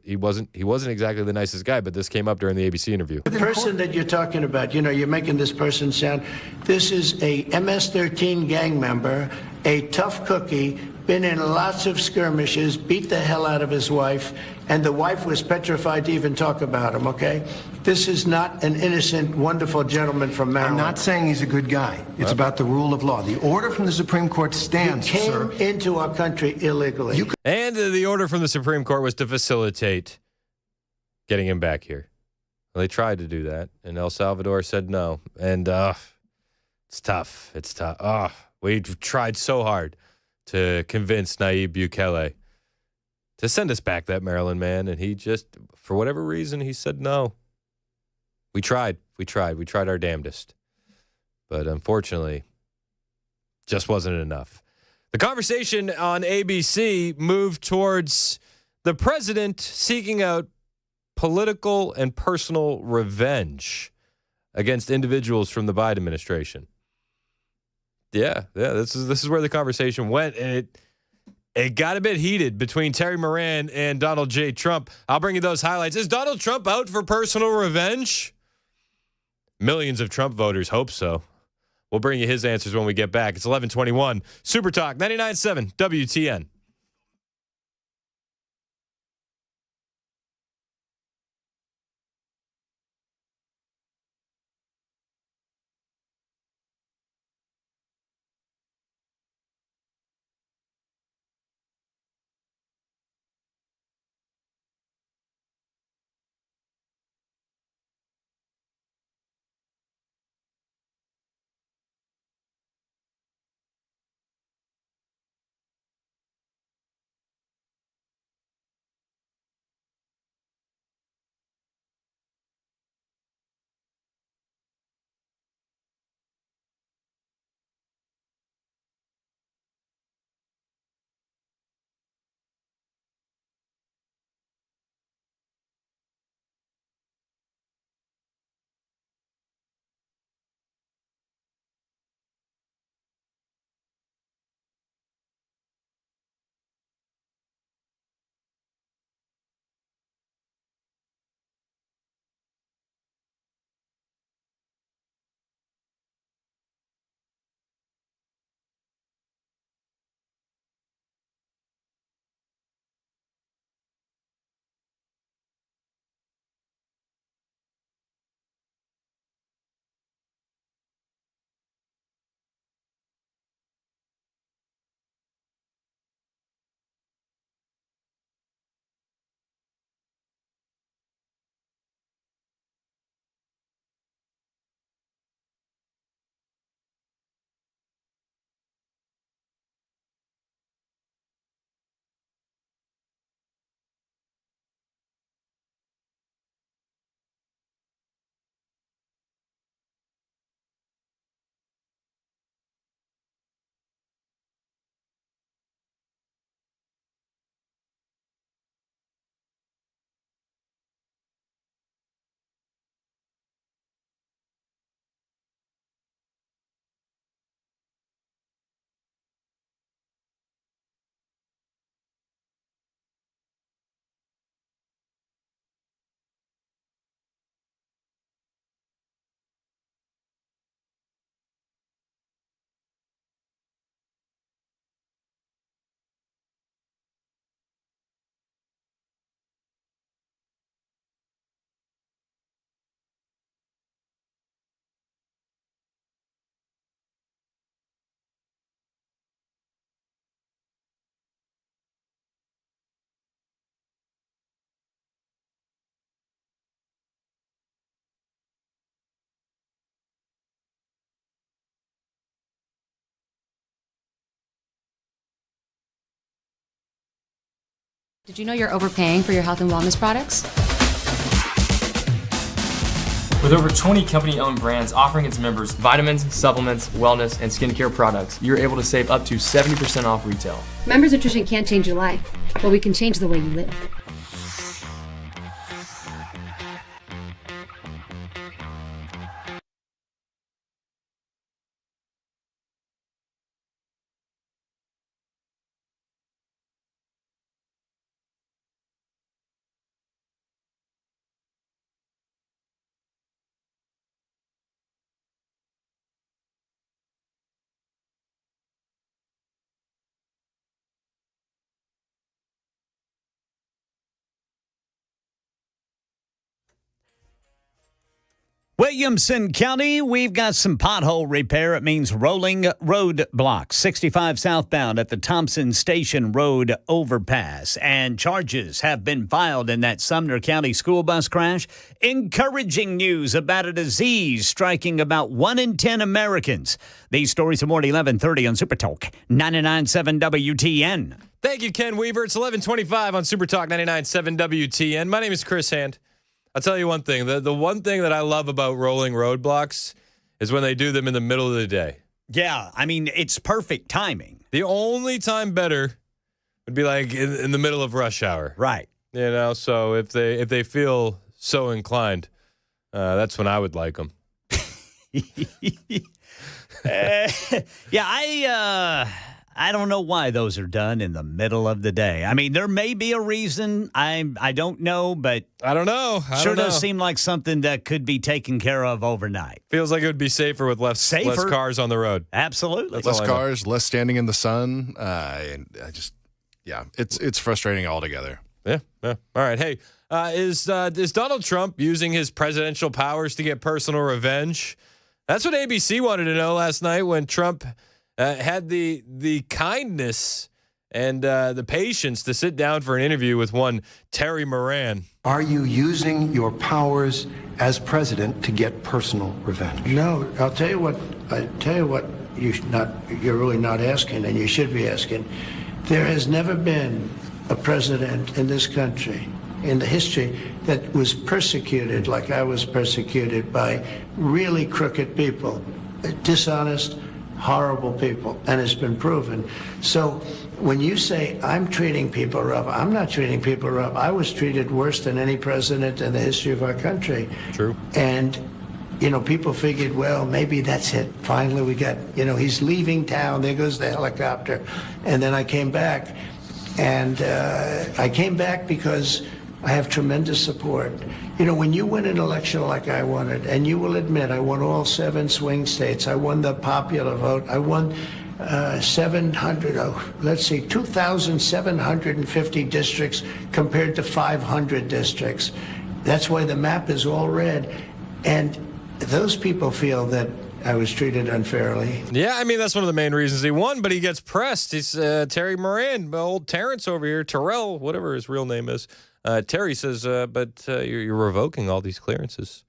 he wasn't exactly the nicest guy. But this came up during the ABC interview. The person that you're talking about, you're making this person sound. This is a MS-13 gang member, a tough cookie, been in lots of skirmishes, beat the hell out of his wife, and the wife was petrified to even talk about him, okay? This is not an innocent, wonderful gentleman from Maryland. I'm not saying he's a good guy. It's about the rule of law. The order from the Supreme Court stands, He came into our country illegally. And the order from the Supreme Court was to facilitate getting him back here. Well, they tried to do that, and El Salvador said no. And it's tough. It's tough. We tried so hard to convince Nayib Bukele to send us back that Maryland man, and he just, for whatever reason, he said no. We tried our damnedest. But unfortunately, just wasn't enough. The conversation on ABC moved towards the president seeking out political and personal revenge against individuals from the Biden administration. Yeah, this is where the conversation went, and it got a bit heated between Terry Moran and Donald J. Trump. I'll bring you those highlights. Is Donald Trump out for personal revenge? Millions of Trump voters hope so. We'll bring you his answers when we get back. It's 11:21. Super Talk 99.7 WTN. Did you know you're overpaying for your health and wellness products? With over 20 company-owned brands offering its members vitamins, supplements, wellness, and skincare products, you're able to save up to 70% off retail. Members Nutrition can't change your life, but we can change the way you live. Williamson County, we've got some pothole repair. It means rolling road blocks. 65 southbound at the Thompson Station Road overpass. And charges have been filed in that Sumner County school bus crash. Encouraging news about a disease striking about 1 in 10 Americans. These stories are more at 11:30 on Super Talk 99.7 WTN. Thank you, Ken Weaver. It's 11:25 on Super Talk 99.7 WTN. My name is Chris Hand. I'll tell you one thing. The one thing that I love about rolling roadblocks is when they do them in the middle of the day. Yeah, I mean, it's perfect timing. The only time better would be like in the middle of rush hour. Right. You know, so if they feel so inclined, that's when I would like them. Yeah, I don't know why those are done in the middle of the day. I mean, there may be a reason. I don't know, but I don't know. Sure does seem like something that could be taken care of overnight. Feels like it would be safer with less cars on the road. Absolutely. Less cars, less standing in the sun. It's frustrating altogether. Yeah. All right. Hey, is Donald Trump using his presidential powers to get personal revenge? That's what ABC wanted to know last night when Trump had the kindness and the patience to sit down for an interview with one Terry Moran. Are you using your powers as president to get personal revenge? No, I'll tell you what you're really not asking, and you should be asking. There has never been a president in this country, in the history, that was persecuted like I was persecuted by really crooked people, dishonest, horrible people, and it's been proven. So when you say I'm treating people rough, I'm not treating people rough. I was treated worse than any president in the history of our country. True. And, people figured, well, maybe that's it. Finally, we got, he's leaving town. There goes the helicopter. And then I came back. And I came back because I have tremendous support. When you win an election like I won it, and you will admit I won all 7 swing states, I won the popular vote, I won 2,750 districts compared to 500 districts. That's why the map is all red. And those people feel that I was treated unfairly. Yeah, I mean, that's one of the main reasons he won, but he gets pressed. He's Terry Moran, old Terrence over here, Terrell, whatever his real name is. Terry says, but you're revoking all these clearances.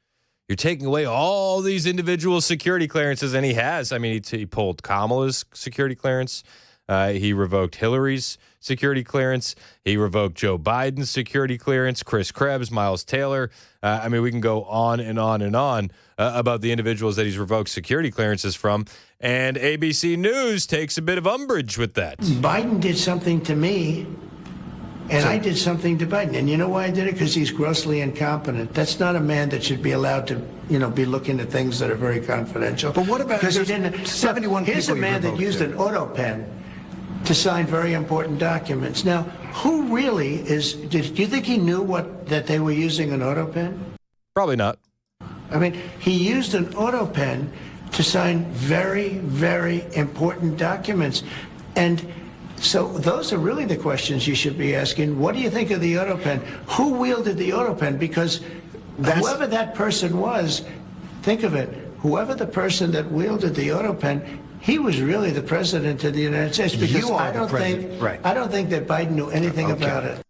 You're taking away all these individual security clearances, and he has. I mean, he pulled Kamala's security clearance. He revoked Hillary's security clearance. He revoked Joe Biden's security clearance, Chris Krebs, Miles Taylor. I mean, we can go on and on and on about the individuals that he's revoked security clearances from. And ABC News takes a bit of umbrage with that. Biden did something to me, and I did something to Biden. And you know why I did it? Because he's grossly incompetent. That's not a man that should be allowed to, be looking at things that are very confidential. But what about because he didn't? 71 Here's a people man that used an auto pen to sign very important documents. Now, who really is? Do you think he knew that they were using an auto pen? Probably not. I mean, he used an auto pen to sign very, very important documents, and so those are really the questions you should be asking. What do you think of the auto pen? Who wielded the auto pen? Because whoever that person was, think of it. Whoever the person that wielded the auto pen, he was really the president of the United States. Because I don't think that Biden knew anything about it.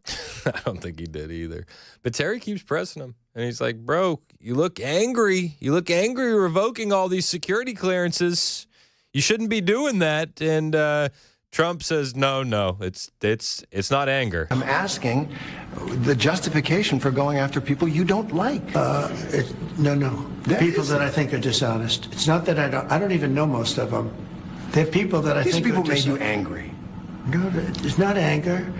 I don't think he did either. But Terry keeps pressing him. And he's like, bro, you look angry. You look angry revoking all these security clearances. You shouldn't be doing that. And Trump says no. It's not anger. I'm asking the justification for going after people you don't like. No. People that I think are dishonest. It's not that I don't even know most of them. They're people that I These think people are made you angry. No, it's not anger.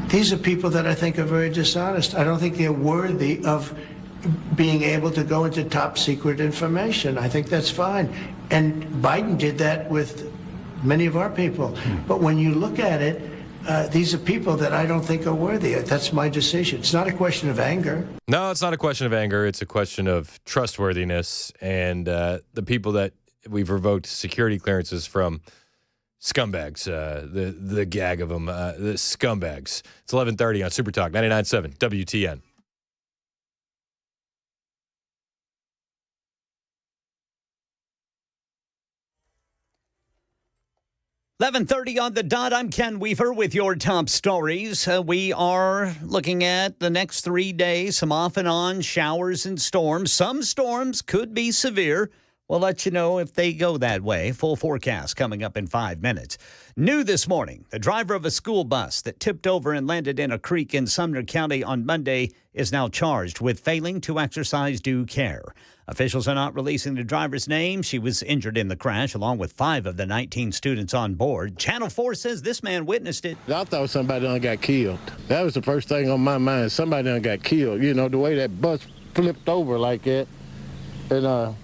These are people that I think are very dishonest. I don't think they're worthy of being able to go into top secret information. I think that's fine. And Biden did that with many of our people. But when you look at it, these are people that I don't think are worthy. That's my decision. It's not a question of anger. No, it's not a question of anger. It's a question of trustworthiness. And the people that we've revoked security clearances from, scumbags, the gag of them, the scumbags. It's 11:30 on Super Talk 99.7 WTN. $11:30 on the dot. I'm Ken Weaver with your top stories. We are looking at the next 3 days, some off and on showers and storms. Some storms could be severe. We'll let you know if they go that way. Full forecast coming up in 5 minutes. New this morning, the driver of a school bus that tipped over and landed in a creek in Sumner County on Monday is now charged with failing to exercise due care. Officials are not releasing the driver's name. She was injured in the crash, along with 5 of the 19 students on board. Channel 4 says this man witnessed it. I thought somebody done got killed. That was the first thing on my mind. Somebody done got killed. You know, the way that bus flipped over like that. And,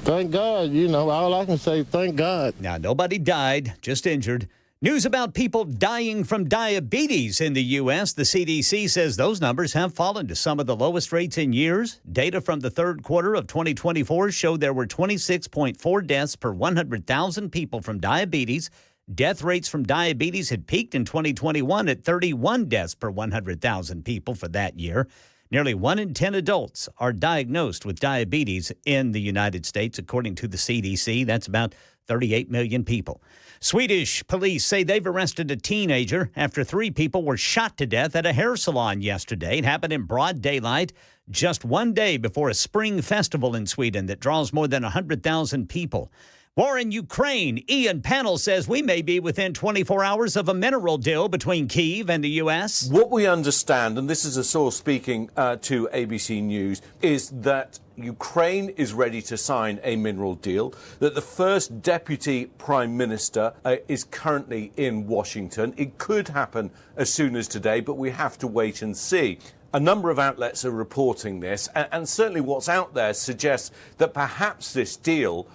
thank God, you know, all I can say, thank God. Now, nobody died, just injured. News about people dying from diabetes in the U.S. The CDC says those numbers have fallen to some of the lowest rates in years. Data from the third quarter of 2024 showed there were 26.4 deaths per 100,000 people from diabetes. Death rates from diabetes had peaked in 2021 at 31 deaths per 100,000 people for that year. Nearly 1 in 10 adults are diagnosed with diabetes in the United States, according to the CDC. That's about 38 million people. Swedish police say they've arrested a teenager after 3 people were shot to death at a hair salon yesterday. It happened in broad daylight, just 1 day before a spring festival in Sweden that draws more than 100,000 people. War in Ukraine. Ian Pannell says we may be within 24 hours of a mineral deal between Kyiv and the U.S. What we understand, and this is a source speaking to ABC News, is that Ukraine is ready to sign a mineral deal, that the first deputy prime minister is currently in Washington. It could happen as soon as today, but we have to wait and see. A number of outlets are reporting this, and certainly what's out there suggests that perhaps this deal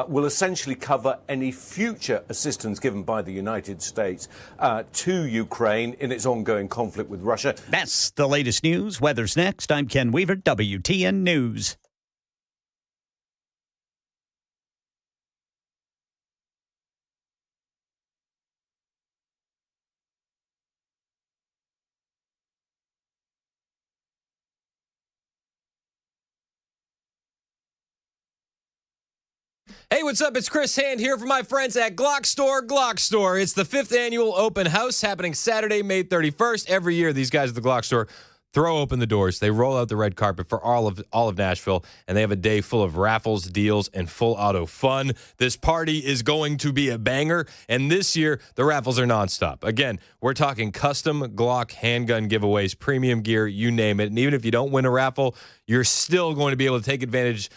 will essentially cover any future assistance given by the United States to Ukraine in its ongoing conflict with Russia. That's the latest news. Weather's next. I'm Ken Weaver, WTN News. Hey, what's up? It's Chris Hand here for my friends at Glock Store. Glock Store. It's the 5th annual open house happening Saturday, May 31st. Every year, these guys at the Glock Store throw open the doors. They roll out the red carpet for all of Nashville, and they have a day full of raffles, deals, and full auto fun. This party is going to be a banger, and this year, the raffles are nonstop. Again, we're talking custom Glock handgun giveaways, premium gear, you name it. And even if you don't win a raffle, you're still going to be able to take advantage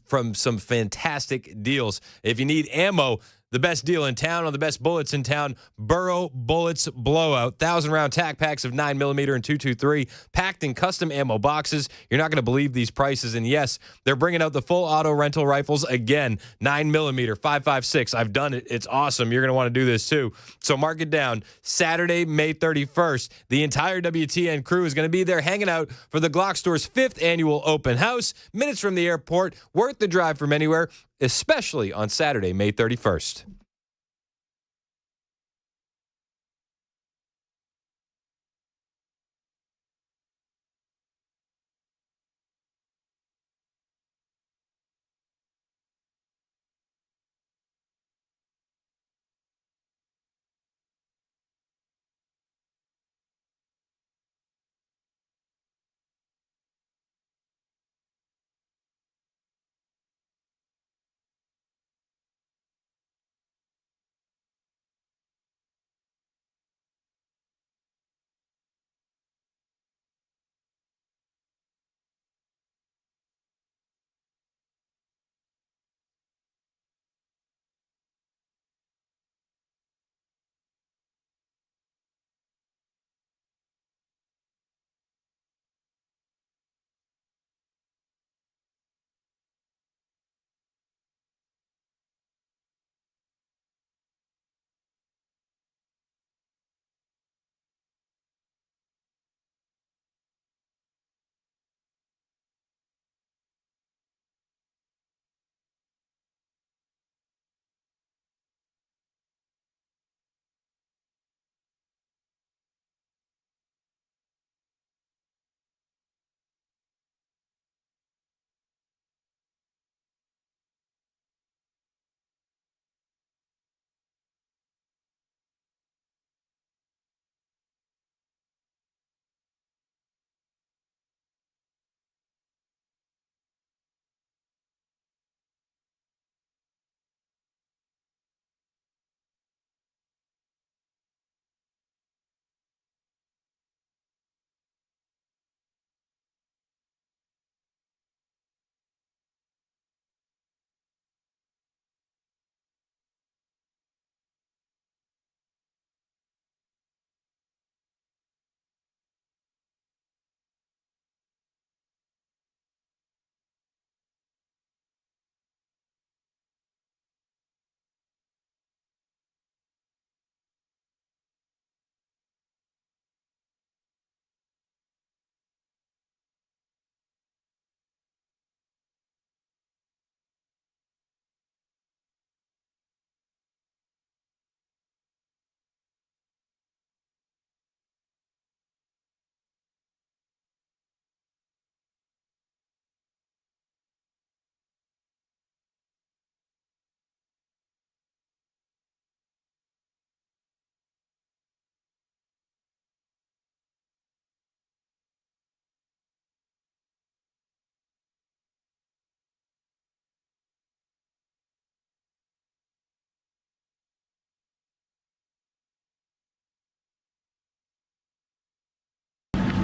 from some fantastic deals. If you need ammo, the best deal in town on the best bullets in town, Burrow Bullets Blowout. 1,000-round tac packs of 9mm and .223, packed in custom ammo boxes. You're not going to believe these prices. And yes, they're bringing out the full auto rental rifles again, 9mm, 5.56. I've done it. It's awesome. You're going to want to do this too. So mark it down. Saturday, May 31st. The entire WTN crew is going to be there hanging out for the Glock Store's 5th annual open house. Minutes from the airport, worth the drive from anywhere, especially on Saturday, May 31st.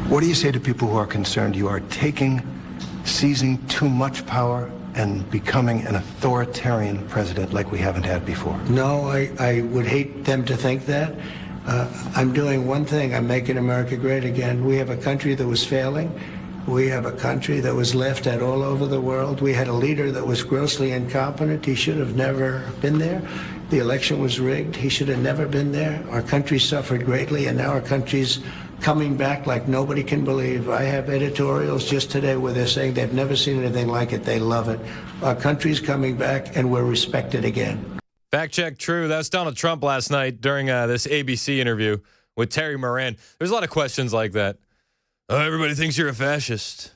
What do you say to people who are concerned you are seizing too much power and becoming an authoritarian president like we haven't had before? No, I would hate them to think that. I'm doing one thing. I'm making America great again. We have a country that was failing. We have a country that was laughed at all over the world. We had a leader that was grossly incompetent. He should have never been there. The election was rigged. He should have never been there. Our country suffered greatly, and now our country's coming back like nobody can believe. I have editorials just today where they're saying they've never seen anything like it. They love it. Our country's coming back, and we're respected again. Fact check, true. That's Donald Trump last night during this ABC interview with Terry Moran. There's a lot of questions like that. Oh, everybody thinks you're a fascist.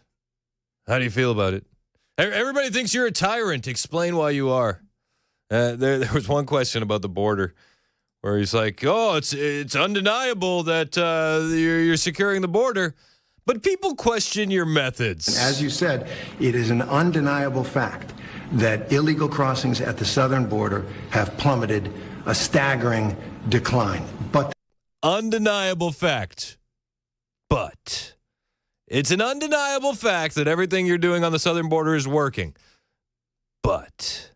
How do you feel about it? Everybody thinks you're a tyrant. Explain why you are. There was one question about the border where he's like, oh, it's undeniable that you're securing the border, but people question your methods. And as you said, it is an undeniable fact that illegal crossings at the southern border have plummeted, a staggering decline. But undeniable fact. But it's an undeniable fact that everything you're doing on the southern border is working. But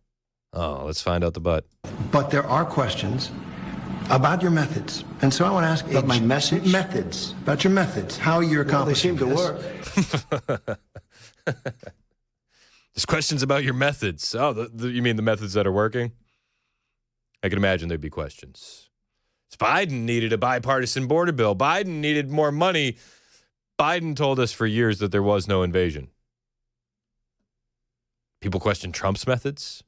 let's find out the but. But there are questions about your methods. And so I want to ask about my message? Methods. About your methods. How you're accomplishing they seem to work. There's questions about your methods. Oh, you mean the methods that are working? I can imagine there'd be questions. Biden needed a bipartisan border bill. Biden needed more money. Biden told us for years that there was no invasion. People question Trump's methods.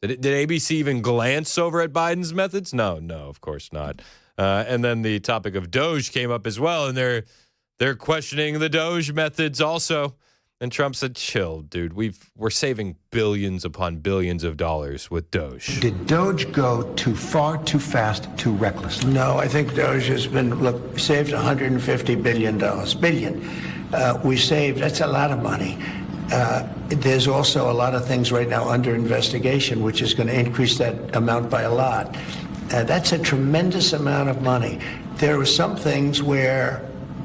Did ABC even glance over at Biden's methods? No, of course not. And then the topic of Doge came up as well, and they're questioning the Doge methods also. And Trump said, chill, dude. We're saving billions upon billions of dollars with Doge. Did Doge go too far, too fast, too reckless? No, I think Doge has been, saved $150 billion. We saved, that's a lot of money. There's also a lot of things right now under investigation, which is going to increase that amount by a lot. That's a tremendous amount of money. There were some things where,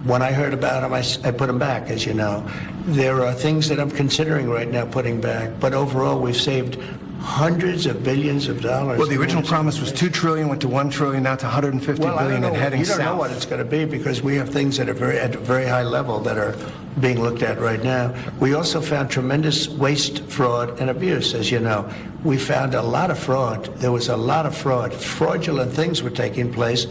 when I heard about them, I put them back, as you know. There are things that I'm considering right now putting back, but overall we've saved hundreds of billions of dollars. Well, the original promise was $2 trillion, went to $1 trillion, now to $150 billion, and heading south. You don't know what it's going to be because we have things that are at a very high level that are being looked at right now. We also found tremendous waste, fraud, and abuse, as you know. We found a lot of fraud. There was a lot of fraud. Fraudulent things were taking place.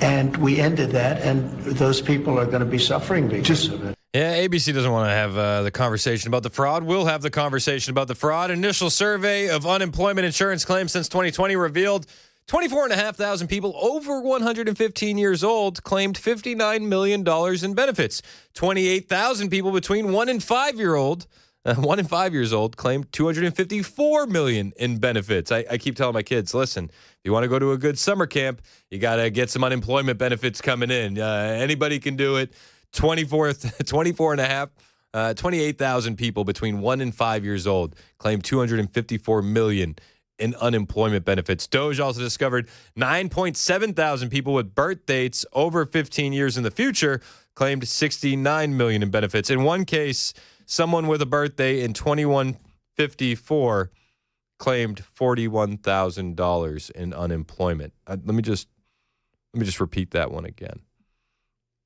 And we ended that, and those people are going to be suffering because of it. Yeah, ABC doesn't want to have the conversation about the fraud. We'll have the conversation about the fraud. Initial survey of unemployment insurance claims since 2020 revealed 24,500 people over 115 years old claimed $59 million in benefits. 28,000 people between 1 and 5 years old claimed $254 million in benefits. I keep telling my kids, listen, if you want to go to a good summer camp, you got to get some unemployment benefits coming in. Anybody can do it. 28,000 people between 1 and 5 years old claimed $254 million in unemployment benefits. Doge also discovered 9.7 thousand people with birth dates over 15 years in the future claimed $69 million in benefits. In one case, someone with a birthday in 2154 claimed $41,000 in unemployment. Let me just repeat that one again.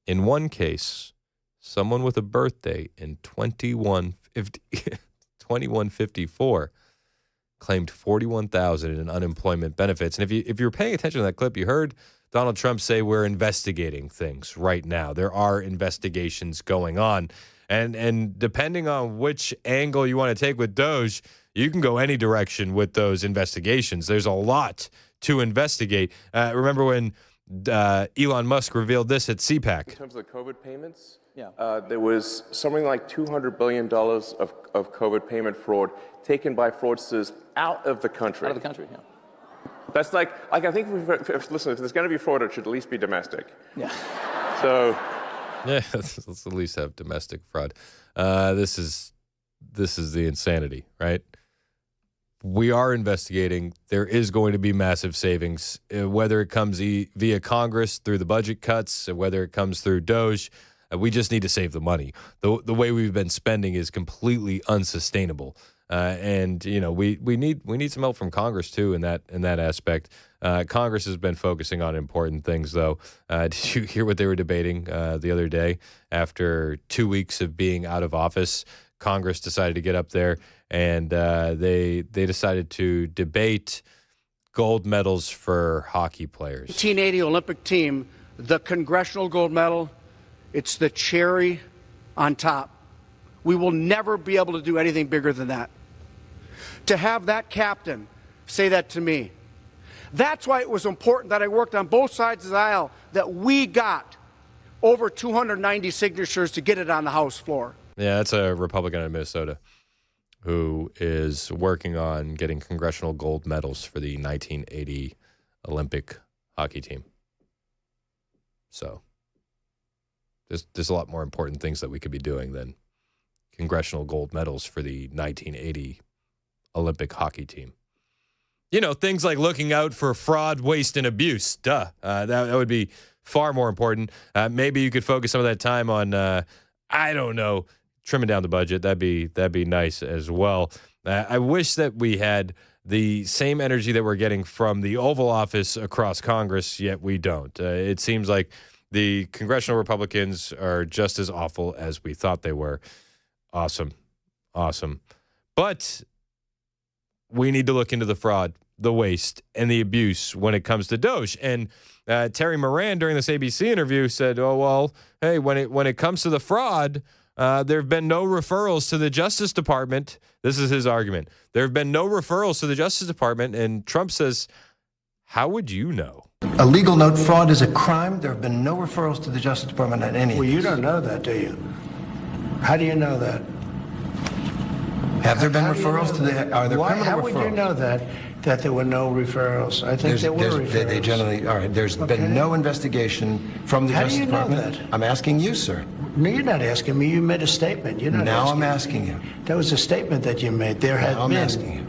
In one case, someone with a birthday in 2154 claimed $41,000 in unemployment benefits. And if you were paying attention to that clip, you heard Donald Trump say we're investigating things right now. There are investigations going on. And depending on which angle you want to take with Doge, you can go any direction with those investigations. There's a lot to investigate. Remember when Elon Musk revealed this at CPAC? In terms of the COVID payments, there was something like $200 billion of COVID payment fraud taken by fraudsters out of the country. Out of the country, yeah. That's like I think, listen, if there's going to be fraud, it should at least be domestic. Yeah. So... Yeah, let's at least have domestic fraud. This is the insanity, right? We are investigating. There is going to be massive savings, whether it comes via Congress through the budget cuts, whether it comes through Doge. We just need to save the money. The way we've been spending is completely unsustainable. And we need some help from Congress too in that aspect. Congress has been focusing on important things, though. Did you hear what they were debating the other day? After 2 weeks of being out of office, Congress decided to get up there and they decided to debate gold medals for hockey players. 1980 Olympic team, the Congressional Gold Medal, it's the cherry on top. We will never be able to do anything bigger than that. To have that captain say that to me, that's why it was important that I worked on both sides of the aisle, that we got over 290 signatures to get it on the House floor. Yeah, that's a Republican in Minnesota who is working on getting congressional gold medals for the 1980 Olympic hockey team. So there's a lot more important things that we could be doing than congressional gold medals for the 1980 Olympic hockey team. Things like looking out for fraud, waste, and abuse. Duh. That would be far more important. Maybe you could focus some of that time on, I don't know, trimming down the budget. That'd be nice as well. I wish that we had the same energy that we're getting from the Oval Office across Congress, yet we don't. It seems like the congressional Republicans are just as awful as we thought they were. Awesome. But we need to look into the fraud, the waste, and the abuse when it comes to Doge. And Terry Moran during this ABC interview said, "Oh well, hey, when it comes to the fraud, there have been no referrals to the Justice Department." This is his argument. There have been no referrals to the Justice Department, and Trump says, "How would you know?" A legal note fraud is a crime. There have been no referrals to the Justice Department on any. Well, you don't know that, do you? How do you know that? Have there been referrals to the? Are there criminal How referrals? would you know that there were no referrals? I think there were referrals. They generally are. There's been no investigation from the Justice Department. How do you know that? I'm asking you, sir. No, you're not asking me. You made a statement. You're not. Now I'm asking you. That was a statement that you made. There have been. I'm asking you.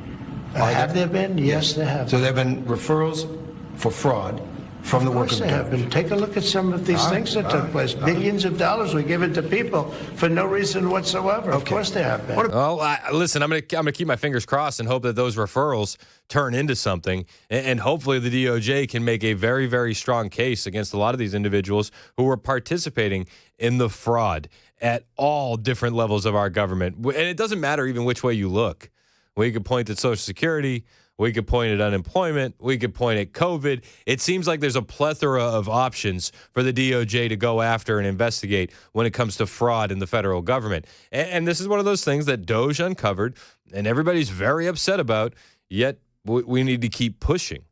Have there been? Yes, there have. So there have been referrals for fraud from the work of Of course there have been. Take a look at some of these things that took place. Billions of dollars were given to people for no reason whatsoever. Of course there have been. Well, listen, I'm gonna keep my fingers crossed and hope that those referrals turn into something, and hopefully the DOJ can make a very, very strong case against a lot of these individuals who were participating in the fraud at all different levels of our government. And it doesn't matter even which way you look. We could point at Social Security. We could point at unemployment. We could point at COVID. It seems like there's a plethora of options for the DOJ to go after and investigate when it comes to fraud in the federal government. And this is one of those things that Doge uncovered, and everybody's very upset about, yet we need to keep pushing.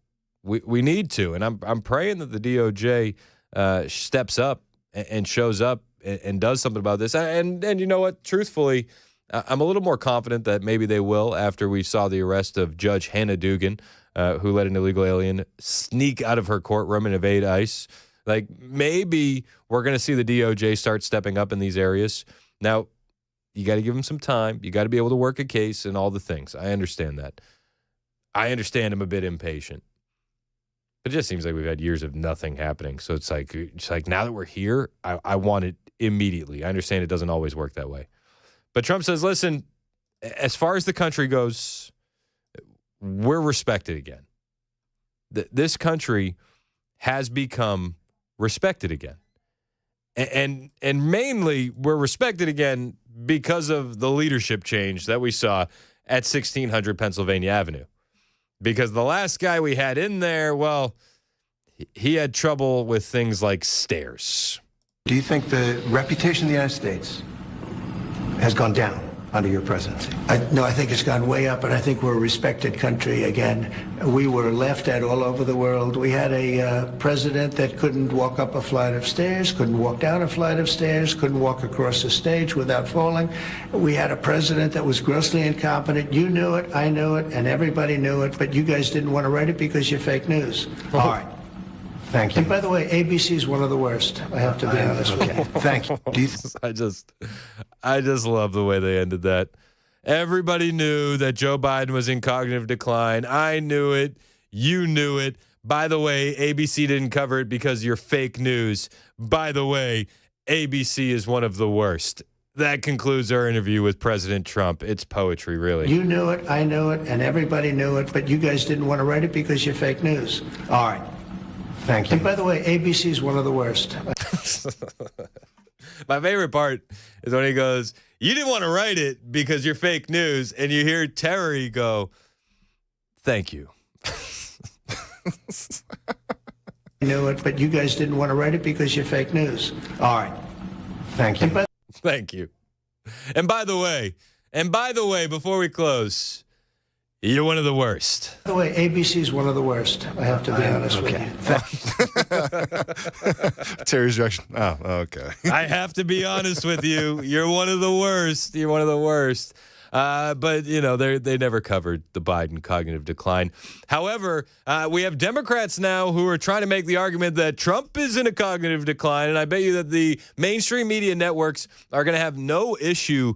We need to. And I'm praying that the DOJ steps up and shows up and does something about this. And you know what? Truthfully, I'm a little more confident that maybe they will after we saw the arrest of Judge Hannah Dugan, who let an illegal alien sneak out of her courtroom and evade ICE. Like, maybe we're going to see the DOJ start stepping up in these areas. Now, you got to give them some time. You got to be able to work a case and all the things. I understand that. I understand I'm a bit impatient. But it just seems like we've had years of nothing happening. So it's like now that we're here, I want it immediately. I understand it doesn't always work that way. But Trump says, listen, as far as the country goes, we're respected again. This country has become respected again. And mainly we're respected again because of the leadership change that we saw at 1600 Pennsylvania Avenue. Because the last guy we had in there, well, he had trouble with things like stairs. Do you think the reputation of the United States has gone down under your presidency? No, I think it's gone way up, and I think we're a respected country again. We were laughed at all over the world. We had a president that couldn't walk up a flight of stairs, couldn't walk down a flight of stairs, couldn't walk across a stage without falling. We had a president that was grossly incompetent. You knew it, I knew it, and everybody knew it, but you guys didn't want to write it because you're fake news. All right. Thank you. And by the way, ABC is one of the worst. I have to be honest with you. Thank you. I just love the way they ended that. Everybody knew that Joe Biden was in cognitive decline. I knew it. You knew it. By the way, ABC didn't cover it because you're fake news. By the way, ABC is one of the worst. That concludes our interview with President Trump. It's poetry, really. You knew it, I knew it, and everybody knew it, but you guys didn't want to write it because you're fake news. All right. Thank you. And by the way, ABC is one of the worst. My favorite part is when he goes, you didn't want to write it because you're fake news, and you hear Terry go, thank you. I knew it, but you guys didn't want to write it because you're fake news. All right. Thank you. Thank you. And by the way, before we close, you're one of the worst. By the way, ABC is one of the worst. I have to be honest with you. Terry's reaction. Oh, okay. I have to be honest with you. You're one of the worst. You're one of the worst. But, they never covered the Biden cognitive decline. However, we have Democrats now who are trying to make the argument that Trump is in a cognitive decline. And I bet you that the mainstream media networks are going to have no issue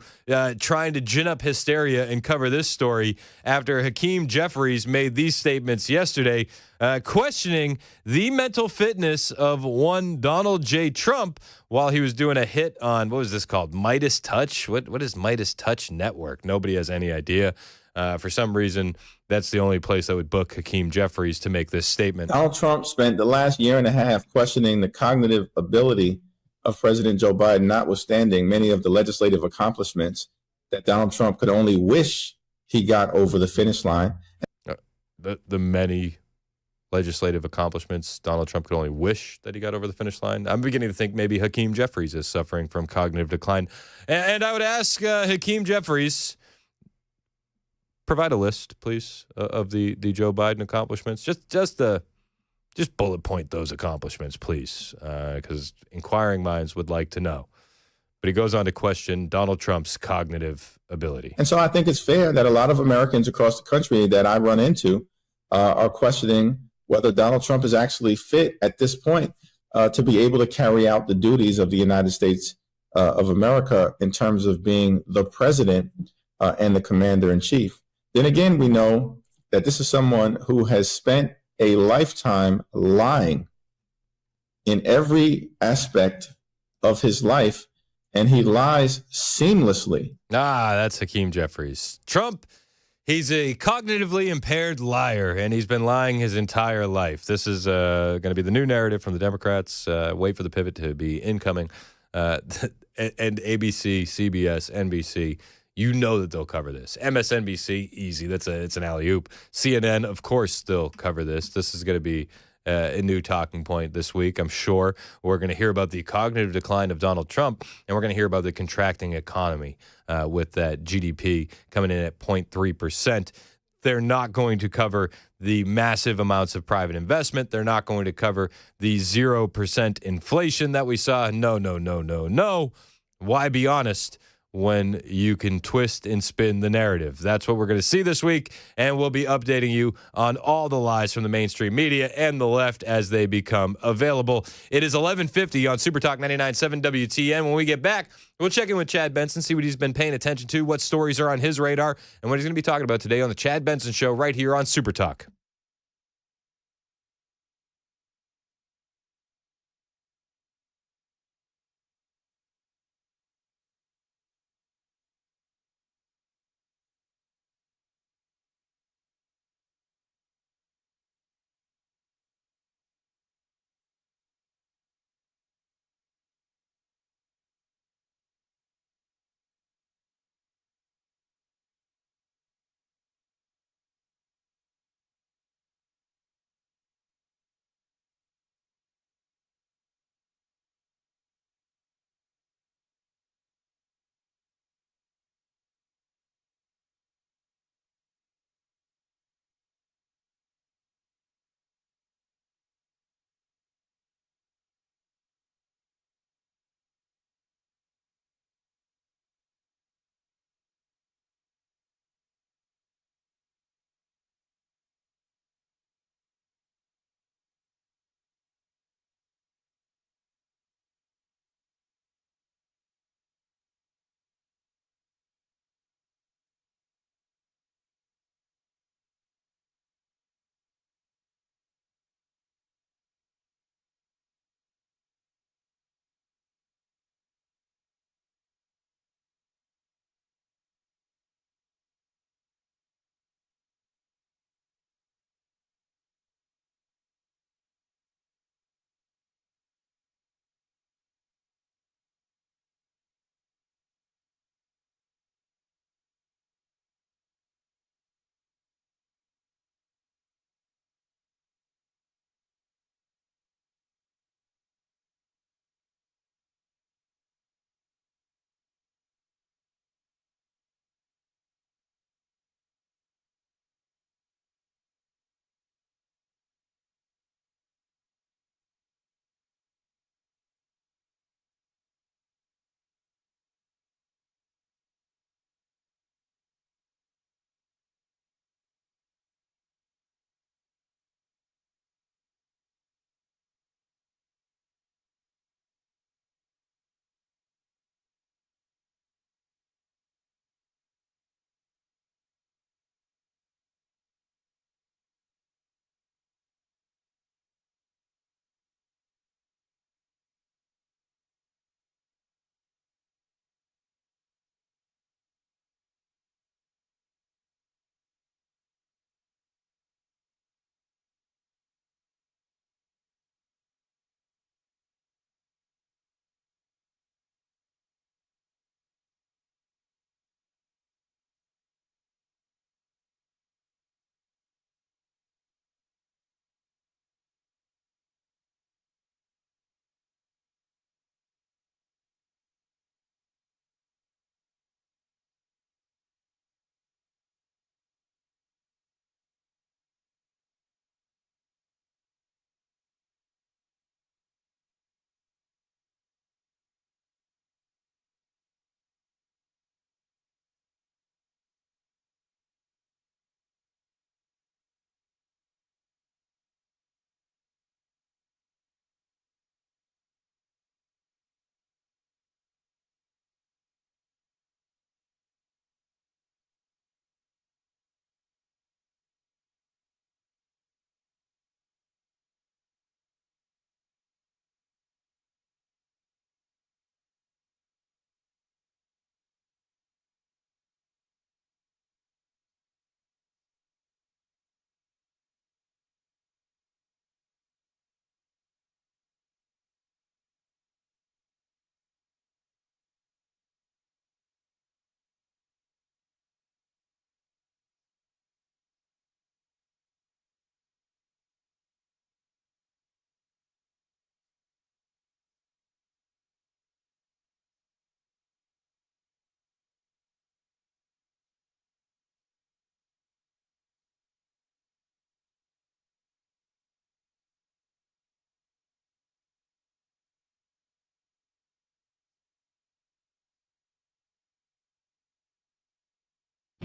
trying to gin up hysteria and cover this story after Hakeem Jeffries made these statements yesterday, questioning the mental fitness of one Donald J. Trump while he was doing a hit on, what was this called? Midas Touch? What is Midas Touch Network? Nobody has any idea. For some reason, that's the only place that would book Hakeem Jeffries to make this statement. Donald Trump spent the last year and a half questioning the cognitive ability of President Joe Biden, notwithstanding many of the legislative accomplishments that Donald Trump could only wish he got over the finish line. The many legislative accomplishments Donald Trump could only wish that he got over the finish line. I'm beginning to think maybe Hakeem Jeffries is suffering from cognitive decline. And I would ask Hakeem Jeffries, provide a list, please, of the Joe Biden accomplishments. Just bullet point those accomplishments, please, because inquiring minds would like to know. But he goes on to question Donald Trump's cognitive ability. And so I think it's fair that a lot of Americans across the country that I run into are questioning whether Donald Trump is actually fit at this point to be able to carry out the duties of the United States of America in terms of being the president and the commander in chief. Then again, we know that this is someone who has spent a lifetime lying in every aspect of his life, and he lies seamlessly. That's Hakeem Jeffries. Trump, he's a cognitively impaired liar, and he's been lying his entire life. This is going to be the new narrative from the Democrats. Wait for the pivot to be incoming. And ABC, CBS, NBC, you know that they'll cover this. MSNBC, easy. It's an alley-oop. CNN, of course, they'll cover this. This is going to be a new talking point this week, I'm sure. We're going to hear about the cognitive decline of Donald Trump, and we're going to hear about the contracting economy with that GDP coming in at 0.3%. They're not going to cover the massive amounts of private investment. They're not going to cover the 0% inflation that we saw. No. Why be honest when you can twist and spin the narrative? That's what we're going to see this week, and we'll be updating you on all the lies from the mainstream media and the left as they become available. It is 11:50 on Super Talk 99.7 WTN. When we get back, we'll check in with Chad Benson, see what he's been paying attention to, what stories are on his radar, and what he's going to be talking about today on the Chad Benson Show right here on Super Talk.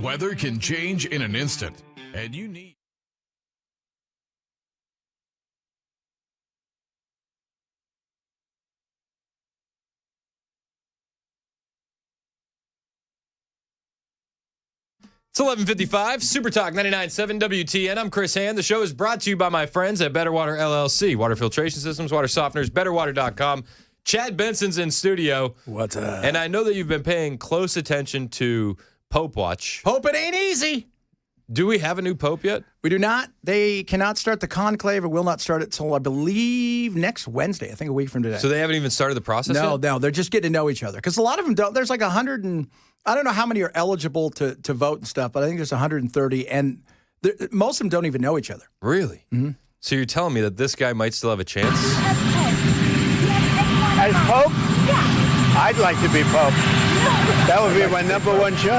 Weather can change in an instant, and you need... It's 11:55, Super Talk 99.7 WTN. I'm Chris Hand. The show is brought to you by my friends at Better Water LLC. Water filtration systems, water softeners, betterwater.com. Chad Benson's in studio. What's up? And I know that you've been paying close attention to Pope Watch. Pope, it ain't easy. Do we have a new Pope yet? We do not. They cannot start the conclave or will not start it till, I believe, next Wednesday. I think a week from today. So they haven't even started the process yet? No, they're just getting to know each other. Because a lot of them don't. There's like 100 and... I don't know how many are eligible to vote and stuff, but I think there's 130, and most of them don't even know each other. Really? Mm-hmm. So you're telling me that this guy might still have a chance? As Pope? I'd like to be Pope. That would be my number one choice.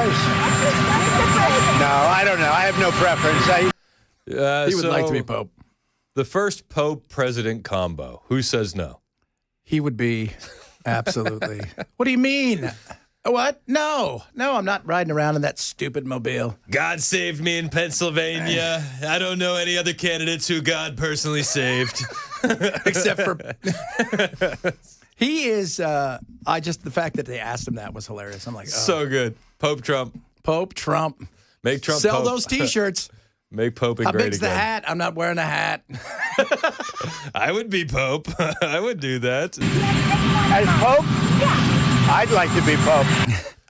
No, I don't know. I have no preference. He would like to be Pope. The first Pope-President combo. Who says no? He would be, absolutely. What do you mean? What? No, I'm not riding around in that stupid mobile. God saved me in Pennsylvania. I don't know any other candidates who God personally saved. Except for... He is, the fact that they asked him that was hilarious. I'm like, oh. So good. Pope Trump. Pope Trump. Make Trump Sell Pope. those T-shirts. Make Pope great again. How big's the hat? I'm not wearing a hat. I would be Pope. I would do that. As Pope? I'd like to be Pope.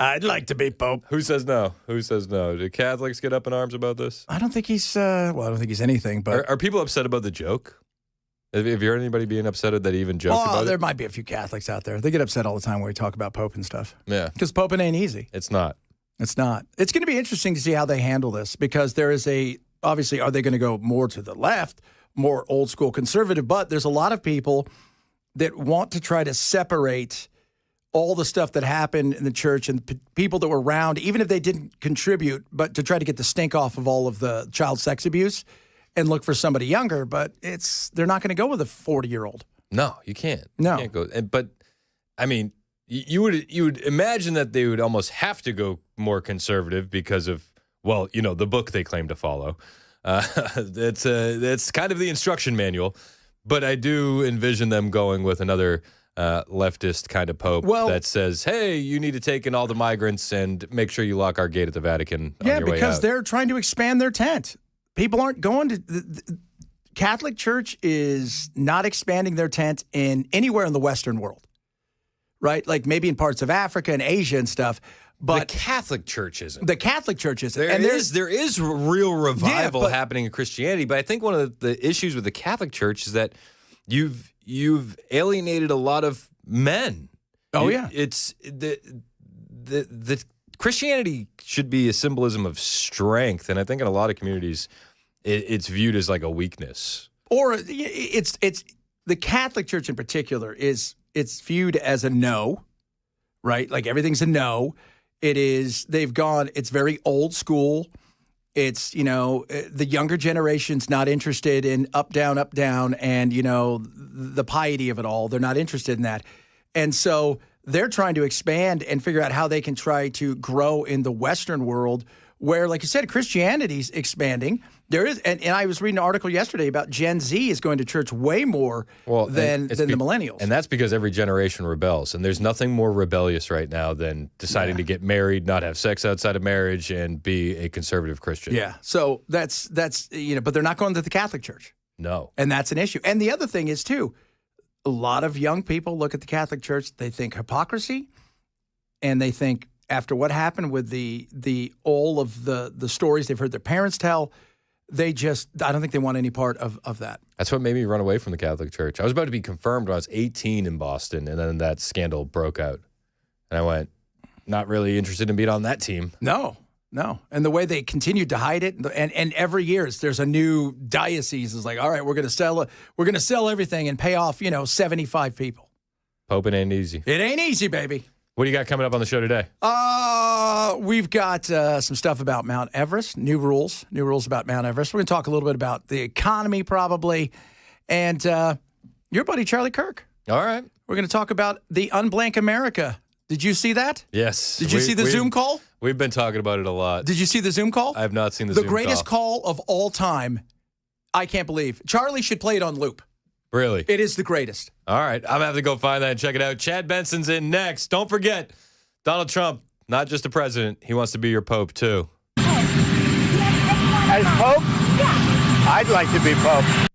I'd like to be Pope. Who says no? Who says no? Do Catholics get up in arms about this? I don't think he's, I don't think he's anything, but... Are people upset about the joke? Have you heard anybody being upset that he even joked about it? There might be a few Catholics out there. They get upset all the time when we talk about Pope and stuff. Yeah. Because Pope ain't easy. It's not. It's not. It's going to be interesting to see how they handle this because there is obviously, are they going to go more to the left, more old school conservative? But there's a lot of people that want to try to separate all the stuff that happened in the church and people that were around, even if they didn't contribute, but to try to get the stink off of all of the child sex abuse and look for somebody younger. But they're not going to go with a 40-year-old. No, you can't. No. You can't go. But, I mean, you would imagine that they would almost have to go more conservative because of, well, the book they claim to follow. That's kind of the instruction manual. But I do envision them going with another leftist kind of pope that says, hey, you need to take in all the migrants and make sure you lock our gate at the Vatican on your way out. Yeah, because they're trying to expand their tent. People aren't going to... The Catholic Church is not expanding their tent in anywhere in the Western world, right? Like maybe in parts of Africa and Asia and stuff. But the Catholic Church isn't. The Catholic Church isn't. There is real revival happening in Christianity, but I think one of the issues with the Catholic Church is that you've alienated a lot of men. Oh, yeah. It's the Christianity should be a symbolism of strength, and I think in a lot of communities it's viewed as like a weakness. Or it's the Catholic Church in particular it's viewed as a no, right? Like everything's a no. It's very old school. It's, the younger generation's not interested in up, down, and, the piety of it all. They're not interested in that. And so they're trying to expand and figure out how they can try to grow in the Western world where, like you said, Christianity's expanding. There is, and I was reading an article yesterday about Gen Z is going to church way more than the millennials. And that's because every generation rebels. And there's nothing more rebellious right now than deciding to get married, not have sex outside of marriage, and be a conservative Christian. Yeah. So that's but they're not going to the Catholic Church. No. And that's an issue. And the other thing is, too, a lot of young people look at the Catholic Church, they think hypocrisy, and they think after what happened with all of the stories they've heard their parents tell, I don't think they want any part of that. That's what made me run away from the Catholic Church. I was about to be confirmed when I was 18 in Boston, and then that scandal broke out. And I went, not really interested in being on that team. No. And the way they continued to hide it, and every year there's a new diocese is like, all right, we're going to sell everything and pay off, 75 people. Pope, it ain't easy. It ain't easy, baby. What do you got coming up on the show today? We've got some stuff about Mount Everest, new rules about Mount Everest. We're going to talk a little bit about the economy probably, and your buddy Charlie Kirk. All right. We're going to talk about the Unblank America. Did you see that? Yes. Did you see the Zoom call? We've been talking about it a lot. Did you see the Zoom call? I have not seen the The Zoom greatest call of all time. I can't believe. Charlie should play it on loop. Really? It is the greatest. All right. I'm going to have to go find that and check it out. Chad Benson's in next. Don't forget, Donald Trump, not just a president, he wants to be your pope, too. As Pope? Yeah. I'd like to be Pope.